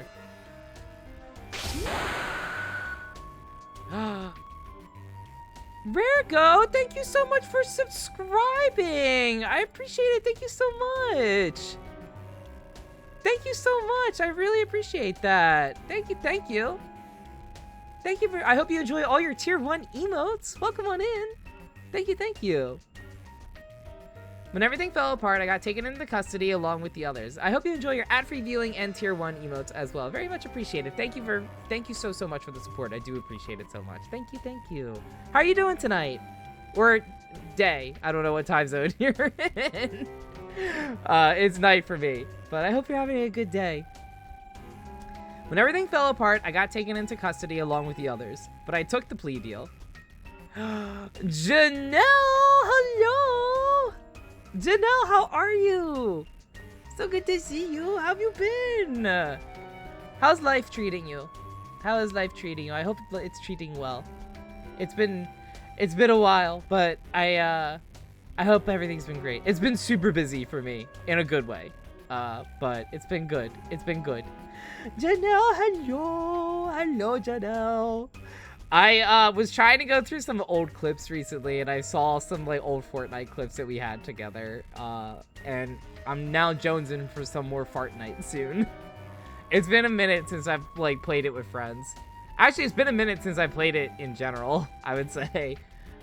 A: Rarego, thank you so much for subscribing. I appreciate it. Thank you so much. Thank you so much. I really appreciate that. Thank you. Thank you. Thank you for. I hope you enjoy all your tier 1 emotes. Welcome on in. Thank you. Thank you. When everything fell apart, I got taken into custody along with the others. I hope you enjoy your ad-free viewing and tier 1 emotes as well. Very much appreciated. Thank you so much for the support. I do appreciate it so much. Thank you. How are you doing tonight? Or day. I don't know what time zone you're in. It's night for me, but I hope you're having a good day. When everything fell apart, I got taken into custody along with the others, but I took the plea deal. Janelle, hello! Janelle, how are you? So good to see you. How have you been? How's life treating you? How is life treating you? I hope it's treating well. It's been a while, but I hope everything's been great. It's been super busy for me in a good way. But it's been good. It's been good. Janelle, hello. Hello, Janelle. I was trying to go through some old clips recently, and I saw some like old Fortnite clips that we had together. And I'm now jonesing for some more Fortnite soon. It's been a minute since I've like played it with friends. Actually, it's been a minute since I played it in general, I would say.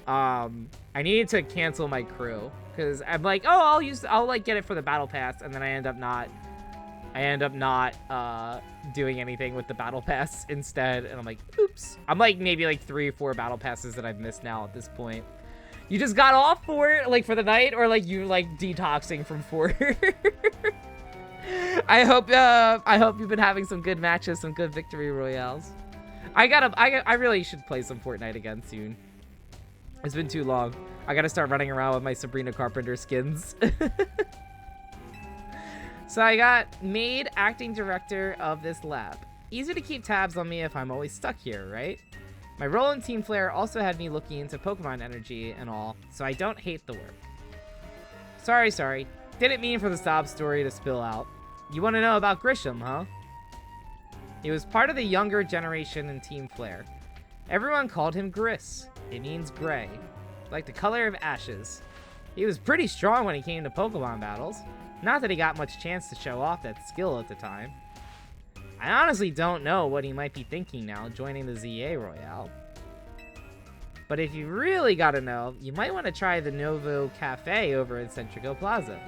A: I needed to cancel my crew because I'm like, oh, I'll like get it for the battle pass, and then I end up not doing anything with the battle pass instead, and I'm like, oops. I'm like maybe like 3 or 4 battle passes that I've missed now at this point. You just got off for it, like for the night, or like you like detoxing from Fort? I hope you've been having some good matches, some good victory royales. I really should play some Fortnite again soon. It's been too long. I gotta start running around with my Sabrina Carpenter skins. So I got made acting director of this lab. Easy to keep tabs on me if I'm always stuck here, right? My role in Team Flare also had me looking into Pokemon energy and all, so I don't hate the work. Sorry. Didn't mean for the sob story to spill out. You want to know about Grisham, huh? He was part of the younger generation in Team Flare. Everyone called him Gris. It means gray, like the color of ashes. He was pretty strong when he came to Pokemon battles. Not that he got much chance to show off that skill at the time. I honestly don't know what he might be thinking now, joining the ZA Royale. But if you really gotta know, you might want to try the Novo Cafe over in Centrico Plaza.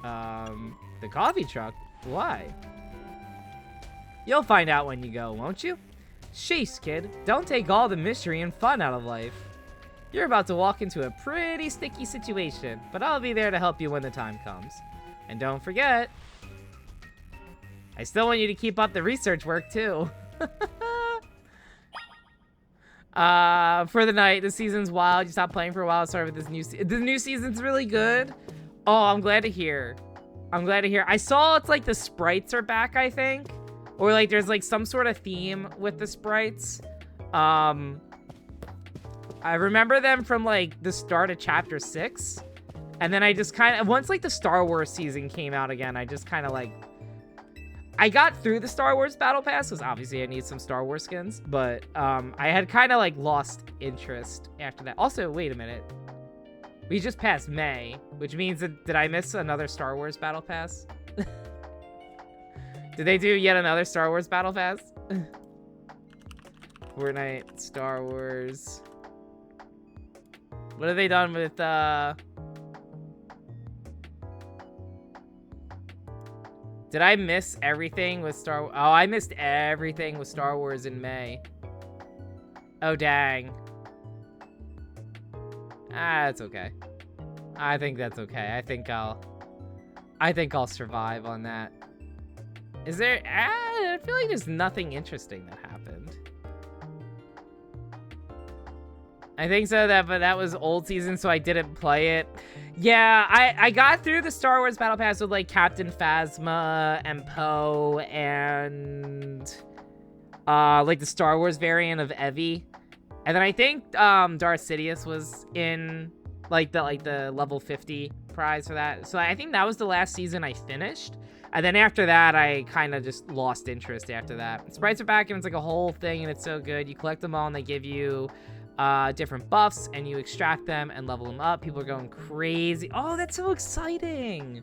A: The coffee truck? Why? You'll find out when you go, won't you? Sheesh, kid. Don't take all the mystery and fun out of life. You're about to walk into a pretty sticky situation, but I'll be there to help you when the time comes. And don't forget, I still want you to keep up the research work, too. For the night, the season's wild. You stopped playing for a while. Sorry with this the new season's really good. Oh, I'm glad to hear. I'm glad to hear. I saw it's like the sprites are back, I think. Or like there's like some sort of theme with the sprites. I remember them from like the start of chapter 6. And then I just kind of, once like the Star Wars season came out again, I just kind of like, I got through the Star Wars Battle Pass, because obviously I need some Star Wars skins, but I had kind of like lost interest after that. Also, wait a minute. We just passed May, which means that, did I miss another Star Wars Battle Pass? Did they do yet another Star Wars Battle Pass? Fortnite, Star Wars. What have they done with, Did I miss everything with Star Wars? Oh, I missed everything with Star Wars in May. Oh, dang. Ah, that's okay. I think that's okay. I think I'll survive on that. Is there... I feel like there's nothing interesting that happened. I think so, but that was old season, so I didn't play it. Yeah, I got through the Star Wars Battle Pass with, like, Captain Phasma and Poe and, like, the Star Wars variant of Evie. And then I think, Darth Sidious was in, like, the level 50 prize for that. So I think that was the last season I finished. And then after that, I kind of just lost interest after that. Sprites are back, and it's, like, a whole thing, and it's so good. You collect them all, and they give you... different buffs, and you extract them and level them up. People are going crazy. Oh, that's so exciting.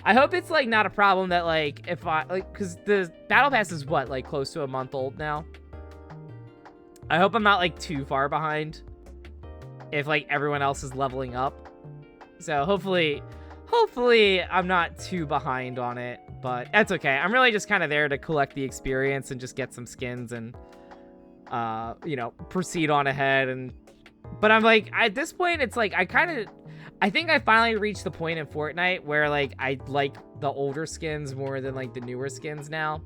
A: I hope it's like not a problem that like if I like, because the battle pass is what, like close to a month old now. I hope I'm not like too far behind if like everyone else is leveling up. So hopefully I'm not too behind on it, but that's okay. I'm really just kind of there to collect the experience and just get some skins and you know, proceed on ahead. But I'm like, at this point, it's like, I think I finally reached the point in Fortnite where like, I like the older skins more than like the newer skins now.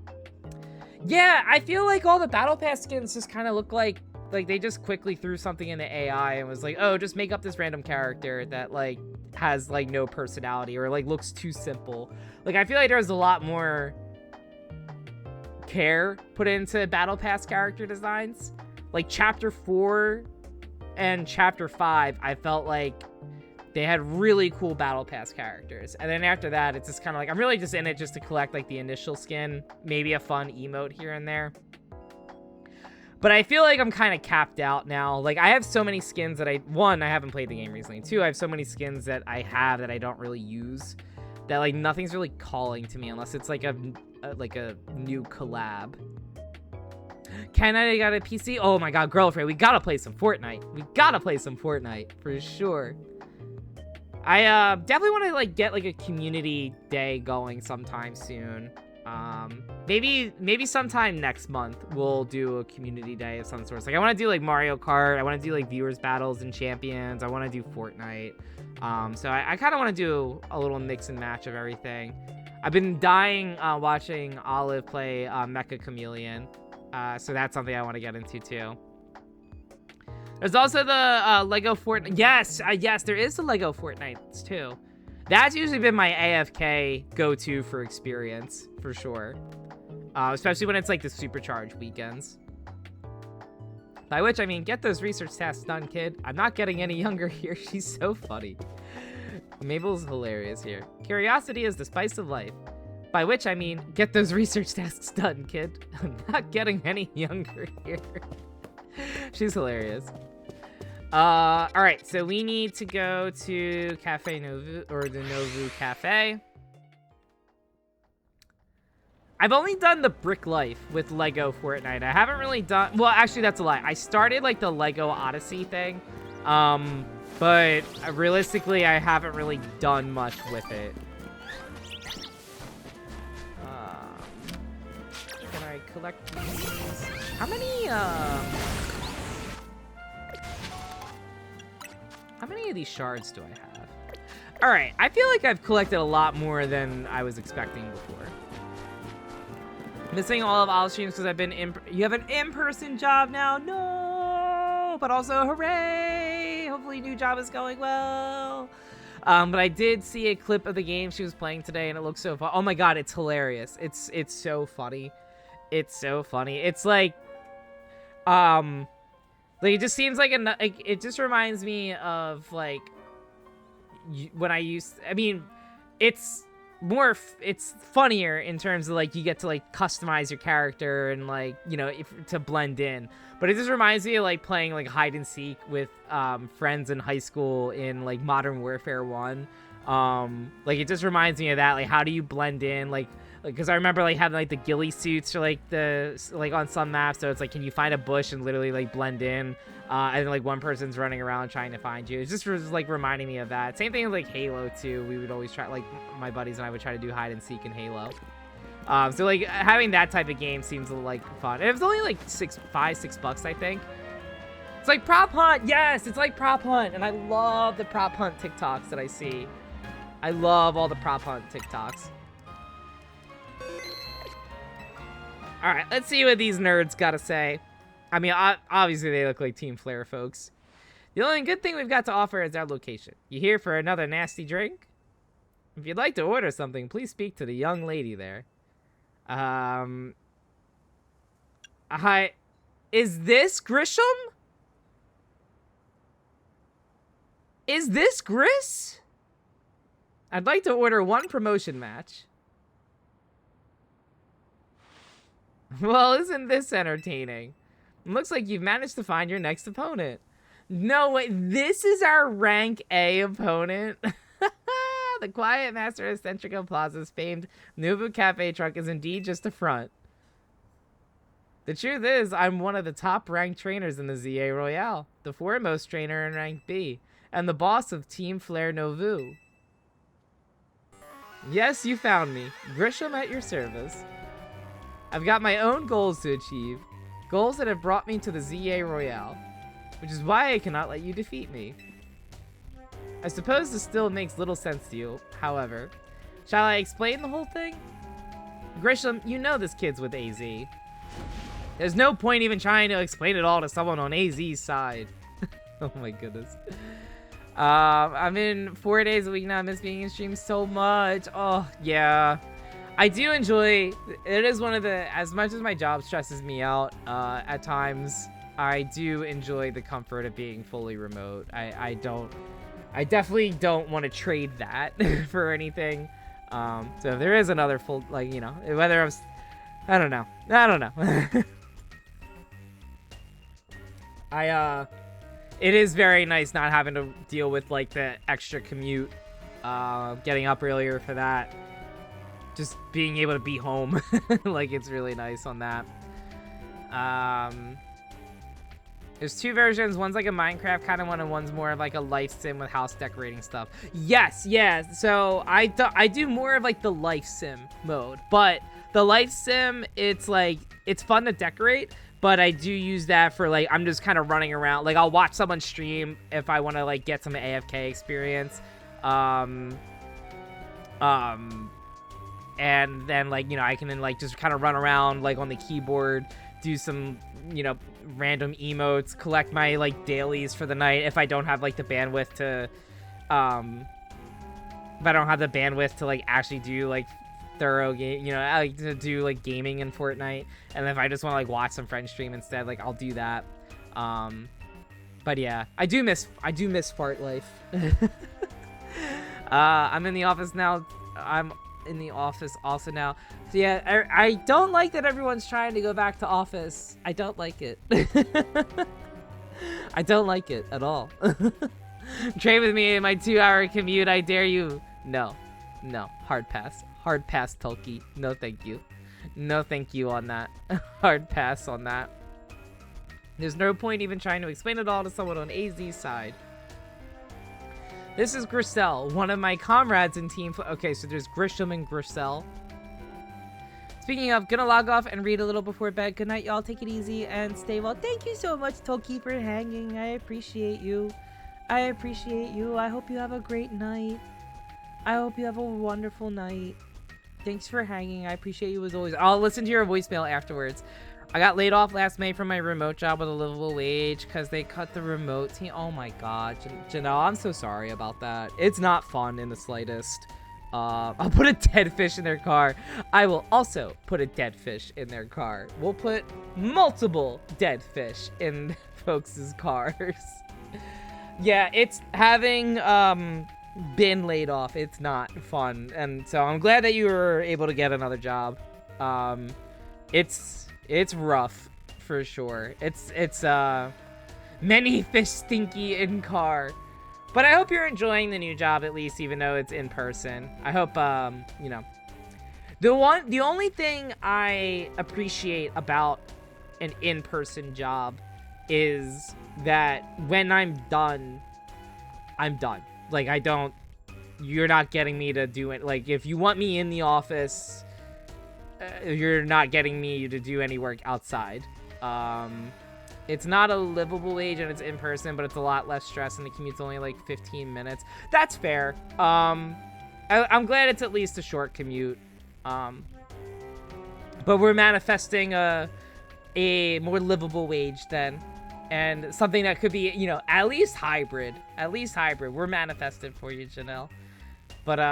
A: Yeah, I feel like all the Battle Pass skins just kind of look like they just quickly threw something in the AI and was like, oh, just make up this random character that like has like no personality or like looks too simple. Like, I feel like there's a lot more care put into Battle Pass character designs. Like chapter 4 and chapter 5, I felt like they had really cool Battle Pass characters, and then after that it's just kind of like I'm really just in it just to collect like the initial skin, maybe a fun emote here and there. But I feel like I'm kind of capped out now. Like, I have so many skins that I haven't played the game recently. 2, I have so many skins that I have that I don't really use, that like nothing's really calling to me unless it's like a new collab. Can I got a PC? Oh my god, girlfriend, we gotta play some Fortnite. We gotta play some Fortnite for sure. I definitely want to like get like a community day going sometime soon. Maybe sometime next month we'll do a community day of some sort. Like, I want to do like Mario Kart. I want to do like viewers battles and champions. I want to do Fortnite. So I kind of want to do a little mix and match of everything. I've been dying watching Olive play Mecha Chameleon. So that's something I want to get into too. There's also the Lego Fortnite. Yes, there is the Lego Fortnite too. That's usually been my AFK go-to for experience, for sure. Especially when it's like the supercharged weekends. By which, I mean, get those research tasks done, kid. I'm not getting any younger here. She's so funny. Mabel's hilarious here. Curiosity is the spice of life. By which, I mean, get those research tasks done, kid. I'm not getting any younger here. She's hilarious. All right, so we need to go to Cafe Novu, or the Novu Cafe. I've only done the Brick Life with Lego Fortnite. I haven't really done, well, actually that's a lie. I started like the Lego Odyssey thing, but realistically, I haven't really done much with it. Can I collect these? How many of these shards do I have? All right, I feel like I've collected a lot more than I was expecting before. Missing all of Olive streams because I've been you have an in-person job now? No! But also, hooray! Hopefully new job is going well. But I did see a clip of the game she was playing today, and it looks so fun. Oh my god, it's hilarious. It's so funny. It's so funny. It's like it just seems like it just reminds me of like when I mean, it's funnier in terms of like you get to like customize your character and like, you know, to blend in. But it just reminds me of like playing like hide and seek with friends in high school in like Modern Warfare 1. Like it just reminds me of that. Like, how do you blend in? Like because I remember like having like the ghillie suits or like on some maps. So it's like, can you find a bush and literally like blend in? And like one person's running around trying to find you. It's just like reminding me of that. Same thing with like Halo too. We would always try, like my buddies and I would try to do hide and seek in Halo. So like having that type of game seems like fun. And it was only like $6 I think. It's like Prop Hunt. Yes, it's like Prop Hunt. And I love the Prop Hunt TikToks that I see. I love all the Prop Hunt TikToks. All right, let's see what these nerds got to say. I mean, obviously they look like Team Flare folks. The only good thing we've got to offer is our location. You here for another nasty drink? If you'd like to order something, please speak to the young lady there. Hi, is this Grisham? Is this Gris? I'd like to order one promotion match. Well, isn't this entertaining? Looks like you've managed to find your next opponent. No way, this is our rank A opponent? The quiet master of Centrico Plaza's famed Novu Cafe truck is indeed just a front. The truth is, I'm one of the top ranked trainers in the ZA Royale, the foremost trainer in rank B, and the boss of Team Flare Novu. Yes, you found me. Grisham at your service. I've got my own goals to achieve. Goals that have brought me to the ZA Royale. Which is why I cannot let you defeat me. I suppose this still makes little sense to you, however. Shall I explain the whole thing? Grisham, you know this kid's with AZ. There's no point even trying to explain it all to someone on AZ's side. Oh my goodness. I'm in 4 days a week now. I miss being in stream so much. Oh, yeah. I do enjoy, it is one of the, as much as my job stresses me out at times, I do enjoy the comfort of being fully remote. I definitely don't want to trade that for anything. So if there is another full, like, you know, whether I don't know. It is very nice not having to deal with like the extra commute, getting up earlier for that. Just being able to be home. Like, it's really nice on that. There's two versions. One's like a Minecraft kind of one, and one's more of like a life sim with house decorating stuff. Yes, yeah. So I do more of like the life sim mode, but the life sim, it's like, it's fun to decorate, but I do use that for like, I'm just kind of running around. Like, I'll watch someone stream if I want to like get some AFK experience. And then like, you know, I can then like just kind of run around like on the keyboard, do some, you know, random emotes, collect my like dailies for the night if I don't have like the bandwidth to like actually do like thorough game, you know, I like to do like gaming in Fortnite. And if I just want to like watch some friends stream instead, like I'll do that. But yeah, I do miss fart life. I'm in the office now. I'm in the office also now. So yeah, I don't like that everyone's trying to go back to office. I don't like it. I don't like it at all. Trade with me in my 2-hour commute, I dare you. No. No. Hard pass. Hard pass, Tulky. No thank you. No thank you on that. Hard pass on that. There's no point even trying to explain it all to someone on AZ's side. This is Grisel, one of my comrades in Team... Okay, so there's Grisham and Grisel. Speaking of, gonna log off and read a little before bed. Good night, y'all. Take it easy and stay well. Thank you so much, Toki, for hanging. I appreciate you. I appreciate you. I hope you have a great night. I hope you have a wonderful night. Thanks for hanging. I appreciate you as always. I'll listen to your voicemail afterwards. I got laid off last May from my remote job with a livable wage because they cut the remote team. Oh my god, Janelle, I'm so sorry about that. It's not fun in the slightest. I'll put a dead fish in their car. I will also put a dead fish in their car. We'll put multiple dead fish in folks' cars. Yeah, it's having been laid off. It's not fun, and so I'm glad that you were able to get another job. It's rough for sure. It's many fish stinky in car. But I hope you're enjoying the new job at least, even though it's in person. I hope you know. The only thing I appreciate about an in-person job is that when I'm done, I'm done. Like you're not getting me to do it. Like if you want me in the office, you're not getting me to do any work outside. It's not a livable wage and it's in person, but it's a lot less stress and the commute's only like 15 minutes. That's fair. I'm glad it's at least a short commute. But we're manifesting a more livable wage then. And something that could be, you know, at least hybrid. At least hybrid. We're manifested for you, Janelle. But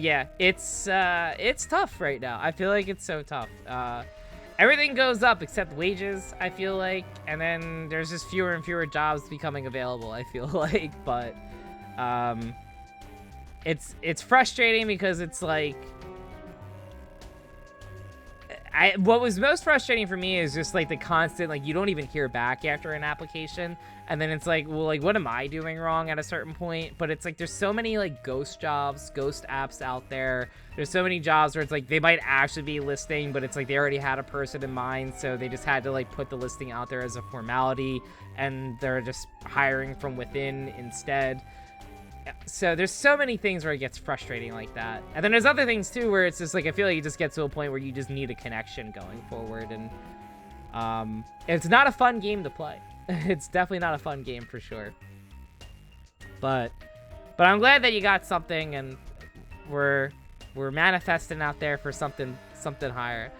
A: yeah, it's tough right now. I feel like it's so tough. Everything goes up except wages, I feel like, and then there's just fewer and fewer jobs becoming available, I feel like. But it's frustrating because it's like what was most frustrating for me is just like the constant, like, you don't even hear back after an application, and then it's like, well, like, what am I doing wrong at a certain point? But it's like there's so many like ghost jobs, ghost apps out there. There's so many jobs where it's like they might actually be listing, but it's like they already had a person in mind, so they just had to like put the listing out there as a formality, and they're just hiring from within instead. So there's so many things where it gets frustrating like that. And then there's other things too where it's just like I feel like you just get to a point where you just need a connection going forward, and it's not a fun game to play. It's definitely not a fun game for sure. But I'm glad that you got something, and we're manifesting out there for something higher.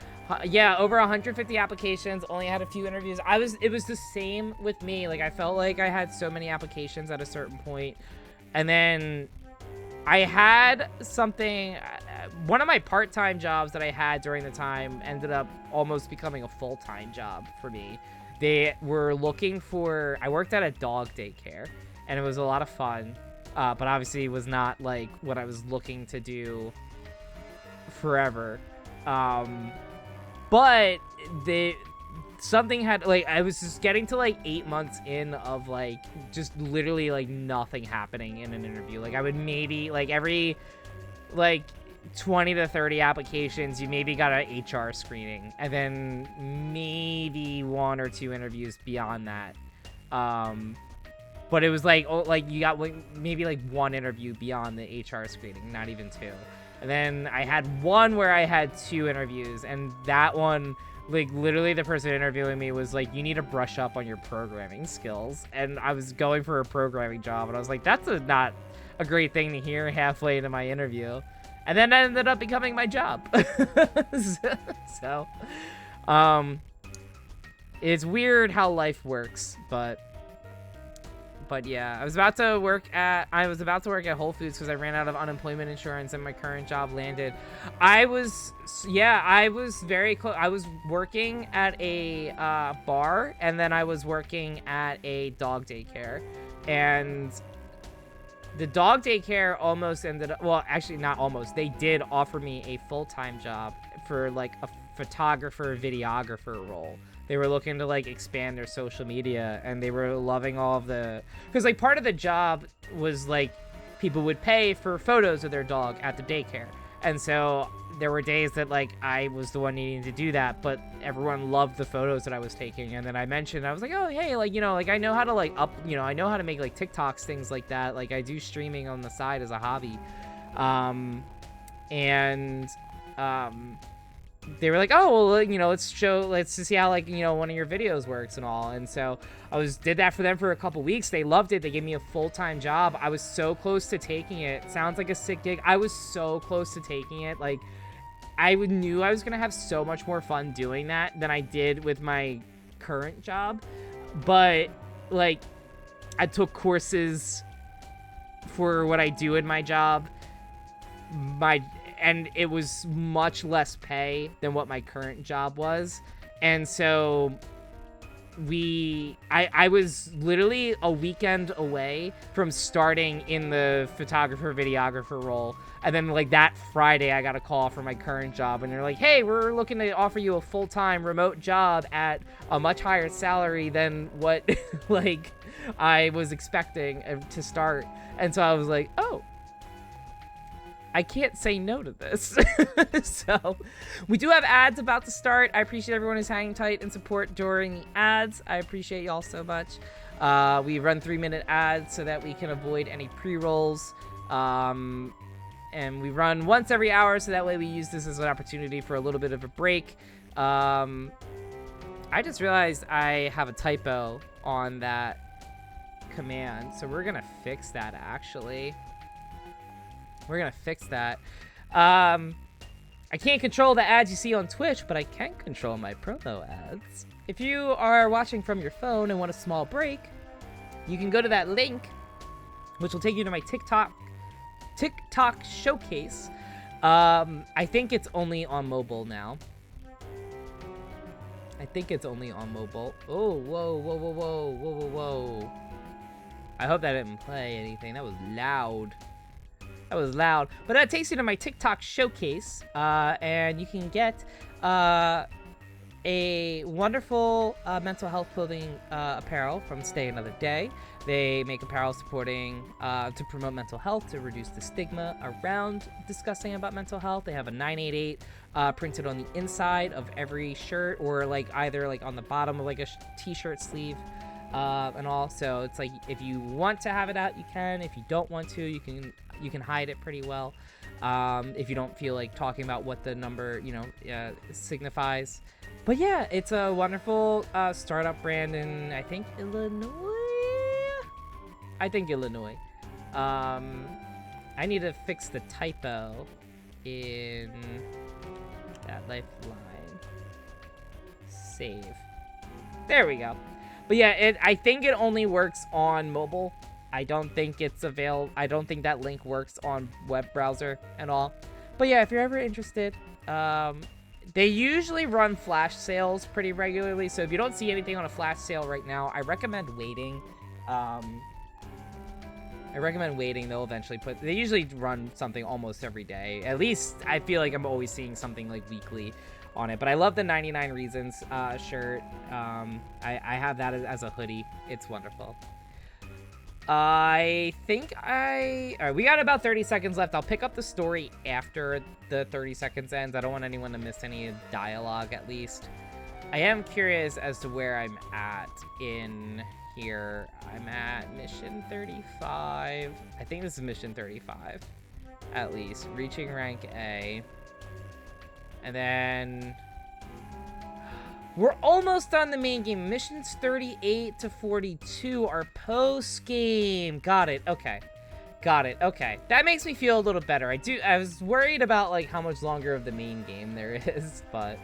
A: Yeah, over 150 applications, only had a few interviews. It was the same with me. Like I felt like I had so many applications at a certain point. And then I had something, one of my part-time jobs that I had during the time ended up almost becoming a full-time job for me. They were looking for, I worked at a dog daycare, and it was a lot of fun, but obviously it was not like what I was looking to do forever. But something had, like, I was just getting to like 8 months in of like just literally like nothing happening in an interview. Like I would maybe like every like 20 to 30 applications, you maybe got an HR screening, and then maybe 1 or 2 interviews beyond that. But it was like, oh, like you got like maybe like 1 interview beyond the HR screening, not even 2. And then I had one where I had 2 interviews, and that one, like, literally the person interviewing me was like, you need to brush up on your programming skills. And I was going for a programming job, and I was like, that's not a great thing to hear halfway into my interview. And then that ended up becoming my job. So, it's weird how life works, but yeah, I was about to work at Whole Foods because I ran out of unemployment insurance and my current job landed. I was very close. I was working at a bar, and then I was working at a dog daycare, and the dog daycare almost ended up, well, actually not almost, they did offer me a full-time job for like a photographer, videographer role. they were looking to like expand their social media, and they were loving all of the, because like part of the job was like people would pay for photos of their dog at the daycare, and so there were days that like I was the one needing to do that, but everyone loved the photos that I was taking. And then I mentioned, I was like, oh hey, like, you know, like I know how to like I know how to make like TikToks, things like that. Like I do streaming on the side as a hobby. They were like, oh well, you know, let's see how like, you know, one of your videos works and all. And so I did that for them for a couple weeks. They loved it. They gave me a full-time job. I was so close to taking it. Sounds like a sick gig. I was so close to taking it. Like I knew I was gonna have so much more fun doing that than I did with my current job. But like I took courses for what I do in my job. And it was much less pay than what my current job was. And so I was literally a weekend away from starting in the photographer videographer role. And then like that Friday I got a call from my current job, and they're like, hey, we're looking to offer you a full-time remote job at a much higher salary than what like I was expecting to start. And so I was like, oh, I can't say no to this. So we do have ads about to start. I appreciate everyone who's hanging tight and support during the ads. I appreciate y'all so much. We run 3-minute ads so that we can avoid any pre-rolls. And we run once every hour, so that way we use this as an opportunity for a little bit of a break. I just realized I have a typo on that command, so we're gonna fix that actually. We're gonna fix that. I can't control the ads you see on Twitch, but I can control my promo ads. If you are watching from your phone and want a small break, you can go to that link, which will take you to my TikTok showcase. I think it's only on mobile now. I think it's only on mobile. Oh, whoa, whoa, whoa, whoa, whoa, whoa, whoa. I hope that didn't play anything. That was loud. That was loud. But that takes you to my TikTok showcase, and you can get a wonderful mental health clothing apparel from Stay Another Day. They make apparel supporting to promote mental health, to reduce the stigma around discussing about mental health. They have a 988 printed on the inside of every shirt, or like either like on the bottom of like a t-shirt sleeve. And all, so it's like if you want to have it out, you can. If you don't want to, you can hide it pretty well. If you don't feel like talking about what the number, signifies. But yeah, it's a wonderful startup brand in, I think, Illinois. I need to fix the typo in that lifeline. Save. There we go. But yeah, I think it only works on mobile. I don't think it's available. I don't think that link works on web browser and all. But yeah, if you're ever interested, they usually run flash sales pretty regularly. So if you don't see anything on a flash sale right now, I recommend waiting. They'll eventually they usually run something almost every day. At least I feel like I'm always seeing something like weekly on it. But I love the 99 Reasons shirt. I have that as a hoodie. It's wonderful. I think all right, we got about 30 seconds left. I'll pick up the story after the 30 seconds ends. I don't want anyone to miss any dialogue, at least. I am curious as to where I'm at in here. I'm at mission 35. I think this is mission 35, at least. Reaching rank A. And then we're almost done the main game. Missions 38 to 42 are post game. Got it. Okay. Okay. That makes me feel a little better. I was worried about like how much longer of the main game there is, but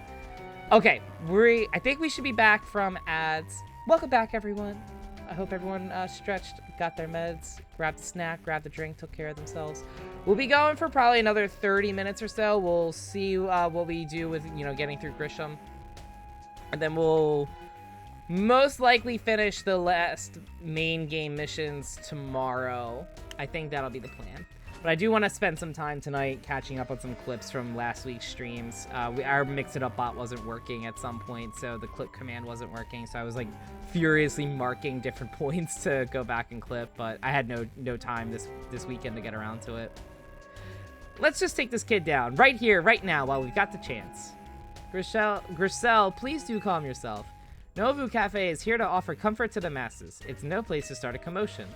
A: okay. I think we should be back from ads. Welcome back, everyone. I hope everyone stretched, got their meds, grabbed a snack, grabbed a drink, took care of themselves. We'll be going for probably another 30 minutes or so. We'll see what we do with, getting through Grisham. And then we'll most likely finish the last main game missions tomorrow. I think that'll be the plan. But I do want to spend some time tonight catching up on some clips from last week's streams. Our Mix-It-Up bot wasn't working at some point, so the clip command wasn't working. So I was like furiously marking different points to go back and clip, but I had no time this weekend to get around to it. Let's just take this kid down right here, right now, while we've got the chance. Griselle, please do calm yourself. Nobu Cafe is here to offer comfort to the masses. It's no place to start a commotion.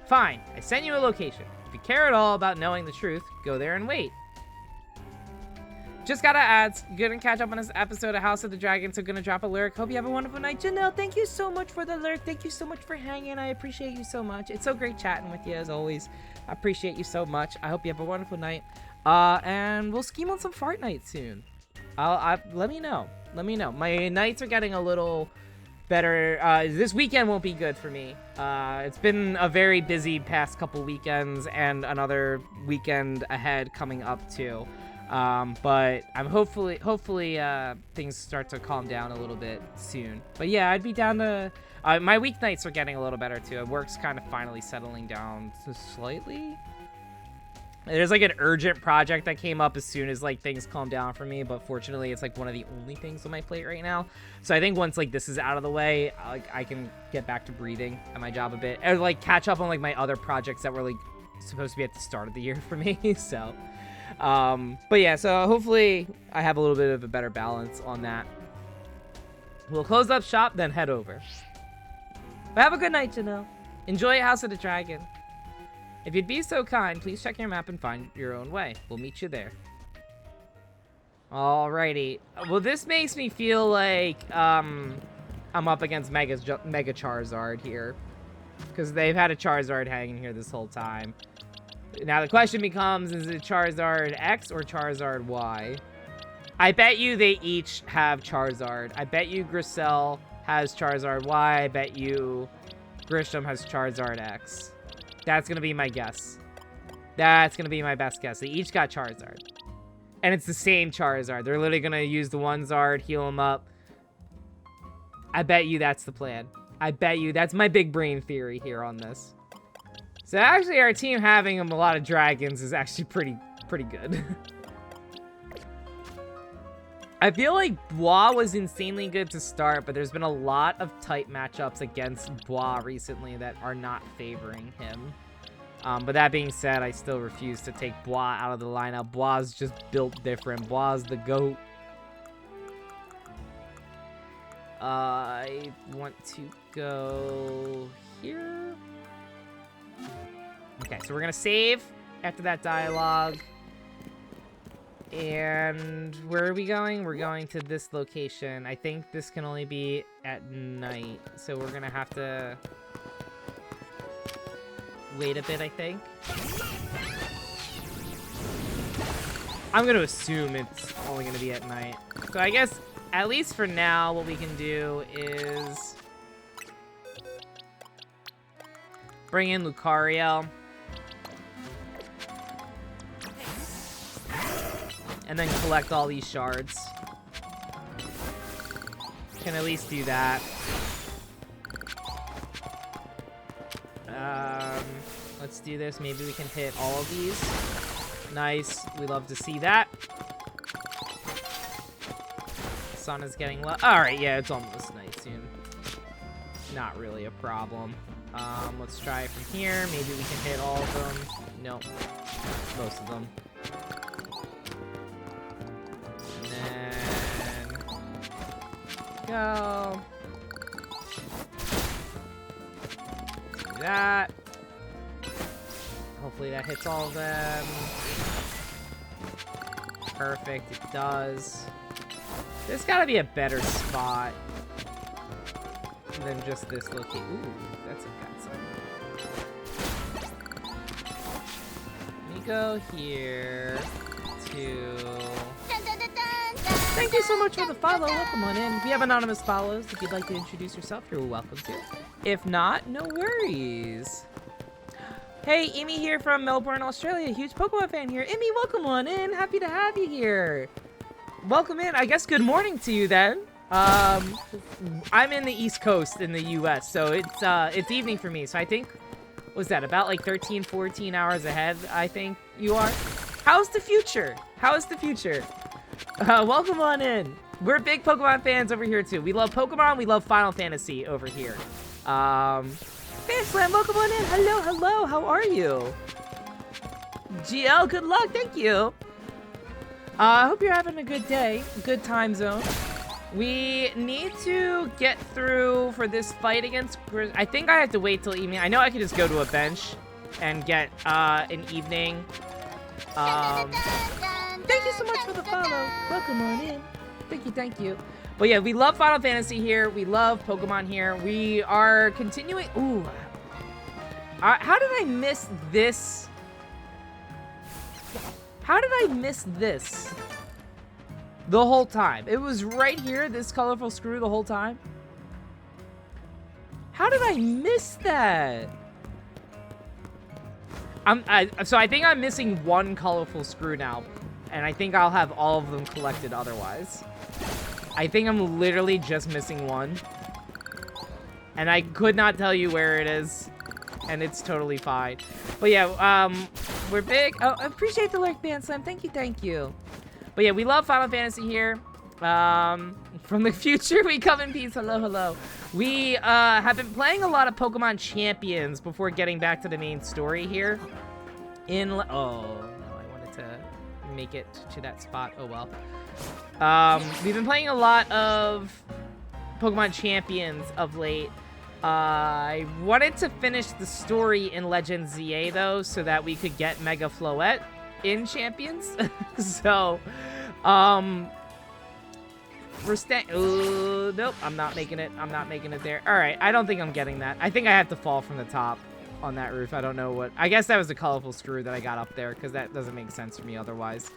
A: Fine, I sent you a location. If you care at all about knowing the truth, go there and wait. Just gotta add, gonna catch up on this episode of House of the Dragon, so gonna drop a lyric. Hope you have a wonderful night. Janelle, thank you so much for the lyric. Thank you so much for hanging. I appreciate you so much. It's so great chatting with you, as always. I appreciate you so much. I hope you have a wonderful night. And we'll scheme on some fart night soon. Let me know. Let me know. My nights are getting a little better. This weekend won't be good for me. It's been a very busy past couple weekends and another weekend ahead coming up too. But I'm hopefully things start to calm down a little bit soon. But yeah, I'd be down to my weeknights are getting a little better too. Work's kind of finally settling down slightly. There's like an urgent project that came up as soon as like things calm down for me, but fortunately it's like one of the only things on my plate right now. So I think once like this is out of the way, I can get back to breathing at my job a bit, or like catch up on like my other projects that were like supposed to be at the start of the year for me. So but yeah, so hopefully I have a little bit of a better balance on that. We'll close up shop, then head over. But have a good night, Janelle. Enjoy House of the Dragon. If you'd be so kind, please check your map and find your own way. We'll meet you there. Alrighty. Well, this makes me feel like I'm up against Mega Charizard here, because they've had a Charizard hanging here this whole time. Now the question becomes, is it Charizard X or Charizard Y? I bet you they each have Charizard. I bet you Griselle has Charizard Y. I bet you Grisham has Charizard X. That's going to be my guess. That's going to be my best guess. They each got Charizard. And it's the same Charizard. They're literally going to use the one Zard, heal him up. I bet you that's the plan. I bet you. That's my big brain theory here on this. So actually, our team having a lot of dragons is actually pretty good. I feel like Bois was insanely good to start, but there's been a lot of tight matchups against Bois recently that are not favoring him. But that being said, I still refuse to take Bois out of the lineup. Bois is just built different. Bois is the GOAT. I want to go here. Okay, so we're going to save after that dialogue. And where are we going? We're going to this location. I think this can only be at night. So we're going to have to wait a bit, I think. I'm going to assume it's only going to be at night. So I guess, at least for now, what we can do is bring in Lucario. And then collect all these shards. Can at least do that. Let's do this. Maybe we can hit all of these. Nice. We love to see that. Sun is getting low. Alright, yeah, it's almost night soon. Not really a problem. Let's try it from here. Maybe we can hit all of them. Nope. Most of them. Go. Do that. Hopefully that hits all of them. Perfect, it does. There's gotta be a better spot than just this location. Ooh, that's a bad sign. Let me go here to... Thank you so much for the follow. Welcome on in. If you have anonymous follows, if you'd like to introduce yourself, you're welcome to. If not, no worries. Hey, Amy here from Melbourne, Australia. Huge Pokemon fan here. Amy, welcome on in. Happy to have you here. Welcome in. I guess good morning to you then. I'm in the East Coast in the US, so it's evening for me. So I think, what's that, about like 13, 14 hours ahead, I think you are. How's the future? How is the future? Welcome on in. We're big Pokemon fans over here too. We love Pokemon, we love Final Fantasy over here. Fanslam, welcome on in. Hello, hello, how are you? GL, good luck, thank you. I hope you're having a good day, good time zone. We need to get through for this fight against Grizz. I think I have to wait till evening. I know I could just go to a bench and get an evening. Thank you so much for the follow. Welcome on in. Thank you, thank you. But yeah, we love Final Fantasy here. We love Pokemon here. We are continuing. Ooh. How did I miss this? How did I miss this? The whole time. It was right here, this colorful screw the whole time. How did I miss that? So I think I'm missing one colorful screw now. And I think I'll have all of them collected otherwise. I think I'm literally just missing one. And I could not tell you where it is. And it's totally fine. But yeah, we're big. Oh, I appreciate the lurk, Band Slam. Thank you, thank you. But yeah, we love Final Fantasy here. From the future, we come in peace. Hello, hello. We have been playing a lot of Pokemon Champions before getting back to the main story here. Oh, no, I wanted to make it to that spot. Oh, well. We've been playing a lot of Pokemon Champions of late. I wanted to finish the story in Legend ZA, though, so that we could get Mega Floette in Champions. So, we're staying. Oh, nope, I'm not making it. I'm not making it there. All right, I don't think I'm getting that. I think I have to fall from the top on that roof. I don't know what. I guess that was the colorful screw that I got up there, because that doesn't make sense for me otherwise.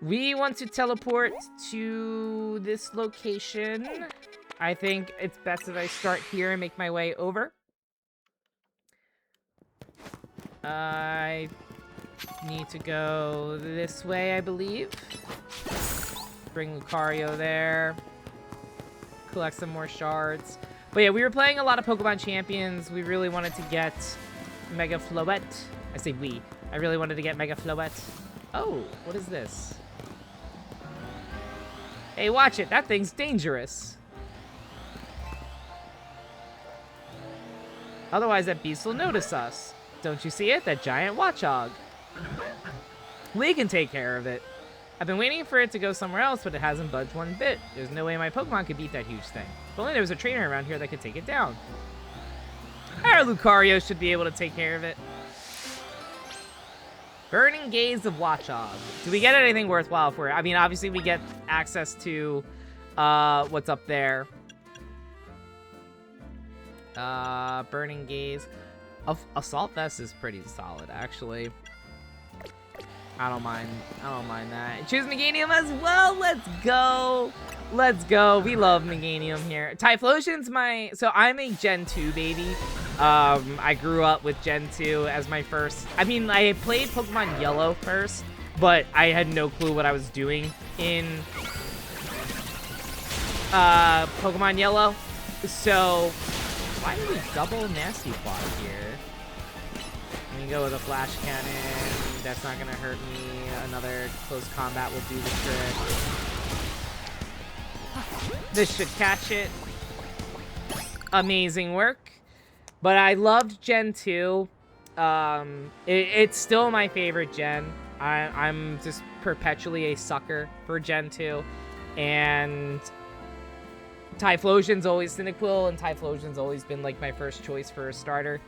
A: We want to teleport to this location. I think it's best that I start here and make my way over. I need to go this way, I believe. Bring Lucario there. Collect some more shards. But yeah, we were playing a lot of Pokemon Champions. We really wanted to get Mega Floette. I say we. I really wanted to get Mega Floette. Oh, what is this? Hey, watch it. That thing's dangerous. Otherwise, that beast will notice us. Don't you see it? That giant watchog. We can take care of it. I've been waiting for it to go somewhere else, but it hasn't budged one bit. There's no way my Pokemon could beat that huge thing. If only there was a trainer around here that could take it down. Our Lucario should be able to take care of it. Burning Gaze of Watchog. Do we get anything worthwhile for it? I mean, obviously we get access to what's up there. Burning Gaze. Assault Vest is pretty solid, actually. I don't mind that. Choose Meganium as well. Let's go. Let's go. We love Meganium here. Typhlosion's so I'm a Gen 2 baby. I grew up with Gen 2 as my first. I mean, I played Pokemon Yellow first, but I had no clue what I was doing in Pokemon Yellow. So why do we double Nasty Plot here? Let me go with a Flash Cannon. That's not gonna hurt me. Another close combat will do the trick. This should catch it. Amazing work. But I loved Gen 2. It's still my favorite gen. I'm just perpetually a sucker for Gen 2. And Typhlosion's always Cyndaquil, and Typhlosion's always been like my first choice for a starter.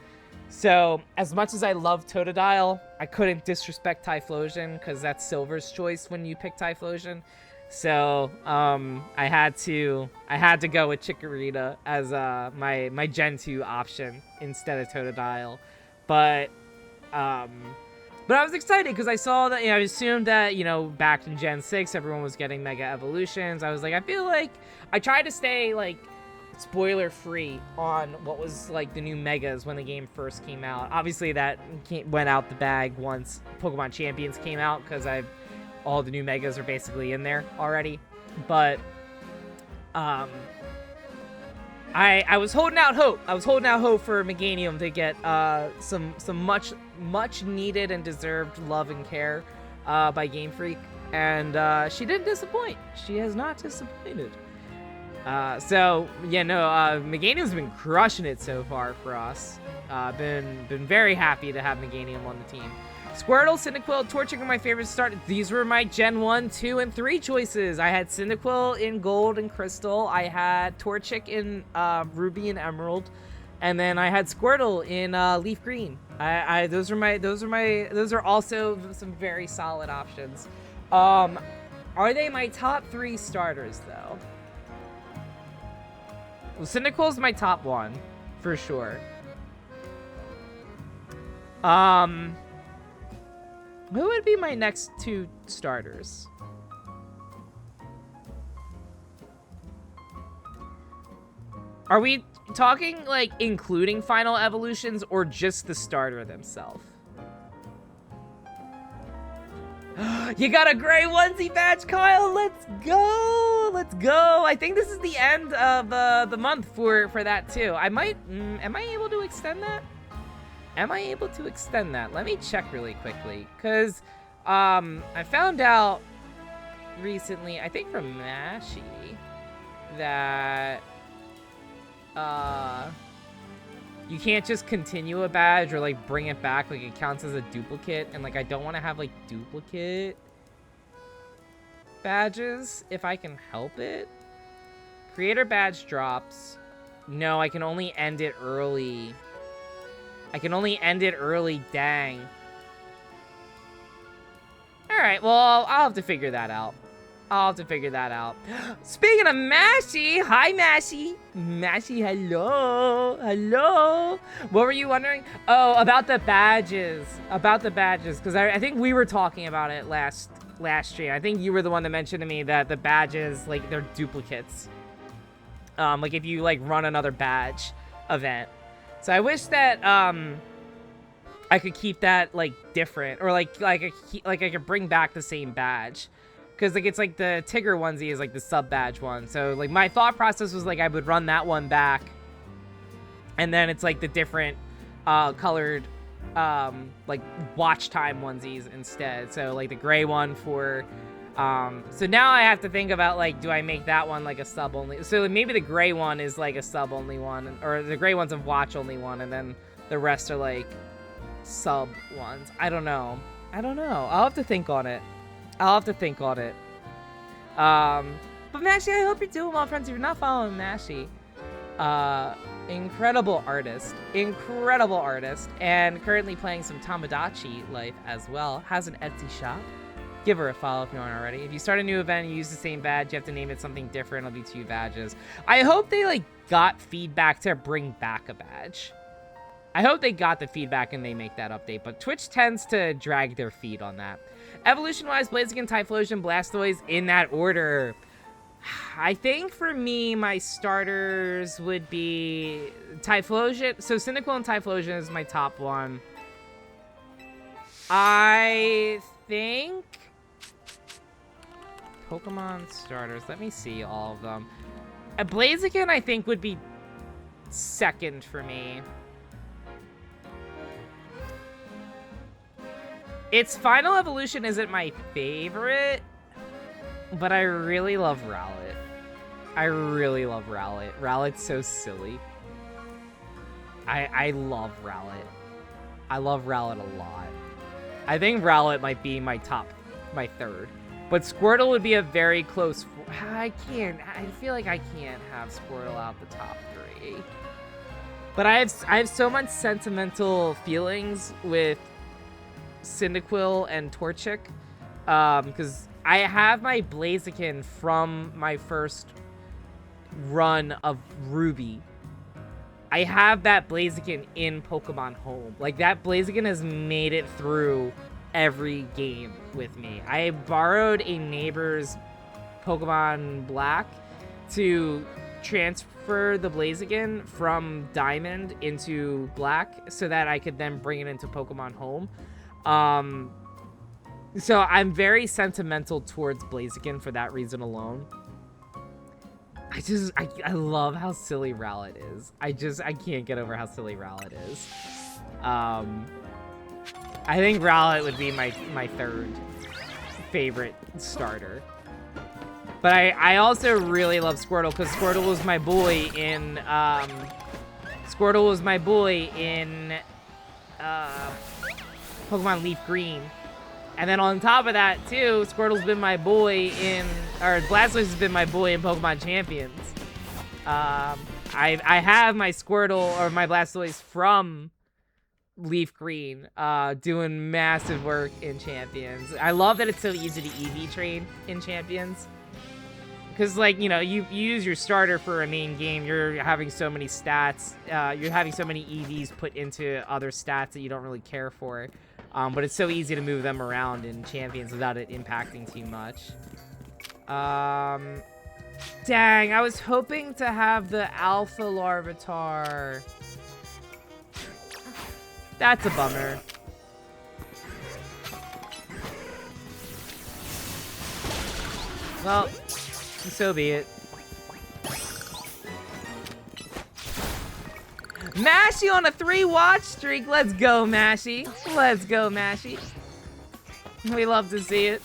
A: So, as much as I love Totodile, I couldn't disrespect Typhlosion, because that's Silver's choice when you pick Typhlosion. So, I had to go with Chikorita as my Gen 2 option instead of Totodile. But I was excited because I saw that, I assumed that, back in Gen 6, everyone was getting Mega Evolutions. I was like, I feel like I tried to stay, spoiler free on what was the new Megas when the game first came out. Obviously that went out the bag once Pokemon Champions came out, because all the new Megas are basically in there already. But I was holding out hope. I was holding out hope for Meganium to get some much needed and deserved love and care by Game Freak, and she didn't disappoint. She has not disappointed. So yeah, no, Meganium's been crushing it so far for us. Been very happy to have Meganium on the team. Squirtle, Cyndaquil, Torchic are my favorite start. These were my Gen 1, 2, and 3 choices. I had Cyndaquil in Gold and Crystal. I had Torchic in Ruby and Emerald, and then I had Squirtle in Leaf Green. Those are also some very solid options. Are they my top 3 starters though? Well, Cyndaquil's my top 1 for sure. Who would be my next 2 starters? Are we talking, like, including final evolutions or just the starter themselves? You got a gray onesie badge, Kyle! Let's go! Let's go! I think this is the end of the month for that, too. I might... am I able to extend that? Am I able to extend that? Let me check really quickly, because I found out recently, I think from Mashie, that you can't just continue a badge or like bring it back, like it counts as a duplicate, and like I don't want to have like duplicate badges if I can help it. Creator badge drops. No, I can only end it early. I can only end it early, dang. Alright, well, I'll have to figure that out. Speaking of Mashie, hi Mashie. Mashie, hello. Hello. What were you wondering? Oh, about the badges. Because I think we were talking about it last stream. I think you were the one that mentioned to me that the badges, like, they're duplicates. Like, if you, like, run another badge event. So I wish that I could keep that like different, or like I could bring back the same badge, because like it's like the Tigger onesie is like the sub badge one. So like my thought process was like I would run that one back, and then it's like the different colored like watch time onesies instead. So like the gray one for so now I have to think about, like, do I make that one like a sub only? So maybe the gray one is like a sub only one, or the gray one's a watch only one, and then the rest are like sub ones. I don't know. I'll have to think on it. But Mashie, I hope you're doing well, friends. If you're not following Mashie, incredible artist, and currently playing some Tamagotchi life as well. Has an Etsy shop. Give her a follow if you aren't already. If you start a new event and you use the same badge, you have to name it something different. It'll be 2 badges. I hope they, like, got feedback to bring back a badge. I hope they got the feedback and they make that update, but Twitch tends to drag their feet on that. Evolution-wise, Blaziken, Typhlosion, Blastoise, in that order. I think for me, my starters would be Typhlosion. So Cyndaquil and Typhlosion is my top 1. I think... Pokemon starters. Let me see all of them. A Blaziken, I think, would be second for me. Its final evolution isn't my favorite, but I really love Rowlet. Rowlet's so silly. I love Rowlet. I love Rowlet a lot. I think Rowlet might be my third. But Squirtle would be a very close... I feel like I can't have Squirtle out the top 3. But I have so much sentimental feelings with Cyndaquil and Torchic. Because I have my Blaziken from my first run of Ruby. I have that Blaziken in Pokemon Home. Like, that Blaziken has made it through every game with me. I borrowed a neighbor's Pokemon Black to transfer the Blaziken from Diamond into Black so that I could then bring it into Pokemon Home. So I'm very sentimental towards Blaziken for that reason alone. I love how silly Rowlet is. I can't get over how silly Rowlet is. I think Rowlet would be my third favorite starter. But I also really love Squirtle, because Squirtle was my boy in Pokemon Leaf Green. And then on top of that, too, Squirtle's been my boy Blastoise has been my boy in Pokemon Champions. I have my Squirtle, or my Blastoise from Leaf Green, doing massive work in Champions. I love that it's so easy to EV train in Champions. Because, like, you know, you use your starter for a main game, you're having so many stats, you're having so many EVs put into other stats that you don't really care for. But it's so easy to move them around in Champions without it impacting too much. Dang, I was hoping to have the Alpha Larvitar. That's a bummer. Well, so be it. Mashy on a 3-watch streak. Let's go, Mashy. Let's go, Mashy. We love to see it.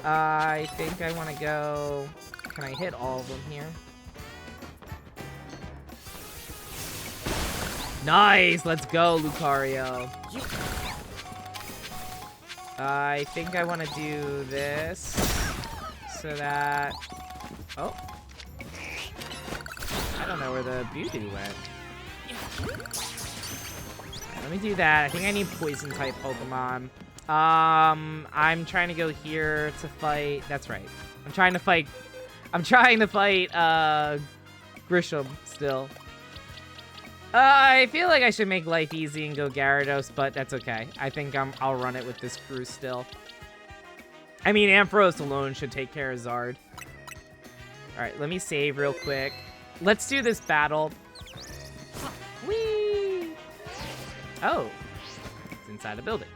A: I think I want to go... Can I hit all of them here? Nice! Let's go, Lucario. I think I want to do this so that... Oh. I don't know where the beauty went. Right, let me do that. I think I need poison type Pokemon. I'm trying to go here to fight. That's right. I'm trying to fight Grisham still. I feel like I should make life easy and go Gyarados, but that's okay. I think I'll run it with this crew still. I mean, Ampharos alone should take care of Zard. All right, let me save real quick. Let's do this battle. Whee! Oh, it's inside a building.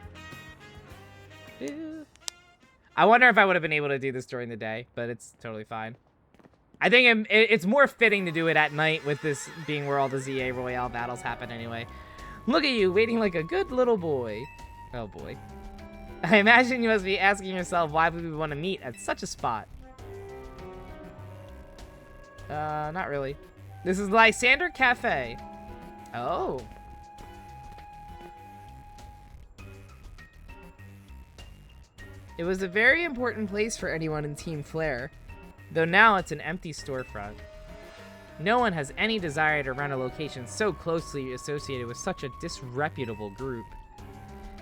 A: I wonder if I would have been able to do this during the day, but it's totally fine. I think it's more fitting to do it at night with this being where all the ZA Royale battles happen anyway. Look at you, waiting like a good little boy. Oh boy. I imagine you must be asking yourself why would we want to meet at such a spot. Not really. This is Lysander Cafe. Oh. It was a very important place for anyone in Team Flare, though now it's an empty storefront. No one has any desire to run a location so closely associated with such a disreputable group.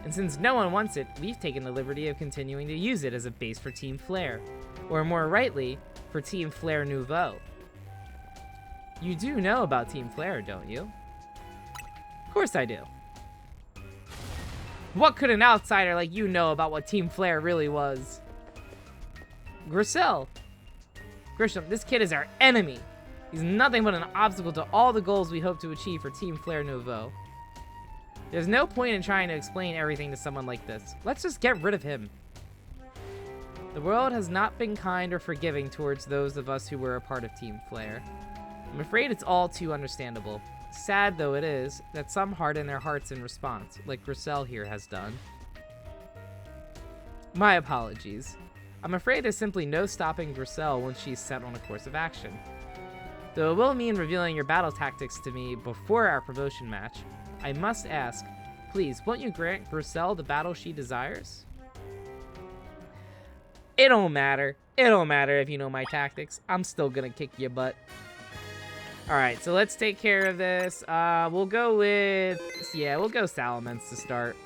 A: And since no one wants it, we've taken the liberty of continuing to use it as a base for Team Flare, or more rightly, for Team Flare Nouveau. You do know about Team Flare, don't you? Of course I do. What could an outsider like you know about what Team Flare really was? Grisham, this kid is our enemy. He's nothing but an obstacle to all the goals we hope to achieve for Team Flare Nouveau. There's no point in trying to explain everything to someone like this. Let's just get rid of him. The world has not been kind or forgiving towards those of us who were a part of Team Flare. I'm afraid it's all too understandable. Sad though it is, that some harden their hearts in response, like Grisham here has done. My apologies. I'm afraid there's simply no stopping Grisham once she's set on a course of action. Though it will mean revealing your battle tactics to me before our promotion match, I must ask, please, won't you grant Grisham the battle she desires? It don't matter. It don't matter if you know my tactics. I'm still gonna kick your butt. Alright, so let's take care of this. We'll go with... Yeah, we'll go Salamence to start.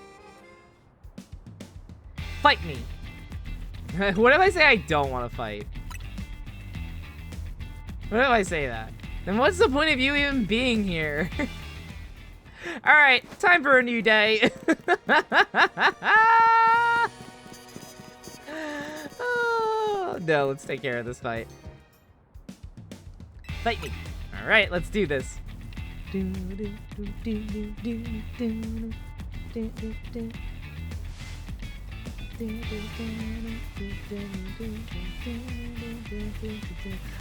A: Fight me! What if I say I don't want to fight? What if I say that? Then what's the point of you even being here? Alright, time for a new day. Oh, no, let's take care of this fight. Fight me! Alright, let's do this.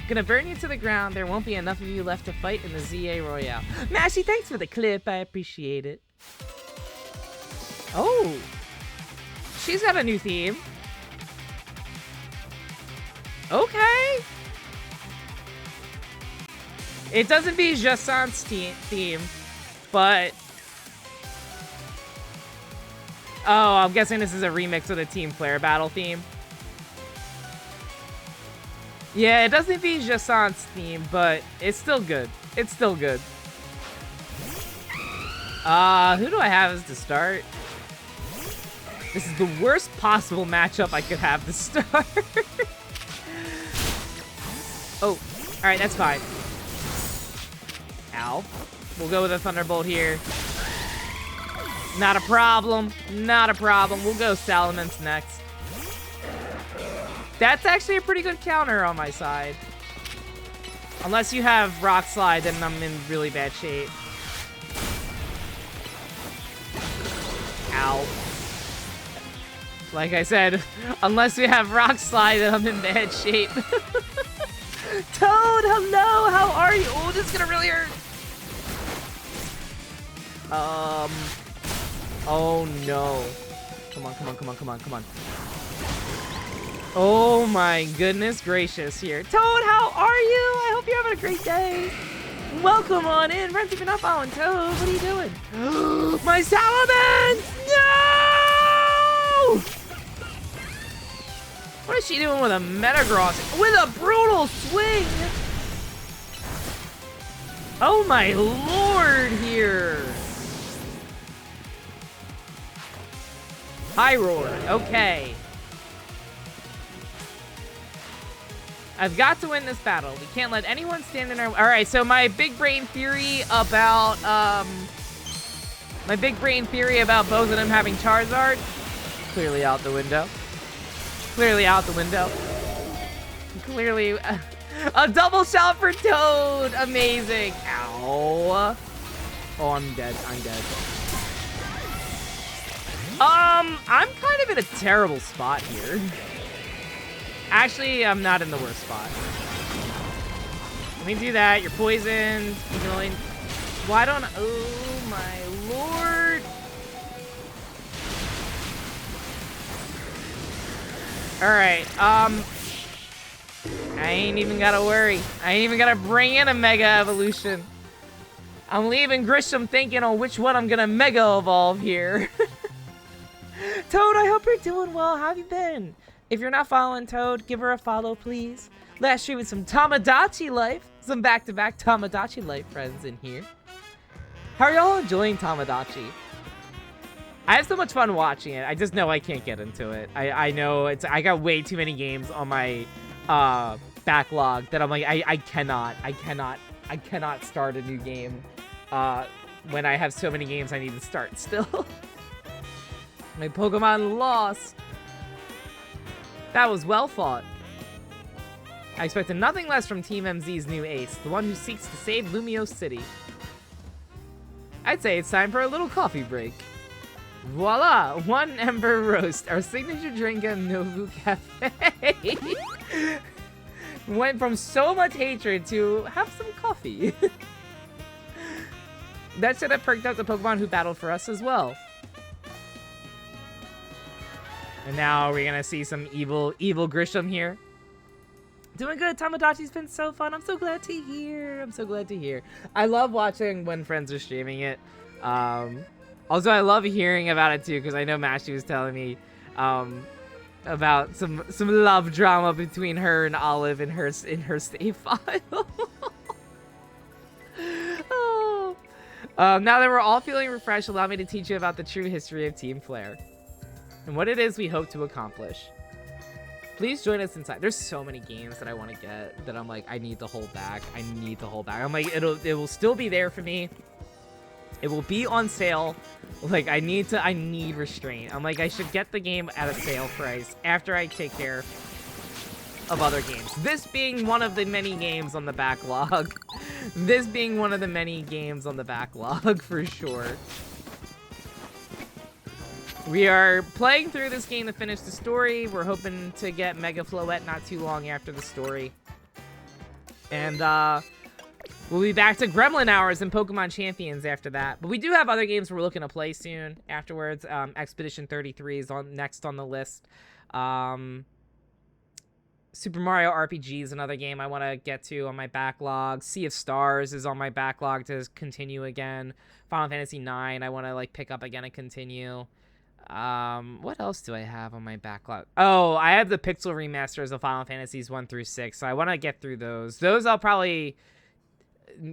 A: Gonna burn you to the ground. There won't be enough of you left to fight in the ZA Royale. Mashy, thanks for the clip. I appreciate it. Oh, she's got a new theme. Okay. It doesn't be Jason's theme, but... Oh, I'm guessing this is a remix of the Team Flare battle theme. Yeah, it doesn't be Jason's theme, but it's still good. It's still good. Who do I have as to start? This is the worst possible matchup I could have to start. Oh, alright, that's fine. Ow. We'll go with a Thunderbolt here. Not a problem. Not a problem. We'll go Salamence next. That's actually a pretty good counter on my side. Unless you have Rock Slide, then I'm in really bad shape. Ow. Like I said, unless we have Rock Slide, then I'm in bad shape. Toad, hello! How are you? Oh, this is gonna really hurt. Oh no. Come on, come on, come on, come on, come on. Oh my goodness gracious here. Toad, how are you? I hope you're having a great day. Welcome on in. Friends, if you're not following Toad, what are you doing? My Salamence! No! What is she doing with a Metagross? With a brutal swing! Oh my lord here. High roar. Okay. I've got to win this battle. We can't let anyone stand in our... Alright, so my big brain theory about, both of them having Charizard, clearly out the window. Clearly out the window. Clearly... a double shot for Toad! Amazing! Ow. Oh, I'm dead. I'm dead. I'm kind of in a terrible spot here. Actually, I'm not in the worst spot. Let me do that. You're poisoned. You can only... Why don't... Oh, my lord. Alright, I ain't even gotta worry. I ain't even gotta bring in a Mega Evolution. I'm leaving Grisham thinking on which one I'm gonna Mega Evolve here. Toad, I hope you're doing well. How have you been? If you're not following Toad, give her a follow, please. Last stream with some Tamagotchi life. Some back-to-back Tamagotchi life friends in here. How are y'all enjoying Tamagotchi? I have so much fun watching it. I just know I can't get into it. I know it's... I got way too many games on my backlog that I'm like, I cannot start a new game when I have so many games I need to start still. My Pokemon lost. That was well fought. I expected nothing less from Team MZ's new ace, the one who seeks to save Lumiose City. I'd say it's time for a little coffee break. Voila! One Ember Roast, our signature drink at Nobu Cafe. Went from so much hatred to have some coffee. That should have perked up the Pokemon who battled for us as well. And now we're gonna see some evil Grisham here. Doing good. Tamagotchi's been so fun. I'm so glad to hear. I'm so glad to hear. I love watching when friends are streaming it. Also, I love hearing about it too, because I know Mashy was telling me about some love drama between her and Olive in her save file. Oh. Now that we're all feeling refreshed, allow me to teach you about the true history of Team Flare and what it is we hope to accomplish. Please join us inside. There's so many games that I want to get that I'm like, I need to hold back. I need to hold back. I'm like, it will still be there for me. It will be on sale. Like, I need restraint. I'm like, I should get the game at a sale price after I take care of other games. This being one of the many games on the backlog. This being one of the many games on the backlog for sure. We are playing through this game to finish the story. We're hoping to get Mega Floette not too long after the story. And we'll be back to Gremlin Hours and Pokemon Champions after that. But we do have other games we're looking to play soon afterwards. Expedition 33 is next on the list. Super Mario RPG is another game I want to get to on my backlog. Sea of Stars is on my backlog to continue again. Final Fantasy 9 I want to like pick up again and continue. What else do I have on my backlog? Oh, I have the pixel remasters of Final Fantasies 1 through 6, so I want to get through those. Those I'll probably...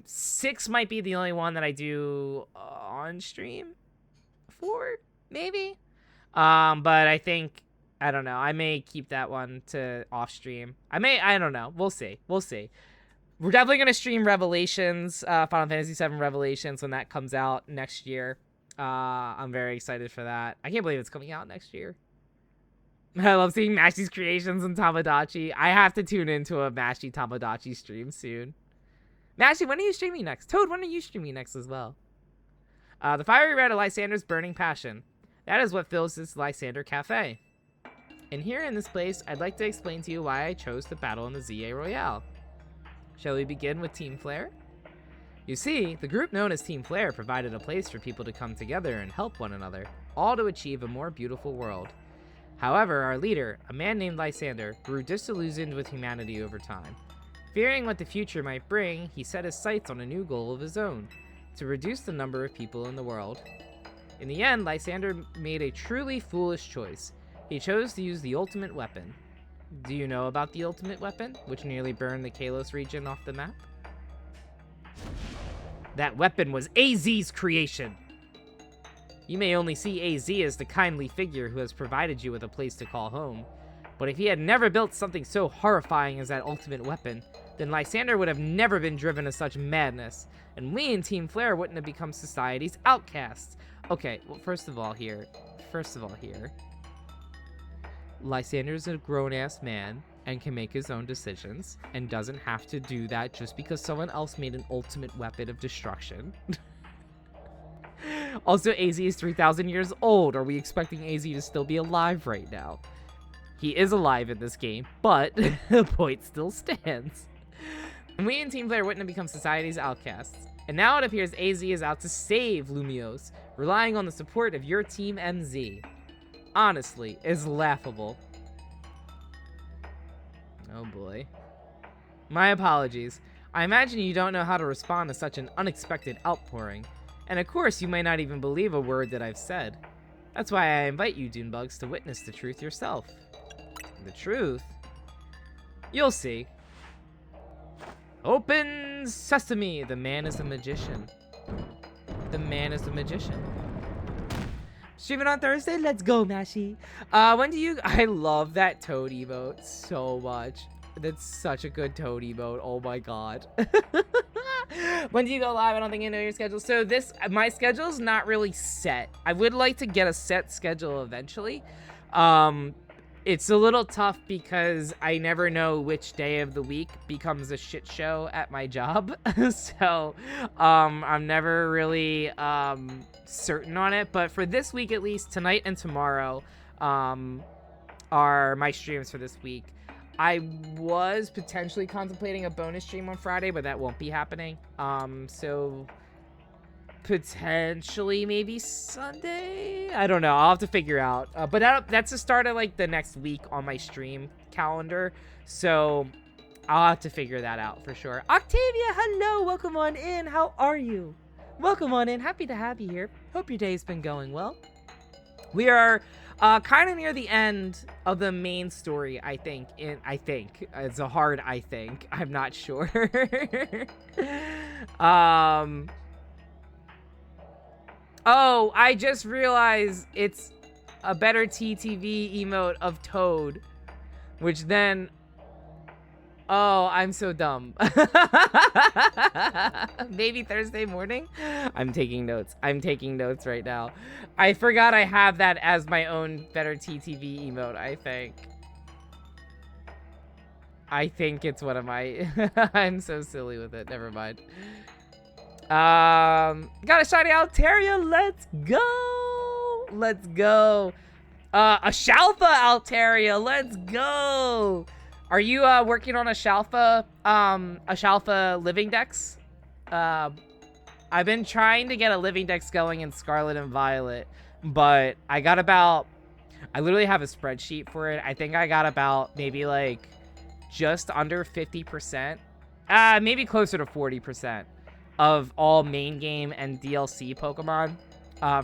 A: 6 might be the only one that I do on stream. 4, maybe? But I think... I don't know. I may keep that one to off stream. I don't know. We'll see. We'll see. We're definitely going to stream Revelations, Final Fantasy 7 Revelations when that comes out next year. I'm very excited for that. I can't believe it's coming out next year. I love seeing Mashy's creations and Tamagotchi. I have to tune into a Mashy Tamagotchi stream soon. Mashy, when are you streaming next? Toad, when are you streaming next as well? The fiery red of Lysander's burning passion. That is what fills this Lysander Cafe. And here in this place, I'd like to explain to you why I chose to battle in the ZA Royale. Shall we begin with Team Flare? You see, the group known as Team Flare provided a place for people to come together and help one another, all to achieve a more beautiful world. However, our leader, a man named Lysander, grew disillusioned with humanity over time. Fearing what the future might bring, he set his sights on a new goal of his own, to reduce the number of people in the world. In the end, Lysander made a truly foolish choice. He chose to use the ultimate weapon. Do you know about the ultimate weapon, which nearly burned the Kalos region off the map? That weapon was AZ's creation. You may only see AZ as the kindly figure who has provided you with a place to call home. But if he had never built something so horrifying as that ultimate weapon, then Lysander would have never been driven to such madness, and we in Team Flare wouldn't have become society's outcasts. Okay, well, first of all here, Lysander's a grown-ass man and can make his own decisions and doesn't have to do that just because someone else made an ultimate weapon of destruction. Also, AZ is 3,000 years old. Are we expecting AZ to still be alive right now? He is alive in this game, but the point still stands. And we in Team Flare wouldn't have become society's outcasts. And now it appears AZ is out to save Lumiose, relying on the support of your Team MZ. Honestly, is laughable. Oh boy. My apologies. I imagine you don't know how to respond to such an unexpected outpouring. And of course, you may not even believe a word that I've said. That's why I invite you, doonbugs, to witness the truth yourself. The truth? You'll see. Open sesame! The man is a magician. The man is a magician. Streaming on Thursday? Let's go, Mashy. When do you... I love that Toad emote so much. That's such a good Toad emote. Oh my god. When do you go live? I don't think you know your schedule. So my schedule's not really set. I would like to get a set schedule eventually. It's a little tough because I never know which day of the week becomes a shit show at my job. So, I'm never really, certain on it. But for this week, at least, tonight and tomorrow, are my streams for this week. I was potentially contemplating a bonus stream on Friday, but that won't be happening. So potentially maybe Sunday. I don't know. I'll have to figure out. But that's the start of like the next week on my stream calendar. So I'll have to figure that out for sure. Octavia, hello. Welcome on in. How are you? Welcome on in. Happy to have you here. Hope your day's been going well. We are kind of near the end of the main story, I think. I think. It's a hard I think. I'm not sure. Oh, I just realized it's a better TTV emote of Toad, which then... Oh, I'm so dumb. Maybe Thursday morning? I'm taking notes. I'm taking notes right now. I forgot I have that as my own better TTV emote, I think. I think it's one of my... I'm so silly with it. Never mind. Got a shiny Altaria. Let's go. Let's go. A Shalfa Altaria. Let's go. Are you working on a Shalfa living dex? I've been trying to get a living dex going in Scarlet and Violet, but I literally have a spreadsheet for it. I think I got about maybe like just under 50%, maybe closer to 40% of all main game and DLC Pokemon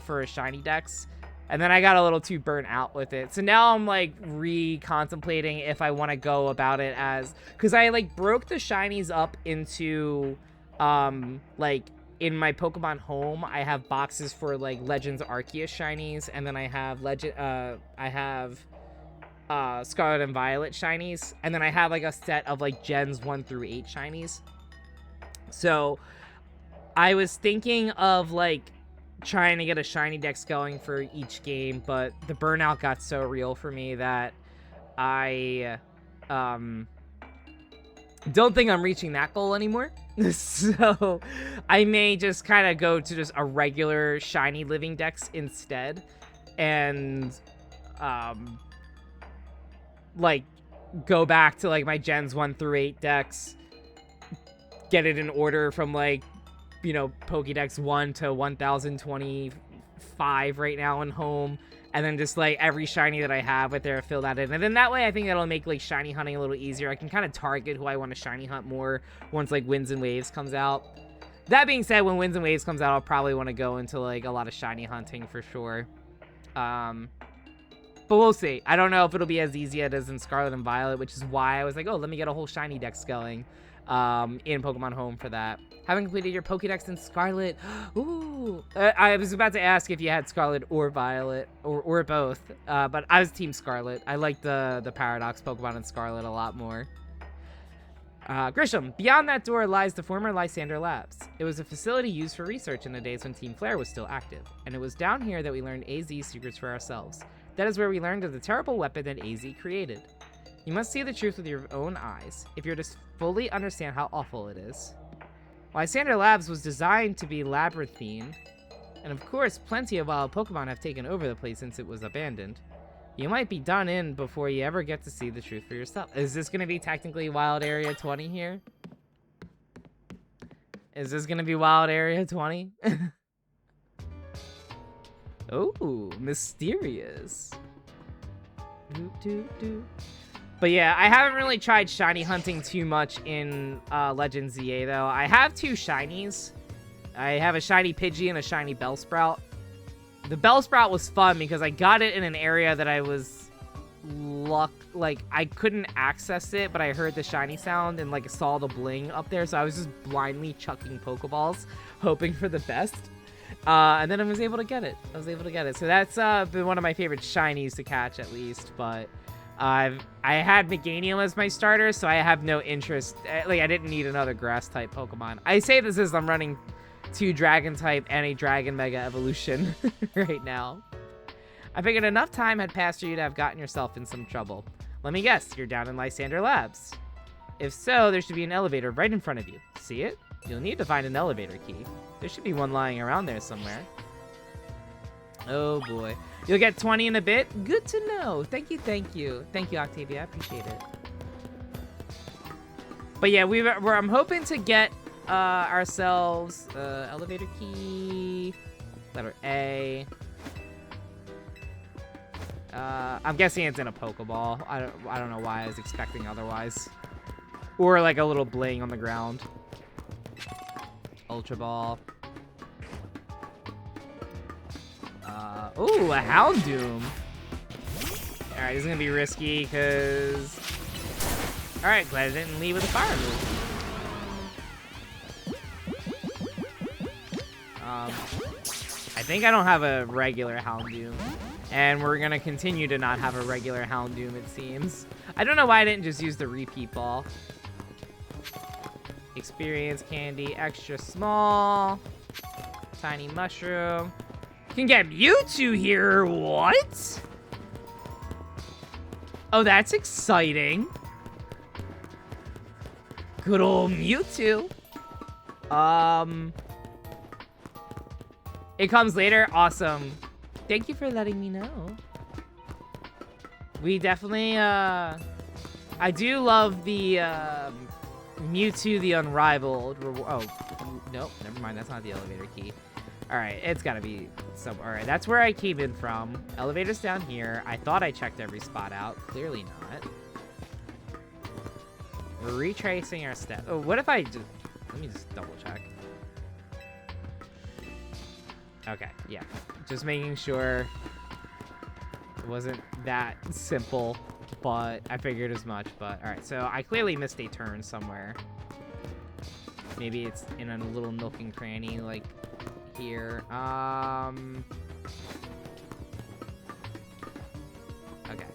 A: for a shiny dex. And then I got a little too burnt out with it. So now I'm like re-contemplating if I want to go about it as, because I like broke the shinies up into like in my Pokemon home, I have boxes for like Legends Arceus shinies, and then I have Scarlet and Violet shinies, and then I have like a set of like Gens 1 through 8 shinies. So I was thinking of like trying to get a shiny dex going for each game, but the burnout got so real for me that I don't think I'm reaching that goal anymore. So I may just kind of go to just a regular shiny living dex instead, and like go back to like my Gens 1 through 8 decks, get it in order from like, you know, Pokédex 1 to 1025 right now in home, and then just like every shiny that I have with there, fill that in. And then that way I think that'll make like shiny hunting a little easier. I can kind of target who I want to shiny hunt more once like Winds and Waves comes out. That being said, when Winds and Waves comes out, I'll probably want to go into like a lot of shiny hunting for sure. But we'll see. I don't know if it'll be as easy as it is in Scarlet and Violet, which is why I was like, oh, let me get a whole shiny dex going in Pokemon Home for that. Haven't completed your Pokédex in Scarlet. Ooh. I was about to ask if you had Scarlet or Violet, or both, but I was Team Scarlet. I like the Paradox Pokemon in Scarlet a lot more. Grisham, beyond that door lies the former Lysander Labs. It was a facility used for research in the days when Team Flare was still active, and it was down here that we learned AZ's secrets for ourselves. That is where we learned of the terrible weapon that AZ created. You must see the truth with your own eyes, if you're to fully understand how awful it is. Lysander Labs was designed to be labyrinthine, and of course, plenty of wild Pokemon have taken over the place since it was abandoned. You might be done in before you ever get to see the truth for yourself. Is this going to be technically Wild Area 20 here? Is this going to be Wild Area 20? Oh, mysterious. But yeah, I haven't really tried shiny hunting too much in Legends ZA though. I have 2 shinies. I have a shiny Pidgey and a shiny Bellsprout. The Bellsprout was fun because I got it in an area that I was like I couldn't access it, but I heard the shiny sound and like saw the bling up there, so I was just blindly chucking Pokeballs, hoping for the best. And then I was able to get it. So that's been one of my favorite shinies to catch, at least. But I had Meganium as my starter, so I have no interest. Like, I didn't need another grass type Pokemon. I say this as I'm running 2 dragon type and a dragon mega evolution right now. I figured enough time had passed for you to have gotten yourself in some trouble. Let me guess, you're down in Lysander Labs. If so, there should be an elevator right in front of you. See it? You'll need to find an elevator key. There should be one lying around there somewhere. Oh boy. You'll get 20 in a bit? Good to know. Thank you, thank you. Thank you, Octavia. I appreciate it. But yeah, I'm hoping to get ourselves elevator key, letter A. I'm guessing it's in a Pokeball. I don't know why I was expecting otherwise. Or like a little bling on the ground. Ultra Ball. Ooh, a Houndoom. Alright, this is gonna be risky because... Alright, glad I didn't leave with a fire move. I think I don't have a regular Houndoom. And we're gonna continue to not have a regular Houndoom, it seems. I don't know why I didn't just use the repeat ball. Experience candy, extra small. Tiny mushroom. Can get Mewtwo here, what? Oh, that's exciting. Good old Mewtwo. It comes later, awesome. Thank you for letting me know. We definitely, I do love the, Mewtwo the Unrivaled. Oh, nope, never mind. That's not the elevator key. All right, it's gotta be some. All right, that's where I came in from. Elevator's down here. I thought I checked every spot out. Clearly not. We're retracing our steps. Oh, what if I just... Let me just double check. Okay, yeah. Just making sure it wasn't that simple, but I figured as much. But all right, so I clearly missed a turn somewhere. Maybe it's in a little nook and cranny, like here. Okay.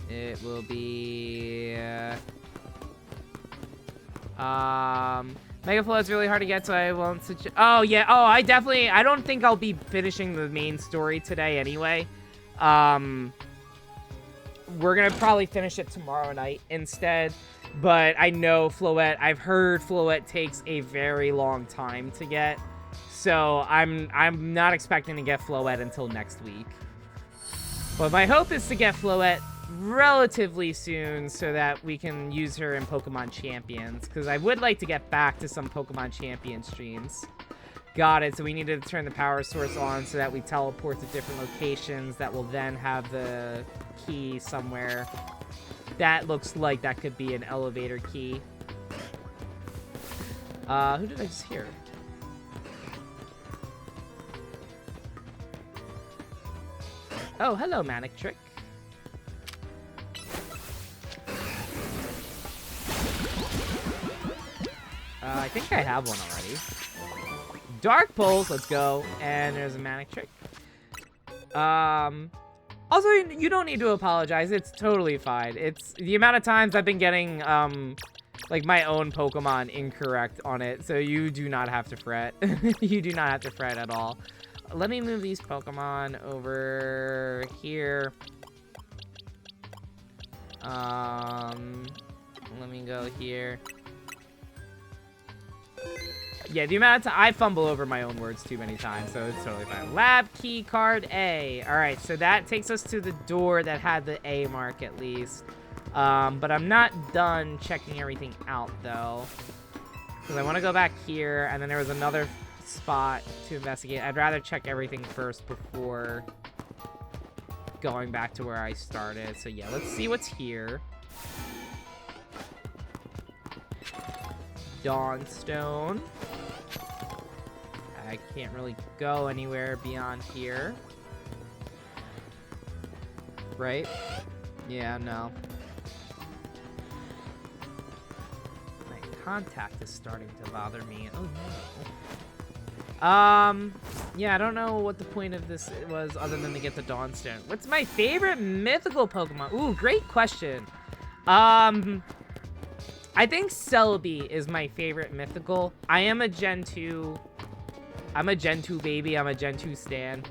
A: It will be... Mega Floette's really hard to get, so I won't suggest... Oh, yeah. Oh, I don't think I'll be finishing the main story today anyway. We're gonna probably finish it tomorrow night instead. But I know Floette... I've heard Floette takes a very long time to get. So I'm not expecting to get Floette until next week. But my hope is to get Floette relatively soon so that we can use her in Pokemon Champions, because I would like to get back to some Pokemon Champion streams. Got it. So we need to turn the power source on so that we teleport to different locations that will then have the key somewhere. That looks like that could be an elevator key. Who did I just hear? Oh, hello, Manic Trick. I think I have one already. Dark Pulse, let's go. And there's a Manic Trick. Also, you don't need to apologize. It's totally fine. It's the amount of times I've been getting, like, my own Pokemon incorrect on it. So you do not have to fret. You do not have to fret at all. Let me move these Pokemon over here. Let me go here. Yeah, the amount of time I fumble over my own words too many times, so it's totally fine. Lab key card A. All right, so that takes us to the door that had the A mark at least. But I'm not done checking everything out though, because I want to go back here, and then there was another spot to investigate. I'd rather check everything first before going back to where I started. So yeah, let's see what's here. Dawnstone. I can't really go anywhere beyond here. Right? Yeah, no. My contact is starting to bother me. Oh no. Yeah, I don't know what the point of this was other than to get the Dawnstone. What's my favorite mythical Pokemon? Ooh, great question. I think Celebi is my favorite mythical. I am a Gen 2. I'm a Gen 2 baby. I'm a Gen 2 stan.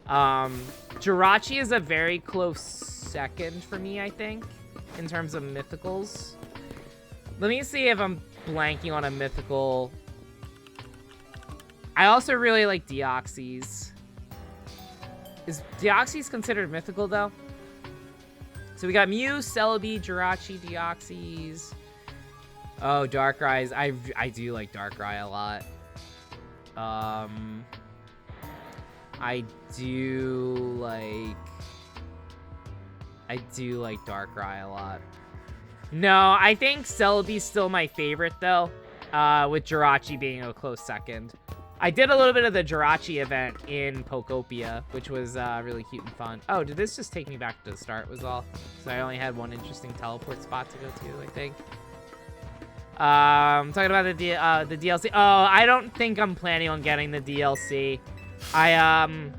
A: Jirachi is a very close second for me, I think, in terms of mythicals. Let me see if I'm blanking on a mythical. I also really like Deoxys. Is Deoxys considered mythical, though? So we got Mew, Celebi, Jirachi, Deoxys. Oh, Darkrai. I do like Darkrai a lot. I do like Darkrai a lot. No, I think Celebi's still my favorite, though, with Jirachi being a close second. I did a little bit of the Jirachi event in Pokopia, which was really cute and fun. Oh, did this just take me back to the start was all? So I only had one interesting teleport spot to go to, I think. Talking about the DLC. Oh, I don't think I'm planning on getting the DLC. I'm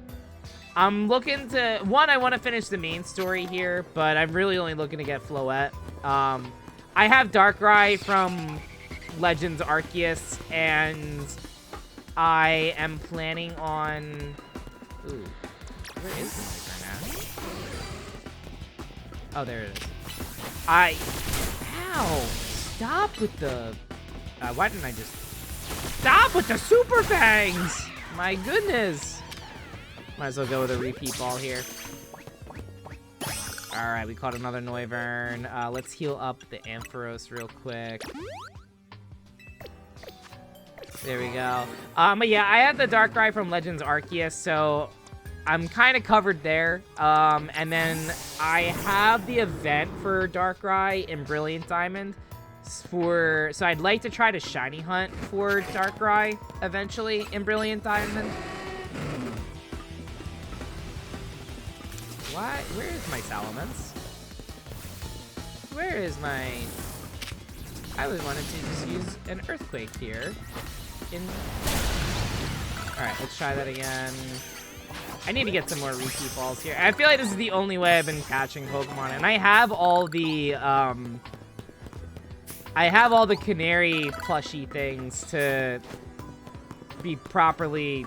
A: looking to... One, I want to finish the main story here, but I'm really only looking to get Floette. I have Darkrai from Legends Arceus, and I am planning on... Ooh, where is the right now? Oh, there it is. Ow! Stop with the... why didn't I just... Stop with the Super Fangs! My goodness! Might as well go with a repeat ball here. Alright, we caught another Noivern. Let's heal up the Ampharos real quick. There we go. But yeah, I had the Darkrai from Legends Arceus, so I'm kind of covered there. And then I have the event for Darkrai in Brilliant Diamond. So I'd like to try to shiny hunt for Darkrai eventually in Brilliant Diamond. Why? Where is my Salamence? Where is my... I was wanted to just use an Earthquake here. Alright, let's try that again. I need to get some more repeat balls here. I feel like this is the only way I've been catching Pokemon. And I have all the, Canary plushie things to be properly,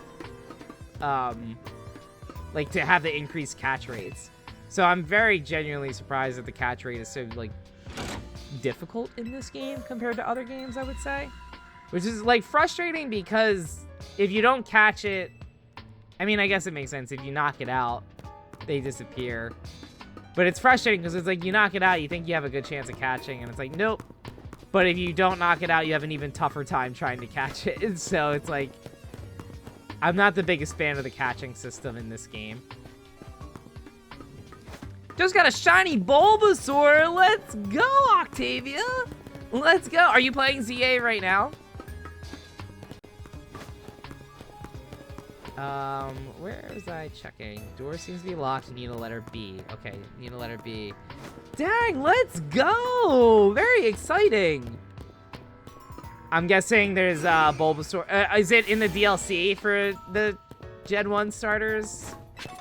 A: like, to have the increased catch rates. So I'm very genuinely surprised that the catch rate is so, like, difficult in this game compared to other games, I would say. Which is, like, frustrating because if you don't catch it... I mean, I guess it makes sense. If you knock it out, they disappear. But it's frustrating because it's like you knock it out, you think you have a good chance of catching, and it's like, nope. But if you don't knock it out, you have an even tougher time trying to catch it. So it's like... I'm not the biggest fan of the catching system in this game. Just got a shiny Bulbasaur. Let's go, Octavia. Let's go. Are you playing ZA right now? Where was I checking? Door seems to be locked. You need a letter B. Okay, need a letter B. Dang, let's go! Very exciting. I'm guessing there's Bulbasaur. Is it in the DLC for the Gen 1 starters?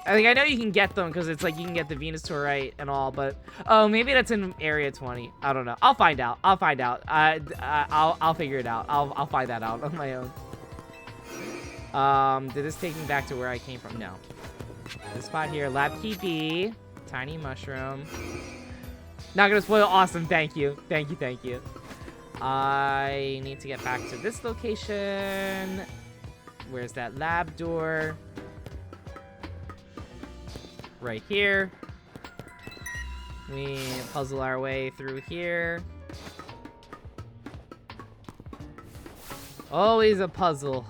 A: I know you can get them because it's like you can get the Venusaur right and all, but oh, maybe that's in Area 20. I don't know. I'll find out. I'll find out. I'll figure it out. I'll find that out on my own. Did this take me back to where I came from? No. This spot here, Lab Key B, Tiny Mushroom. Not gonna spoil. Awesome. Thank you. Thank you. Thank you. I need to get back to this location. Where's that lab door? Right here. We puzzle our way through here. Always a puzzle.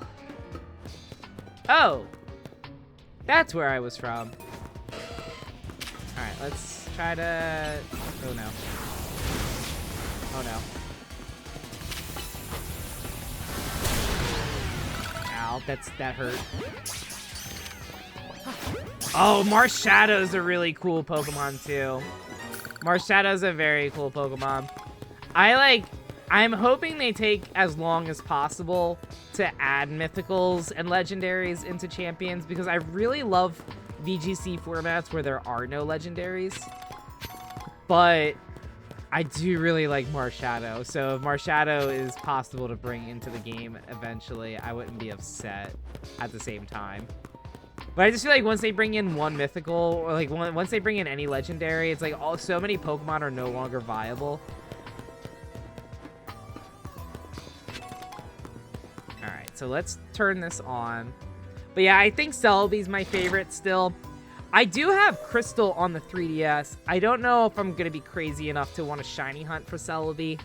A: Oh! That's where I was from. Alright, let's try to... Oh no. Oh no. Ow, that hurt. Oh, Marshadow's a really cool Pokemon too. Marshadow's a very cool Pokemon. I'm hoping they take as long as possible to add mythicals and legendaries into champions because I really love VGC formats where there are no legendaries. But I do really like Marshadow, so if Marshadow is possible to bring into the game eventually, I wouldn't be upset at the same time. But I just feel like once they bring in one mythical, or like once they bring in any legendary, it's like so many Pokemon are no longer viable. Alright, so let's turn this on. But yeah, I think Celebi's my favorite still. I do have Crystal on the 3DS. I don't know if I'm going to be crazy enough to want to shiny hunt for Celebi.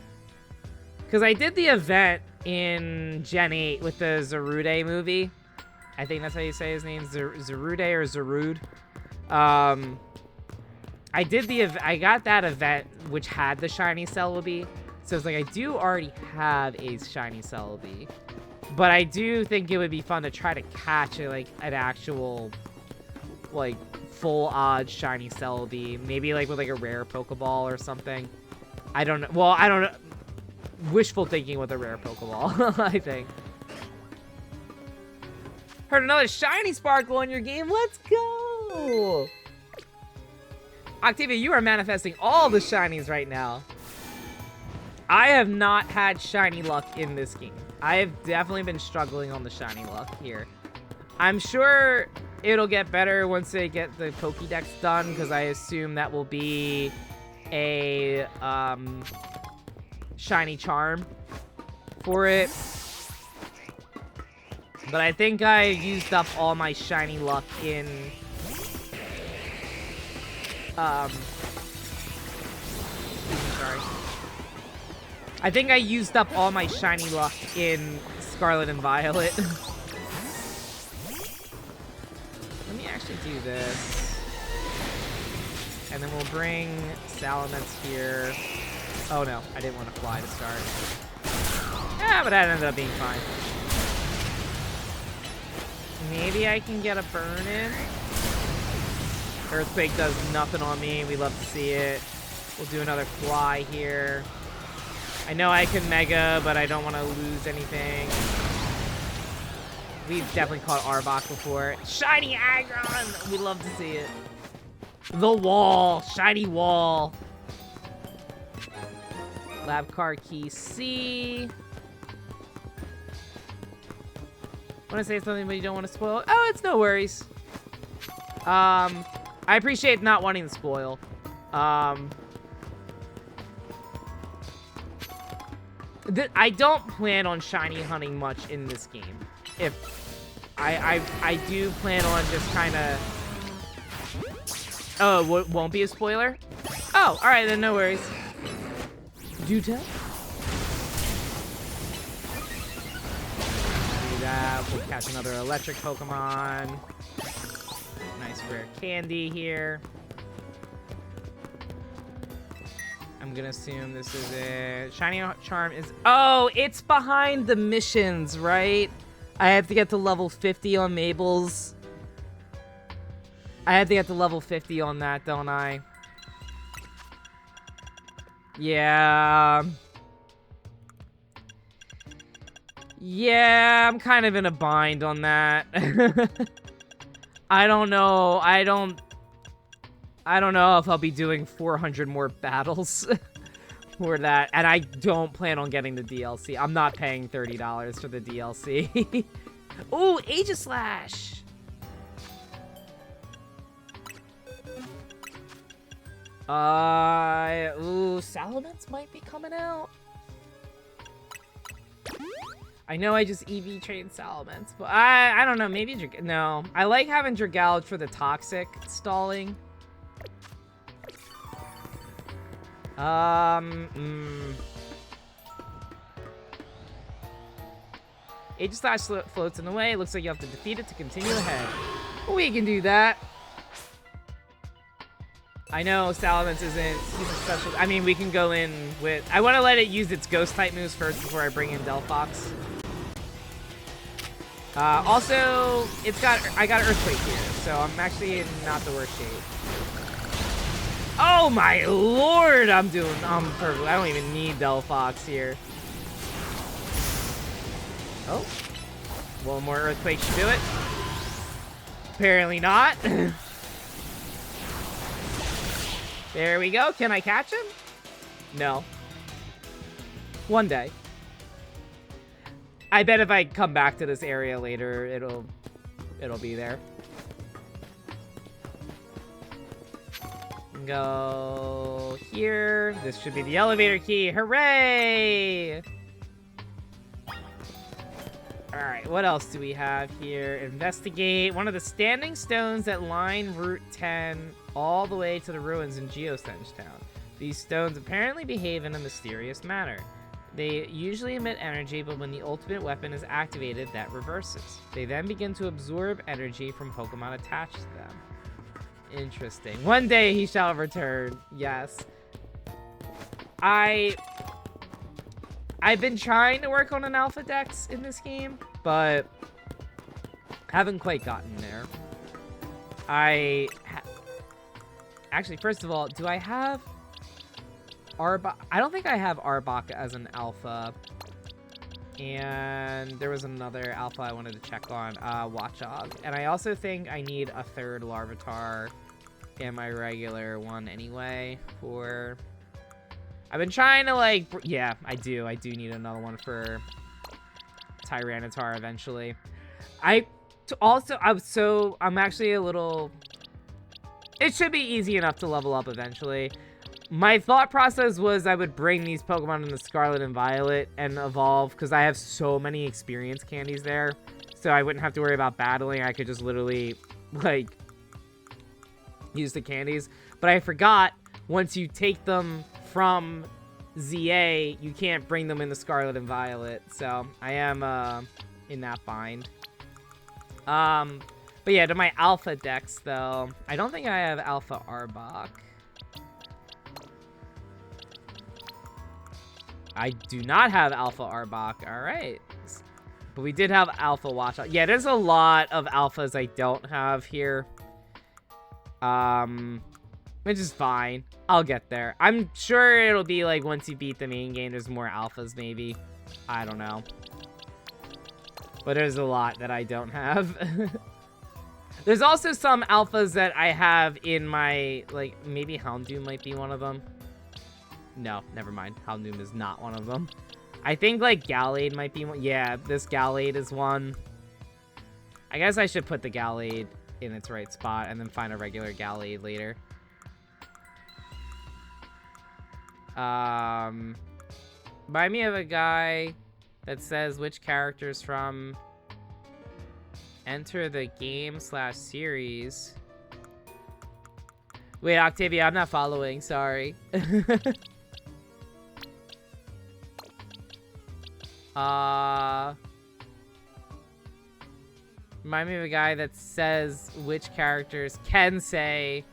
A: Because I did the event in Gen 8 with the Zarude movie. I think that's how you say his name, Zarude or Zarude. I got that event which had the shiny Celebi. So it's like I do already have a shiny Celebi. But I do think it would be fun to try to catch an actual, like, full odds shiny Celebi. Maybe like with like a rare Pokeball or something. I don't know. Well, I don't know. Wishful thinking with a rare Pokeball, I think. Heard another shiny Sparkle in your game. Let's go! Octavia, you are manifesting all the shinies right now. I have not had shiny luck in this game. I have definitely been struggling on the shiny luck here. I'm sure it'll get better once they get the Pokédex done, because I assume that will be a shiny charm for it. But I think I used up all my shiny luck in... Sorry. I think I used up all my shiny luck in Scarlet and Violet. Let me actually do this. And then we'll bring Salamence here. Oh no, I didn't want to fly to start. Yeah, but that ended up being fine. Maybe I can get a burn in. Earthquake does nothing on me. We love to see it. We'll do another fly here. I know I can Mega, but I don't want to lose anything. We've definitely caught Arbok before. Shiny Aggron! We love to see it. The wall. Shiny wall. Lab car key C. Want to say something, but you don't want to spoil? Oh, it's no worries. I appreciate not wanting to spoil. I don't plan on shiny hunting much in this game. If I do plan on just kind of... Oh, it won't be a spoiler? Oh, all right then, no worries. Do tell. Do that. We'll catch another electric Pokemon. Nice rare candy here. I'm gonna assume this is it. Shiny Charm is... Oh, it's behind the missions, right? I have to get to level 50 on Mabel's. I have to get to level 50 on that, don't I? Yeah. Yeah, I'm kind of in a bind on that. I don't know. I don't know if I'll be doing 400 more battles for that. And I don't plan on getting the DLC. I'm not paying $30 for the DLC. Ooh, Aegislash. Ooh, Salamence might be coming out. I know I just EV trained Salamence, but I don't know, maybe no. I like having Dragalge for the toxic stalling. Aegislash floats in the way. Looks like you have to defeat it to continue ahead. We can do that. I know Salamence isn't super special. I mean, we can go in with... I want to let it use its ghost type moves first before I bring in Delphox. Also, I got Earthquake here, so I'm actually in not the worst shape. Oh my lord, I'm perfect. I don't even need Delphox here. Oh. One more Earthquake should do it. Apparently not. There we go. Can I catch him? No. One day. I bet if I come back to this area later, it'll be there. Go here. This should be the elevator key. Hooray! Alright, what else do we have here? Investigate one of the standing stones that line Route 10 all the way to the ruins in Geosenge Town. These stones apparently behave in a mysterious manner. They usually emit energy, but when the ultimate weapon is activated, that reverses. They then begin to absorb energy from Pokemon attached to them. Interesting. One day he shall return. Yes. I've been trying to work on an Alpha Dex in this game, but haven't quite gotten there. Actually, first of all, do I have Arbok? I don't think I have Arbok as an alpha. And there was another alpha I wanted to check on, Watchog. And I also think I need a third Larvitar in my regular one anyway for... I've been trying to, like... Yeah, I do. I do need another one for Tyranitar eventually. I'm actually a little... It should be easy enough to level up eventually. My thought process was I would bring these Pokemon in the Scarlet and Violet and evolve because I have so many experience candies there. so I wouldn't have to worry about battling. I could just literally, like, use the candies. But I forgot, once you take them from ZA, you can't bring them in the Scarlet and Violet. So I am in that bind. But yeah, to my Alpha decks, though, I don't think I have Alpha Arbok. I do not have Alpha Arbok. All right. But we did have Alpha Watch. Yeah, there's a lot of Alphas I don't have here. Which is fine. I'll get there. I'm sure it'll be like once you beat the main game, there's more Alphas maybe. I don't know. But there's a lot that I don't have. There's also some Alphas that I have in my, like, maybe Houndoom might be one of them. No, never mind. Houndoom is not one of them. I think, like, Gallade might be one. Yeah, this Gallade is one. I guess I should put the Gallade in its right spot and then find a regular Gallade later. Remind me of a guy that says which characters from Enter the Game / series. Wait, Octavia, I'm not following. Sorry. Remind me of a guy that says which characters can say.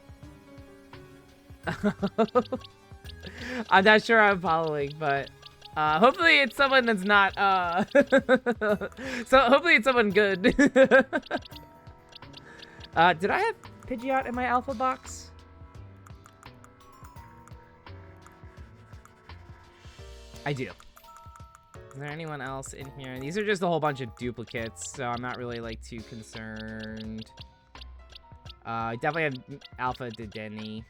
A: I'm not sure I'm following, but hopefully it's someone that's not so hopefully it's someone good. Did I have Pidgeot in my alpha box? I do. Is there anyone else in here? These are just a whole bunch of duplicates, so I'm not really like too concerned. I definitely have Alpha Dedenne.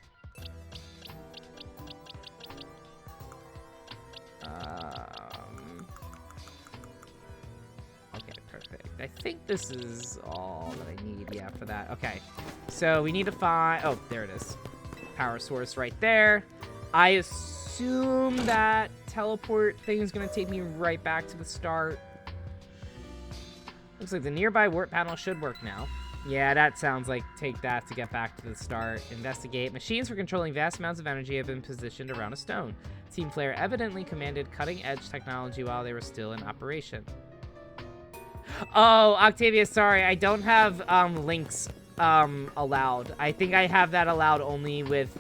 A: Okay, perfect. I think this is all that I need, yeah, for that. Okay, so we need to find... Oh, there it is. Power source right there. I assume that teleport thing is going to take me right back to the start. Looks like the nearby warp panel should work now. Yeah, that sounds like take that to get back to the start. Investigate. Machines for controlling vast amounts of energy have been positioned around a stone. Team Flare evidently commanded cutting-edge technology while they were still in operation. Oh, Octavia, sorry. I don't have links allowed. I think I have that allowed only with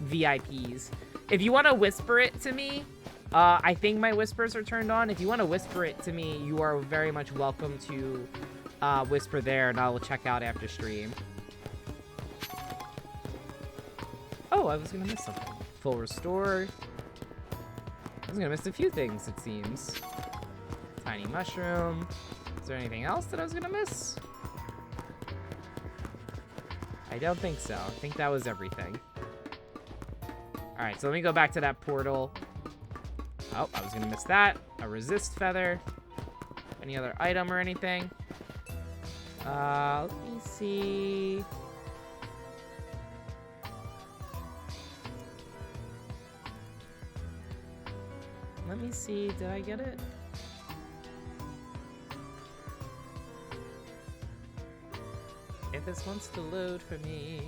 A: VIPs. If you want to whisper it to me, I think my whispers are turned on. If you want to whisper it to me, you are very much welcome to whisper there, and I will check out after stream. Oh, I was going to miss something. Full restore. I was going to miss a few things, it seems. Tiny mushroom. Is there anything else that I was going to miss? I don't think so. I think that was everything. Alright, so let me go back to that portal. Oh, I was going to miss that. A resist feather. Any other item or anything? Let me see. Let me see. Did I get it? If this wants to load for me.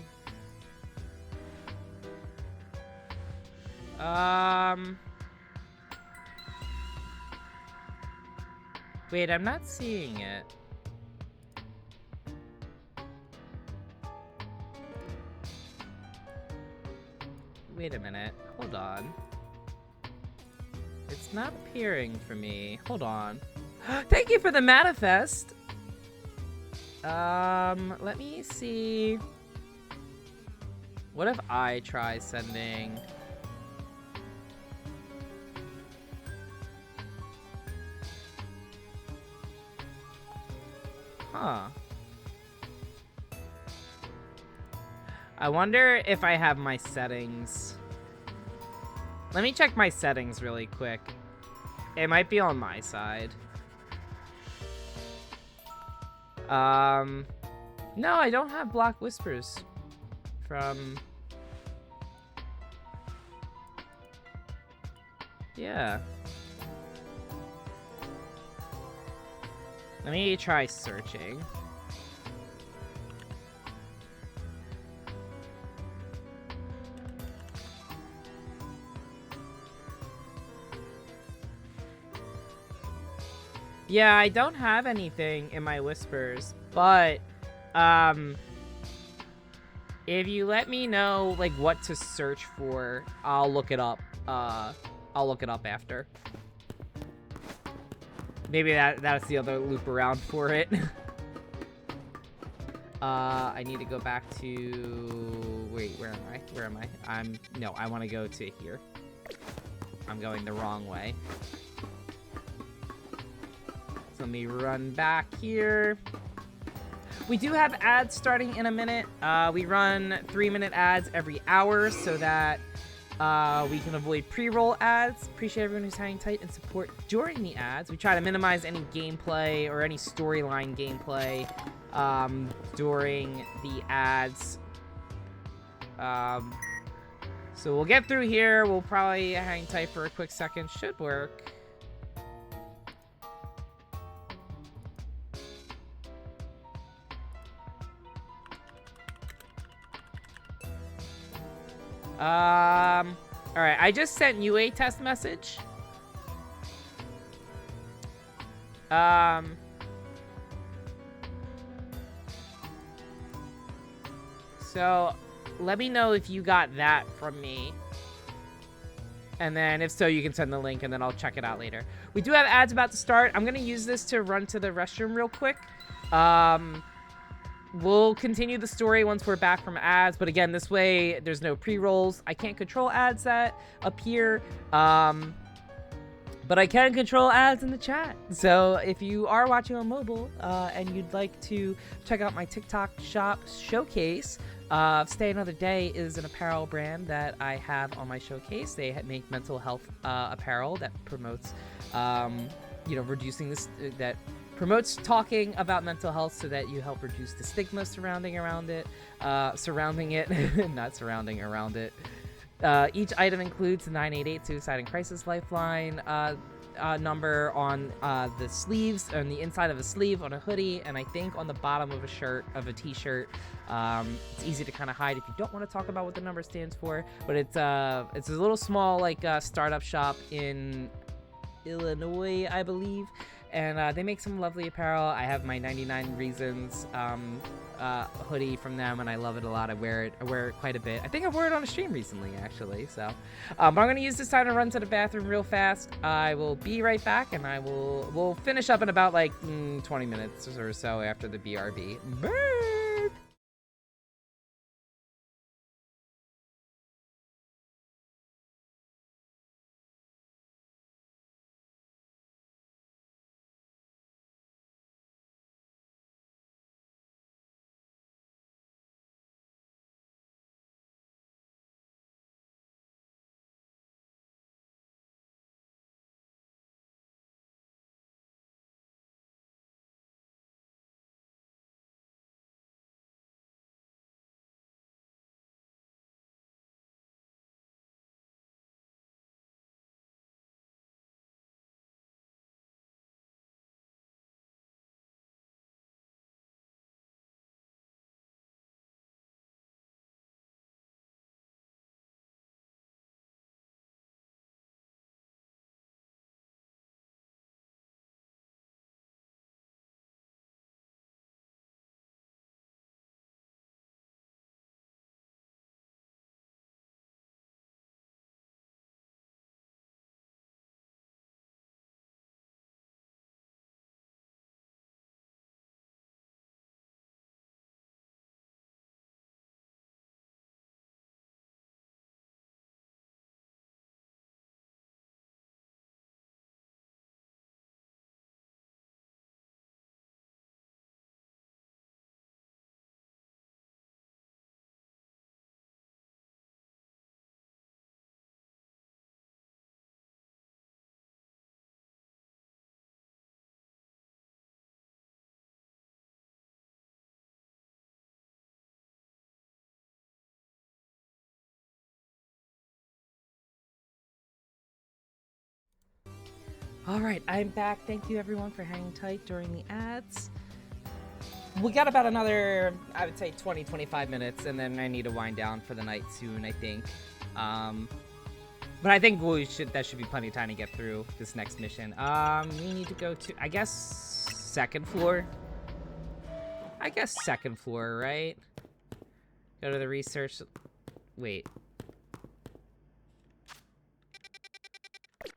A: Wait, I'm not seeing it. Wait a minute. Hold on. It's not appearing for me. Hold on. Thank you for the manifest. Let me see. What if I try sending... Huh. I wonder if I have my settings. Let me check my settings really quick. It might be on my side. No, I don't have block whispers from... Yeah. Let me try searching. Yeah, I don't have anything in my whispers, but if you let me know like what to search for, I'll look it up. I'll look it up after. Maybe that's the other loop around for it. I need to go back to... Wait, where am I? Where am I? No, I want to go to here. I'm going the wrong way. So let me run back here. We do have ads starting in a minute. We run 3-minute ads every hour so that we can avoid pre-roll ads. Appreciate everyone who's hanging tight and support during the ads. We try to minimize any gameplay or any storyline gameplay during the ads. So we'll get through here. We'll probably hang tight for a quick second. Should work. All right, I just sent you a test message. So let me know if you got that from me. And then if so, you can send the link and then I'll check it out later. We do have ads about to start. I'm going to use this to run to the restroom real quick. We'll continue the story once we're back from ads, but again, this way there's no pre-rolls. I can't control ads that appear, but I can control ads in the chat. So if you are watching on mobile and you'd like to check out my TikTok shop showcase, Stay Another Day is an apparel brand that I have on my showcase. They make mental health apparel that promotes, reducing this, that promotes talking about mental health so that you help reduce the stigma surrounding it. Not surrounding around it. Each item includes the 988 Suicide and Crisis Lifeline number on the sleeves, on the inside of a sleeve, on a hoodie, and I think on the bottom of a t-shirt. It's easy to kind of hide if you don't want to talk about what the number stands for, but it's a little small startup shop in Illinois, I believe. And they make some lovely apparel. I have my 99 Reasons hoodie from them, and I love it a lot. I wear it quite a bit. I think I've worn it on a stream recently, actually. So, but I'm gonna use this time to run to the bathroom real fast. I will be right back, and we'll finish up in about 20 minutes or so after the BRB. Bye. All right, I'm back. Thank you everyone for hanging tight during the ads. We got about another, I would say 20-25 minutes, and then I need to wind down for the night soon, I think. But I think that should be plenty of time to get through this next mission. We need to go to, I guess, second floor. I guess second floor, right? Go to the research. Wait.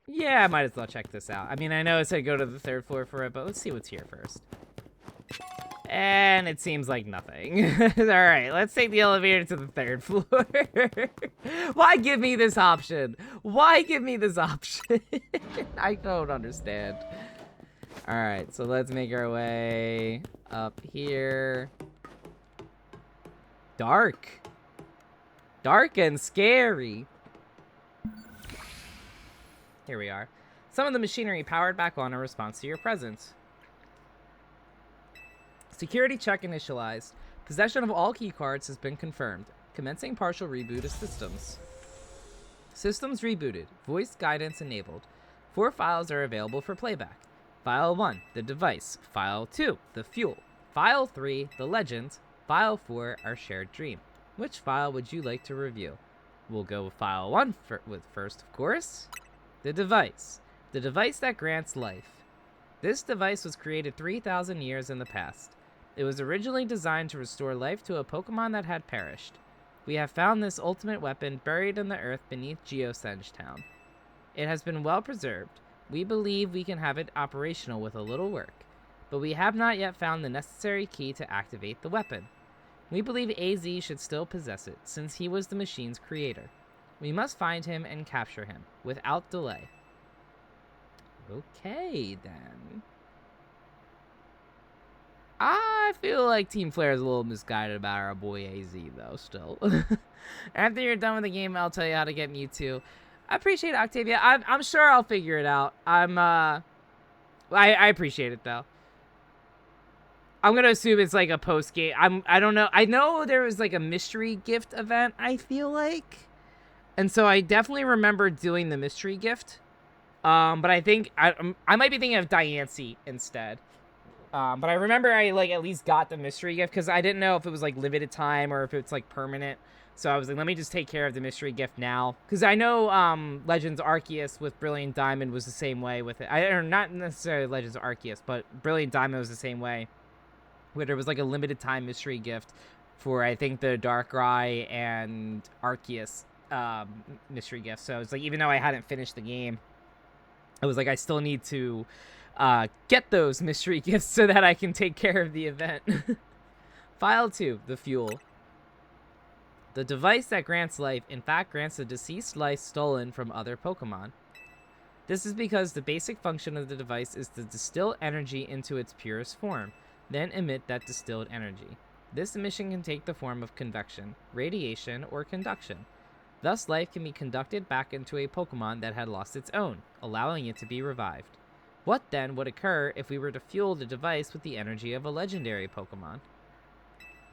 A: Yeah, I might as well check this out. I mean, I know it said go to the third floor for it, but let's see what's here first. And it seems like nothing. Alright, let's take the elevator to the third floor. Why give me this option? Why give me this option? I don't understand. Alright, so let's make our way up here. Dark. Dark and scary. Here we are. Some of the machinery powered back on in response to your presence. Security check initialized. Possession of all keycards has been confirmed. Commencing partial reboot of systems. Systems rebooted. Voice guidance enabled. 4 files are available for playback. File 1, the device. File 2, the fuel. File 3, the legends. File 4, our shared dream. Which file would you like to review? We'll go with file 1 first, of course. The device. The device that grants life. This device was created 3,000 years in the past. It was originally designed to restore life to a Pokemon that had perished. We have found this ultimate weapon buried in the earth beneath Geosenge Town. It has been well preserved. We believe we can have it operational with a little work, but we have not yet found the necessary key to activate the weapon. We believe AZ should still possess it, since he was the machine's creator. We must find him and capture him, without delay. Okay, then. I feel like Team Flare is a little misguided about our boy AZ, though, still. After you're done with the game, I'll tell you how to get Mewtwo. I appreciate it, Octavia. I'm sure I'll figure it out. I appreciate it, though. I'm gonna assume it's like a post-game. I don't know. I know there was like a mystery gift event, I feel like. And so I definitely remember doing the mystery gift. But I think I might be thinking of Diancie instead. But I remember I like at least got the mystery gift because I didn't know if it was like limited time or if it's like permanent. So I was like, let me just take care of the mystery gift now. Because I know Legends Arceus with Brilliant Diamond was the same way with it. Or not necessarily Legends Arceus, but Brilliant Diamond was the same way. Where there was like a limited time mystery gift for, I think, the Darkrai and Arceus mystery gift. So it's like, even though I hadn't finished the game, I was like, I still need to get those mystery gifts so that I can take care of the event. File 2, the fuel. The device that grants life, in fact, grants the deceased life stolen from other Pokemon. This is because the basic function of the device is to distill energy into its purest form, then emit that distilled energy. This emission can take the form of convection, radiation, or conduction. Thus, life can be conducted back into a Pokemon that had lost its own, allowing it to be revived. What then would occur if we were to fuel the device with the energy of a legendary Pokemon?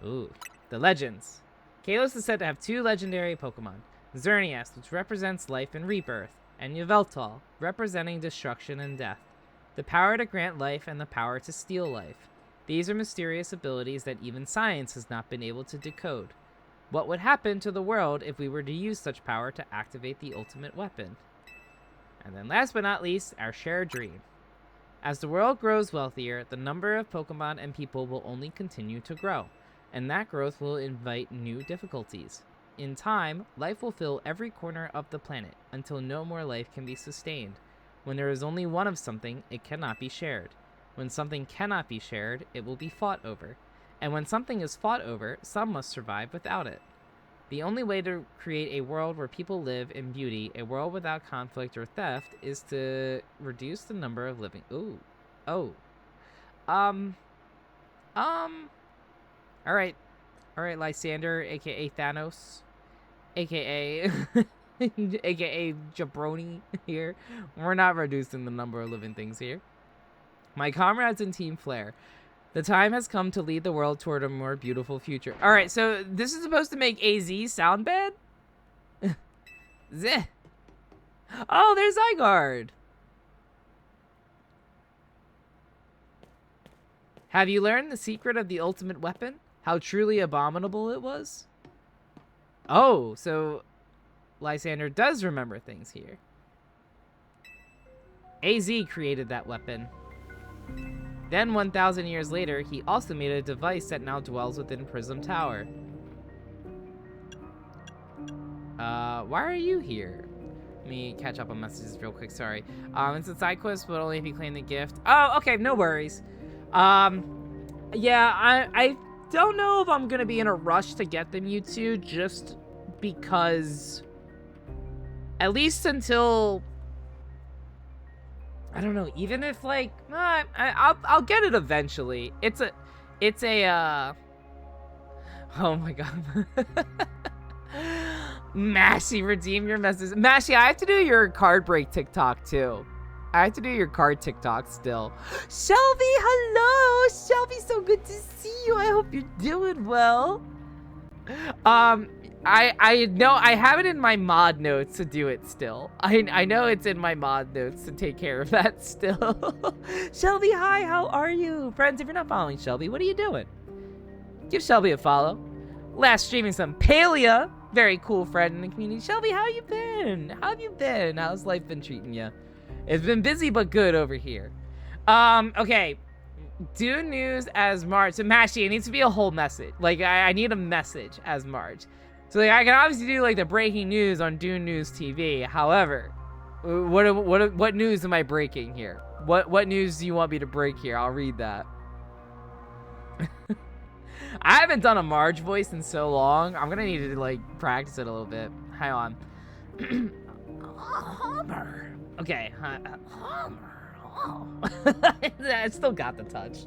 A: Ooh, the legends. Kalos is said to have 2 legendary Pokemon, Xerneas, which represents life and rebirth, and Yveltal, representing destruction and death. The power to grant life and the power to steal life. These are mysterious abilities that even science has not been able to decode. What would happen to the world if we were to use such power to activate the ultimate weapon? And then last but not least, our shared dream. As the world grows wealthier, the number of Pokemon and people will only continue to grow, and that growth will invite new difficulties. In time, life will fill every corner of the planet until no more life can be sustained. When there is only one of something, it cannot be shared. When something cannot be shared, it will be fought over. And when something is fought over, some must survive without it. The only way to create a world where people live in beauty, a world without conflict or theft, is to reduce the number of living... Ooh. Oh. Alright. Alright, Lysander, aka Thanos. AKA... aka Jabroni here. We're not reducing the number of living things here. My comrades in Team Flare, the time has come to lead the world toward a more beautiful future. Alright, so this is supposed to make AZ sound bad? Zeh. Oh, there's Zygarde. Have you learned the secret of the ultimate weapon? How truly abominable it was? Oh, so Lysander does remember things here. AZ created that weapon. Then 1,000 years later, he also made a device that now dwells within Prism Tower. Why are you here? Let me catch up on messages real quick, sorry. It's a side quest, but only if you claim the gift. Oh, okay, no worries. Yeah, I don't know if I'm gonna be in a rush to get them, you two, just because at least until, I don't know, even if like, I'll get it eventually. It's a, oh my god. Mashy, redeem your message. Mashy, I have to do your card break TikTok too. I have to do your card TikTok still. Shelby, hello! Shelby, so good to see you. I hope you're doing well. I know I have it in my mod notes to do it still. I know it's in my mod notes to take care of that still. Shelby, hi, how are you? Friends, if you're not following Shelby, what are you doing? Give Shelby a follow. Last streaming some Palia. Very cool friend in the community. Shelby, how you been? How have you been? How's life been treating you? It's been busy but good over here. Okay. Dune news as Marge. So Mashy, it needs to be a whole message. Like I need a message as Marge. So like I can obviously do like the breaking news on Dune News TV. However, what news am I breaking here? What news do you want me to break here? I'll read that. I haven't done a Marge voice in so long. I'm gonna need to like practice it a little bit. Hang on. Homer. Okay. Homer. Oh. I still got the touch.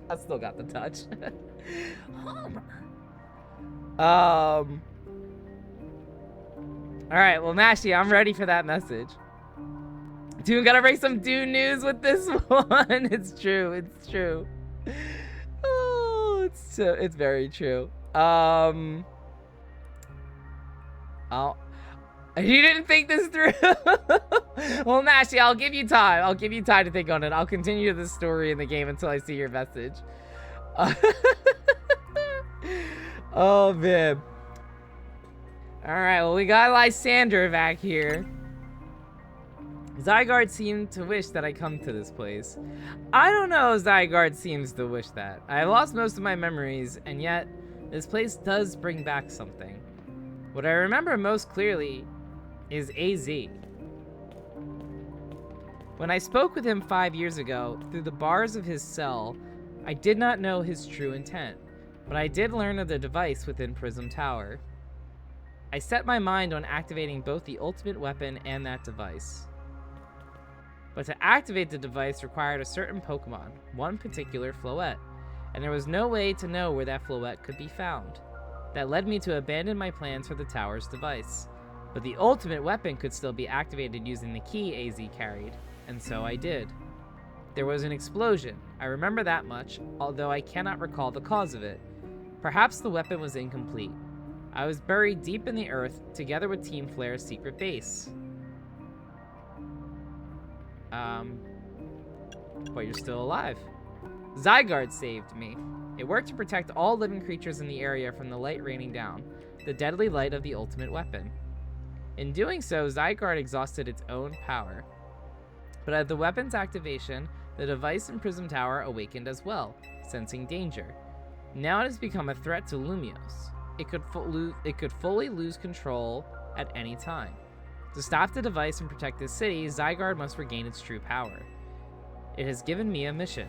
A: Homer. All right. Well, Mashy, I'm ready for that message. Dune, gotta break some Dune news with this one. It's true. It's very true. Oh, you didn't think this through. Well, Mashy, I'll give you time. I'll give you time to think on it. I'll continue the story in the game until I see your message. Oh man. All right. Well, we got Lysander back here. Zygarde seemed to wish that I come to this place. I don't know if Zygarde seems to wish that. I lost most of my memories, and yet, this place does bring back something. What I remember most clearly is AZ. When I spoke with him 5 years ago, through the bars of his cell, I did not know his true intent, but I did learn of the device within Prism Tower. I set my mind on activating both the ultimate weapon and that device. But to activate the device required a certain Pokemon, one particular Floette, and there was no way to know where that Floette could be found. That led me to abandon my plans for the tower's device. But the ultimate weapon could still be activated using the key AZ carried, and so I did. There was an explosion, I remember that much, although I cannot recall the cause of it. Perhaps the weapon was incomplete. I was buried deep in the earth, together with Team Flare's secret base. But you're still alive. Zygarde saved me. It worked to protect all living creatures in the area from the light raining down, the deadly light of the ultimate weapon. In doing so, Zygarde exhausted its own power. But at the weapon's activation, the device in Prism Tower awakened as well, sensing danger. Now it has become a threat to Lumios. It could fully lose control at any time. To stop the device and protect this city, Zygarde must regain its true power. It has given me a mission.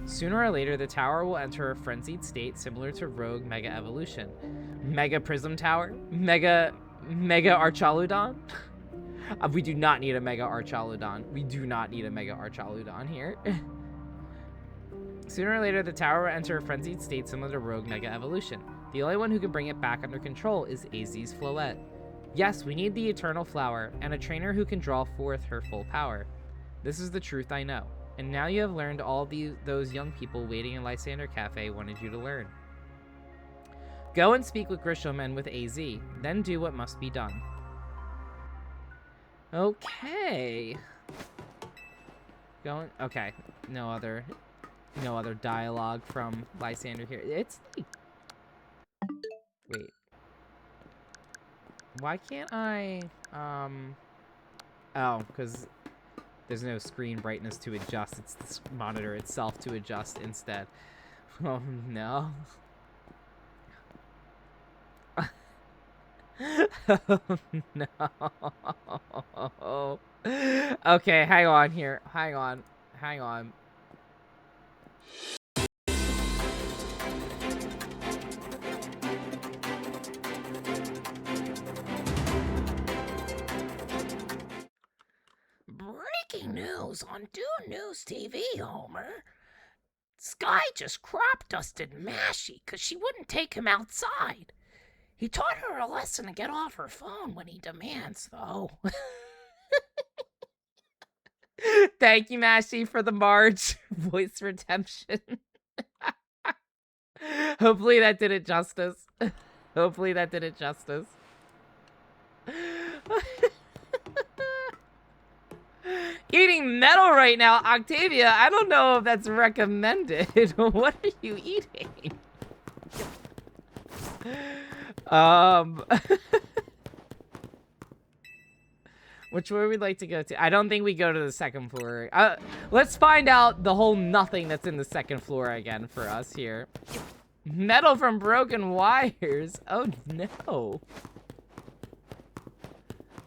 A: Sooner or later, the tower will enter a frenzied state similar to Rogue Mega Evolution. Mega Prism Tower? Mega Archaludon? We do not need a Mega Archaludon. We do not need a Mega Archaludon here. Sooner or later, the tower will enter a frenzied state similar to Rogue Mega Evolution. The only one who can bring it back under control is AZ's Floette. Yes, we need the Eternal Flower, and a trainer who can draw forth her full power. This is the truth I know, and now you have learned all those young people waiting in Lysander Cafe wanted you to learn. Go and speak with Grisham and with AZ, then do what must be done. Okay. Okay, no other no other dialogue from Lysander here. It's like... Wait. Why can't I... Oh, because there's no screen brightness to adjust. It's the monitor itself to adjust instead. Oh, no. Oh, no. Okay, hang on here. Hang on. Hang on.
B: Breaking news on Dune News TV, Homer. Sky just crop dusted Mashie because she wouldn't take him outside. He taught her a lesson to get off her phone when he demands, though.
A: Thank you, Mashie, for the Marge voice redemption. Hopefully that did it justice. Hopefully that did it justice. Eating metal right now, Octavia. I don't know if that's recommended. What are you eating? Which way we'd like to go to? I don't think we go to the second floor. Let's find out the whole nothing that's in the second floor again for us here. Metal from broken wires. Oh no.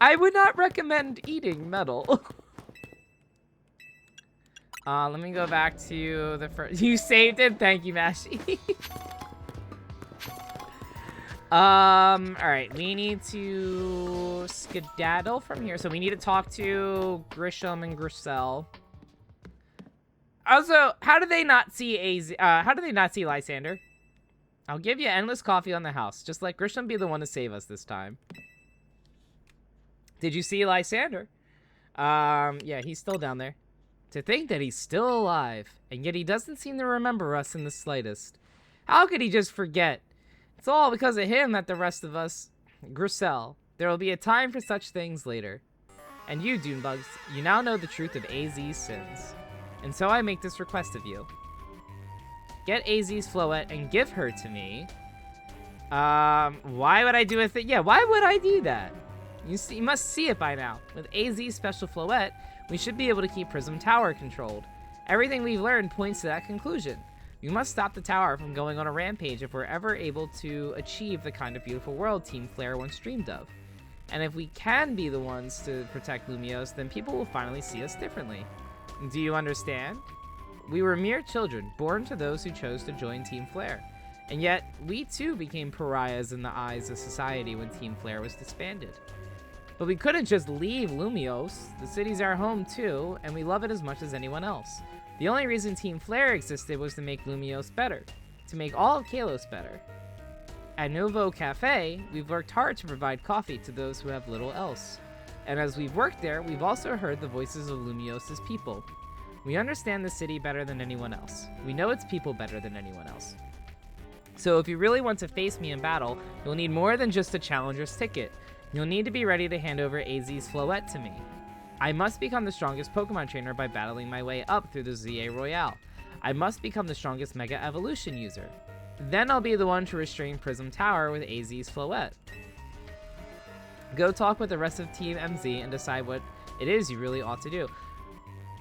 A: I would not recommend eating metal. Let me go back to the first. You saved it? Thank you, Mashie. Alright, we need to skedaddle from here. So we need to talk to Grisham and Griselle. Also, how do they not see how do they not see Lysander? I'll give you endless coffee on the house. Just let Grisham be the one to save us this time. Did you see Lysander? Yeah, he's still down there. To think that he's still alive, and yet he doesn't seem to remember us in the slightest. How could he just forget? It's all because of him that the rest of us... Griselle, there will be a time for such things later. And you, doonbugs, you now know the truth of AZ's sins. And so I make this request of you. Get AZ's Floette and give her to me. Why would I do a thing? Yeah, why would I do that? You must see it by now. With AZ's special Floette, we should be able to keep Prism Tower controlled. Everything we've learned points to that conclusion. We must stop the tower from going on a rampage if we're ever able to achieve the kind of beautiful world Team Flare once dreamed of. And if we can be the ones to protect Lumiose, then people will finally see us differently. Do you understand? We were mere children, born to those who chose to join Team Flare. And yet, we too became pariahs in the eyes of society when Team Flare was disbanded. But we couldn't just leave Lumiose. The city's our home too, and we love it as much as anyone else. The only reason Team Flare existed was to make Lumiose better, to make all of Kalos better. At Nouveau Cafe, we've worked hard to provide coffee to those who have little else. And as we've worked there, we've also heard the voices of Lumiose's people. We understand the city better than anyone else. We know its people better than anyone else. So if you really want to face me in battle, you'll need more than just a challenger's ticket. You'll need to be ready to hand over AZ's Floette to me. I must become the strongest Pokemon trainer by battling my way up through the ZA Royale. I must become the strongest Mega Evolution user. Then I'll be the one to restrain Prism Tower with AZ's Floette. Go talk with the rest of Team MZ and decide what it is you really ought to do.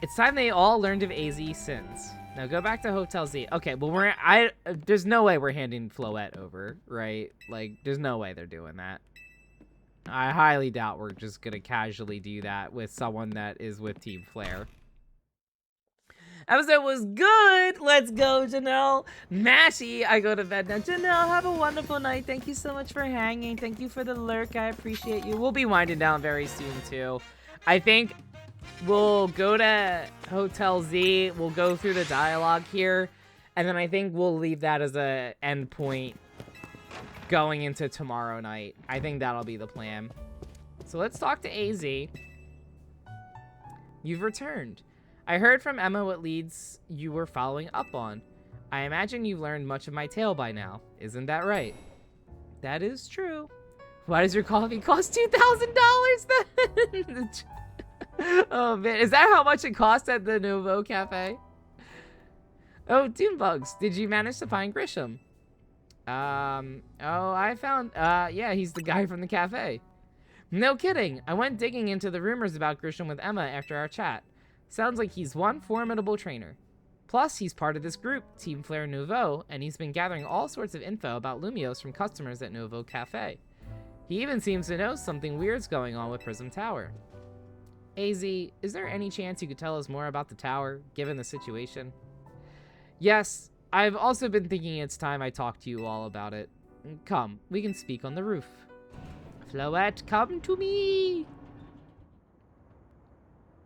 A: It's time they all learned of AZ's sins. Now go back to Hotel Z. Okay, well there's no way we're handing Floette over, right? Like, there's no way they're doing that. I highly doubt we're just gonna casually do that with someone that is with Team Flare. Episode was good. Let's go, Janelle. Mashie, I go to bed now. Janelle, have a wonderful night. Thank you so much for hanging. Thank you for the lurk. I appreciate you. We'll be winding down very soon, too. I think we'll go to Hotel Z. We'll go through the dialogue here. And then I think we'll leave that as a end point going into tomorrow night. I think that'll be the plan. So let's talk to AZ. You've returned. I heard from Emma what leads you were following up on. I imagine you've learned much of my tale by now. Isn't that right? That is true. Why does your coffee cost $2,000 then? Oh man, is that how much it costs at the Nouveau Cafe? Oh, doonbugs, did you manage to find Grisham? Oh, I found, yeah, he's the guy from the cafe. No kidding, I went digging into the rumors about Grisham with Emma after our chat. Sounds like he's one formidable trainer. Plus, he's part of this group, Team Flare Nouveau, and he's been gathering all sorts of info about Lumios from customers at Nouveau Cafe. He even seems to know something weird's going on with Prism Tower. AZ, is there any chance you could tell us more about the tower, given the situation? Yes, I've also been thinking it's time I talk to you all about it. Come, we can speak on the roof. Floette, come to me!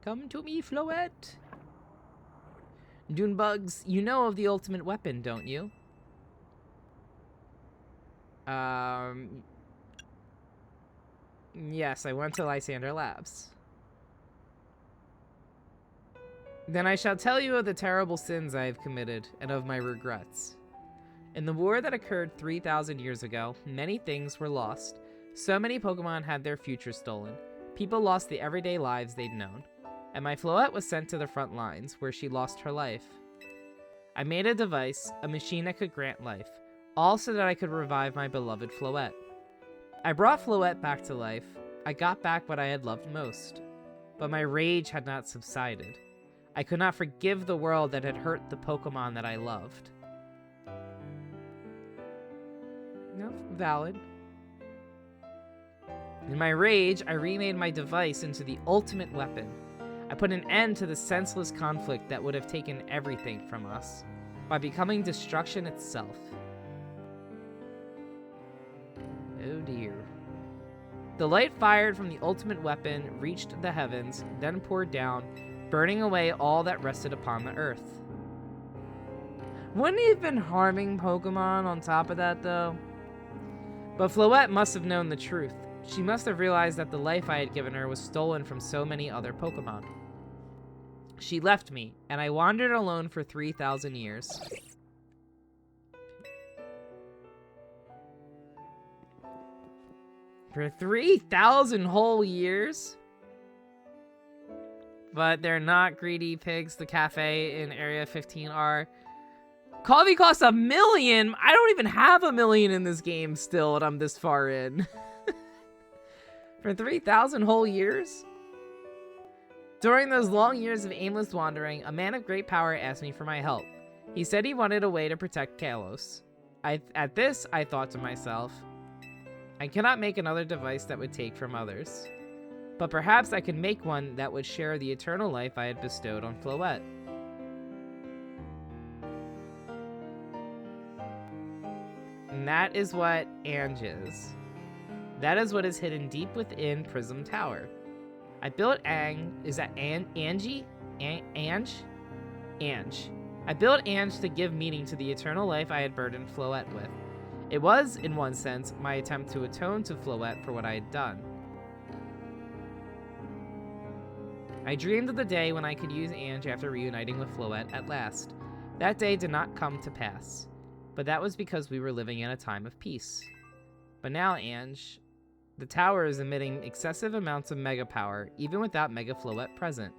A: Come to me, Floette. Doonbugs, you know of the ultimate weapon, don't you? Yes, I went to Lysander Labs. Then I shall tell you of the terrible sins I have committed, and of my regrets. In the war that occurred 3,000 years ago, many things were lost. So many Pokemon had their future stolen. People lost the everyday lives they'd known. And my Floette was sent to the front lines, where she lost her life. I made a device, a machine that could grant life, all so that I could revive my beloved Floette. I brought Floette back to life. I got back what I had loved most. But my rage had not subsided. I could not forgive the world that had hurt the Pokemon that I loved. No, valid. In my rage, I remade my device into the ultimate weapon. I put an end to the senseless conflict that would have taken everything from us, by becoming destruction itself. Oh dear. The light fired from the ultimate weapon reached the heavens, then poured down, burning away all that rested upon the earth. Wouldn't he have been harming Pokemon on top of that, though? But Floette must have known the truth. She must have realized that the life I had given her was stolen from so many other Pokemon. She left me, and I wandered alone for 3,000 years. For 3,000 whole years? But they're not greedy pigs. The cafe in Area 15 are. Coffee costs $1 million! I don't even have $1 million in this game still, and I'm this far in. For 3,000 whole years? During those long years of aimless wandering, a man of great power asked me for my help. He said he wanted a way to protect Kalos. At this, I thought to myself, I cannot make another device that would take from others. But perhaps I could make one that would share the eternal life I had bestowed on Floette. And that is what Ange is. That is what is hidden deep within Prism Tower. I built Is that Angie? Ange? Ange. I built Ange to give meaning to the eternal life I had burdened Floette with. It was, in one sense, my attempt to atone to Floette for what I had done. I dreamed of the day when I could use Ange after reuniting with Floette at last. That day did not come to pass, but that was because we were living in a time of peace. But now, Ange, the tower is emitting excessive amounts of Mega power, even without Mega Floette present.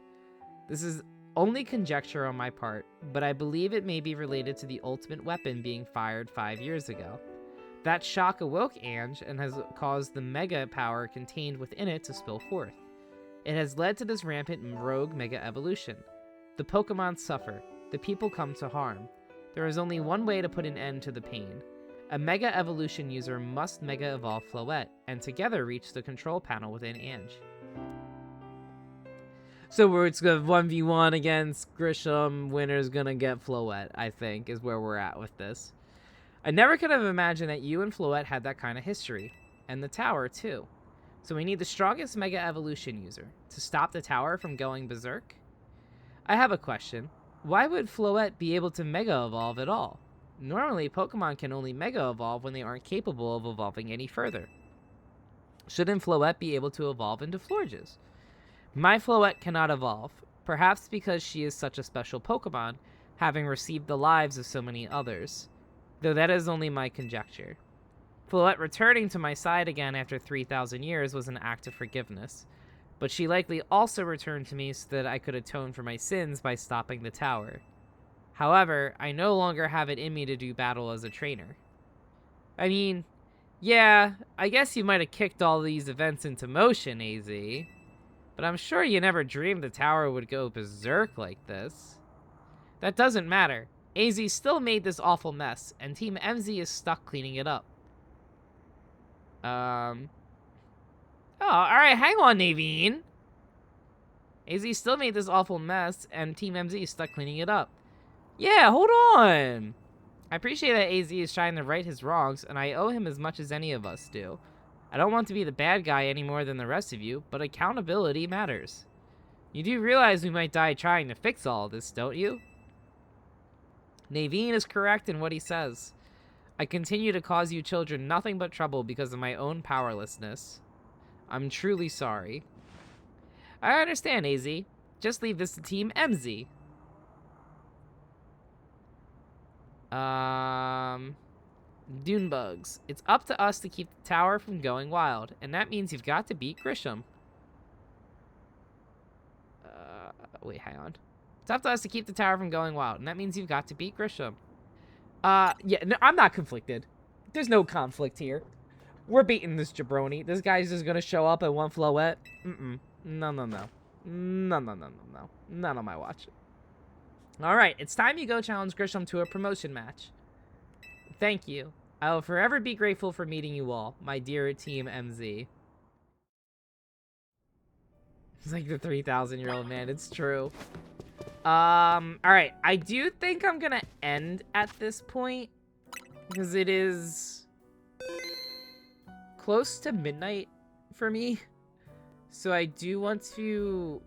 A: This is only conjecture on my part, but I believe it may be related to the ultimate weapon being fired 5 years ago. That shock awoke Ange and has caused the Mega power contained within it to spill forth. It has led to this rampant rogue Mega evolution. The Pokemon suffer. The people come to harm. There is only one way to put an end to the pain. A Mega Evolution user must Mega Evolve Floette, and together reach the control panel within Ange. So it's gonna 1v1 against Grisham, winner's gonna get Floette, I think, is where we're at with this. I never could have imagined that you and Floette had that kind of history. And the tower, too. So we need the strongest Mega Evolution user to stop the tower from going berserk. I have a question. Why would Floette be able to Mega Evolve at all? Normally, Pokemon can only Mega Evolve when they aren't capable of evolving any further. Shouldn't Floette be able to evolve into Florges? My Floette cannot evolve, perhaps because she is such a special Pokemon, having received the lives of so many others. Though that is only my conjecture. Floette returning to my side again after 3,000 years was an act of forgiveness, but she likely also returned to me so that I could atone for my sins by stopping the tower. However, I no longer have it in me to do battle as a trainer. I mean, yeah, I guess you might have kicked all these events into motion, AZ. But I'm sure you never dreamed the tower would go berserk like this. That doesn't matter. AZ still made this awful mess, and Team MZ is stuck cleaning it up. Oh, alright, hang on, Naveen. AZ still made this awful mess, and Team MZ is stuck cleaning it up. Yeah, hold on. I appreciate that AZ is trying to right his wrongs, and I owe him as much as any of us do. I don't want to be the bad guy any more than the rest of you, but accountability matters. You do realize we might die trying to fix all this, don't you? Naveen is correct in what he says. I continue to cause you children nothing but trouble because of my own powerlessness. I'm truly sorry. I understand, AZ. Just leave this to Team MZ. Doonbugs. It's up to us to keep the tower from going wild, and that means you've got to beat Grisham. Wait, hang on. It's up to us to keep the tower from going wild, and that means you've got to beat Grisham. Yeah, no, I'm not conflicted. There's no conflict here. We're beating this jabroni. This guy's just gonna show up at one Floette. No. Not on my watch. Alright, it's time you go challenge Grisham to a promotion match. Thank you. I will forever be grateful for meeting you all, my dear Team MZ. It's like the 3,000-year-old man, it's true. Alright, I do think I'm gonna end at this point, because it is close to midnight for me. So I do want to,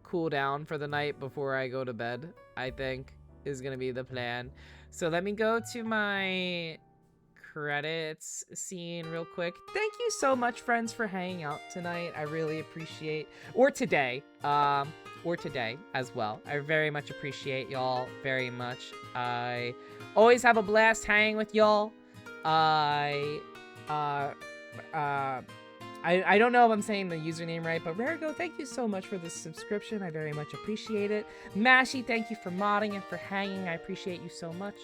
A: cool down for the night before I go to bed, I think, is gonna be the plan. So let me go to my credits scene real quick. Thank you so much, friends, for hanging out tonight. I really appreciate, or today as well. I very much appreciate y'all very much. I always have a blast hanging with y'all. I don't know if I'm saying the username right, but Rarigo, thank you so much for the subscription. I very much appreciate it. Mashy, thank you for modding and for hanging. I appreciate you so much.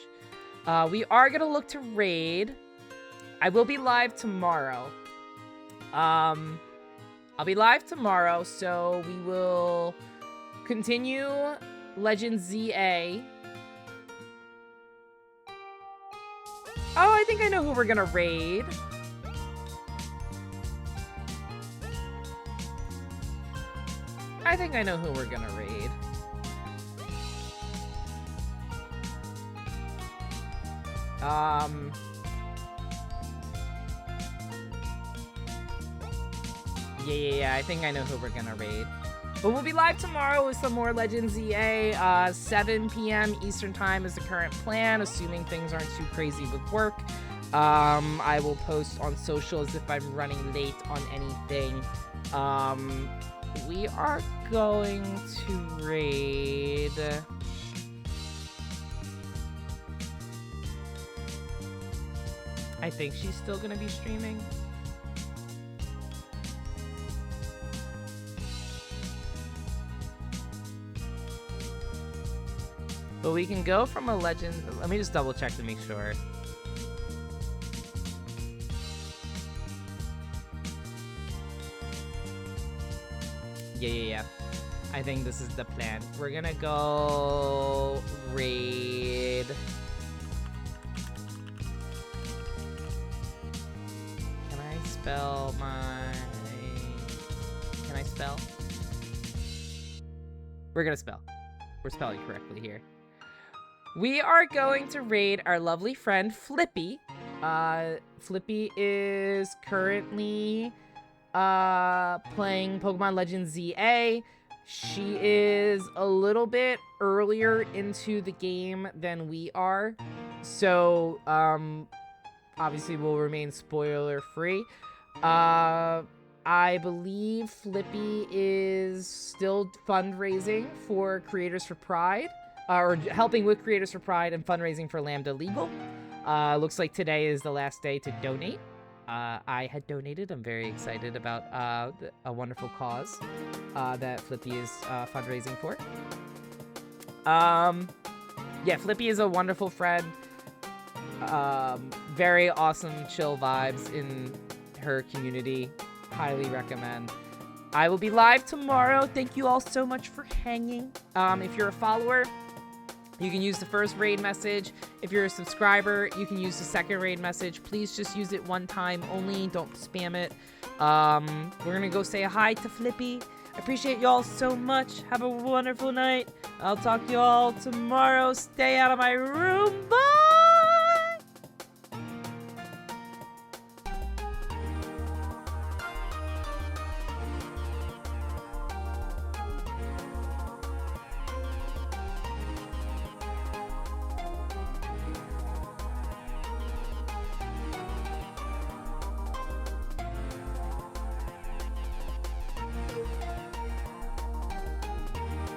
A: We are gonna look to raid. I will be live tomorrow. I'll be live tomorrow, so we will continue Legend ZA. Oh, I think I know who we're gonna raid. I think I know who we're gonna raid. Yeah, I think I know who we're gonna raid. But we'll be live tomorrow with some more Legends EA. 7 p.m. Eastern Time is the current plan, assuming things aren't too crazy with work. I will post on socials if I'm running late on anything. We are going to raid... I think she's still gonna be streaming. But we can go from a legend. Let me just double check to make sure. Yeah. I think this is the plan. We're gonna go raid. Can I spell? We're gonna spell. We're spelling correctly here. We are going to raid our lovely friend Flippy. Flippy is currently playing Pokemon Legends ZA. She is a little bit earlier into the game than we are, so obviously we'll remain spoiler free. I believe Flippy is still fundraising for Creators for Pride, or helping with Creators for Pride and fundraising for Lambda Legal. Looks like today is the last day to donate. I had donated. I'm very excited about a wonderful cause that Flippy is fundraising for. Yeah, Flippy is a wonderful friend. Very awesome, chill vibes in her community. Highly recommend. I will be live tomorrow. Thank you all so much for hanging. If you're a follower, you can use the first raid message. If you're a subscriber, you can use the second raid message. Please just use it one time only. Don't spam it. We're gonna go say hi to Flippy. I appreciate y'all so much. Have a wonderful night. I'll talk to y'all tomorrow. Stay out of my room. Bye!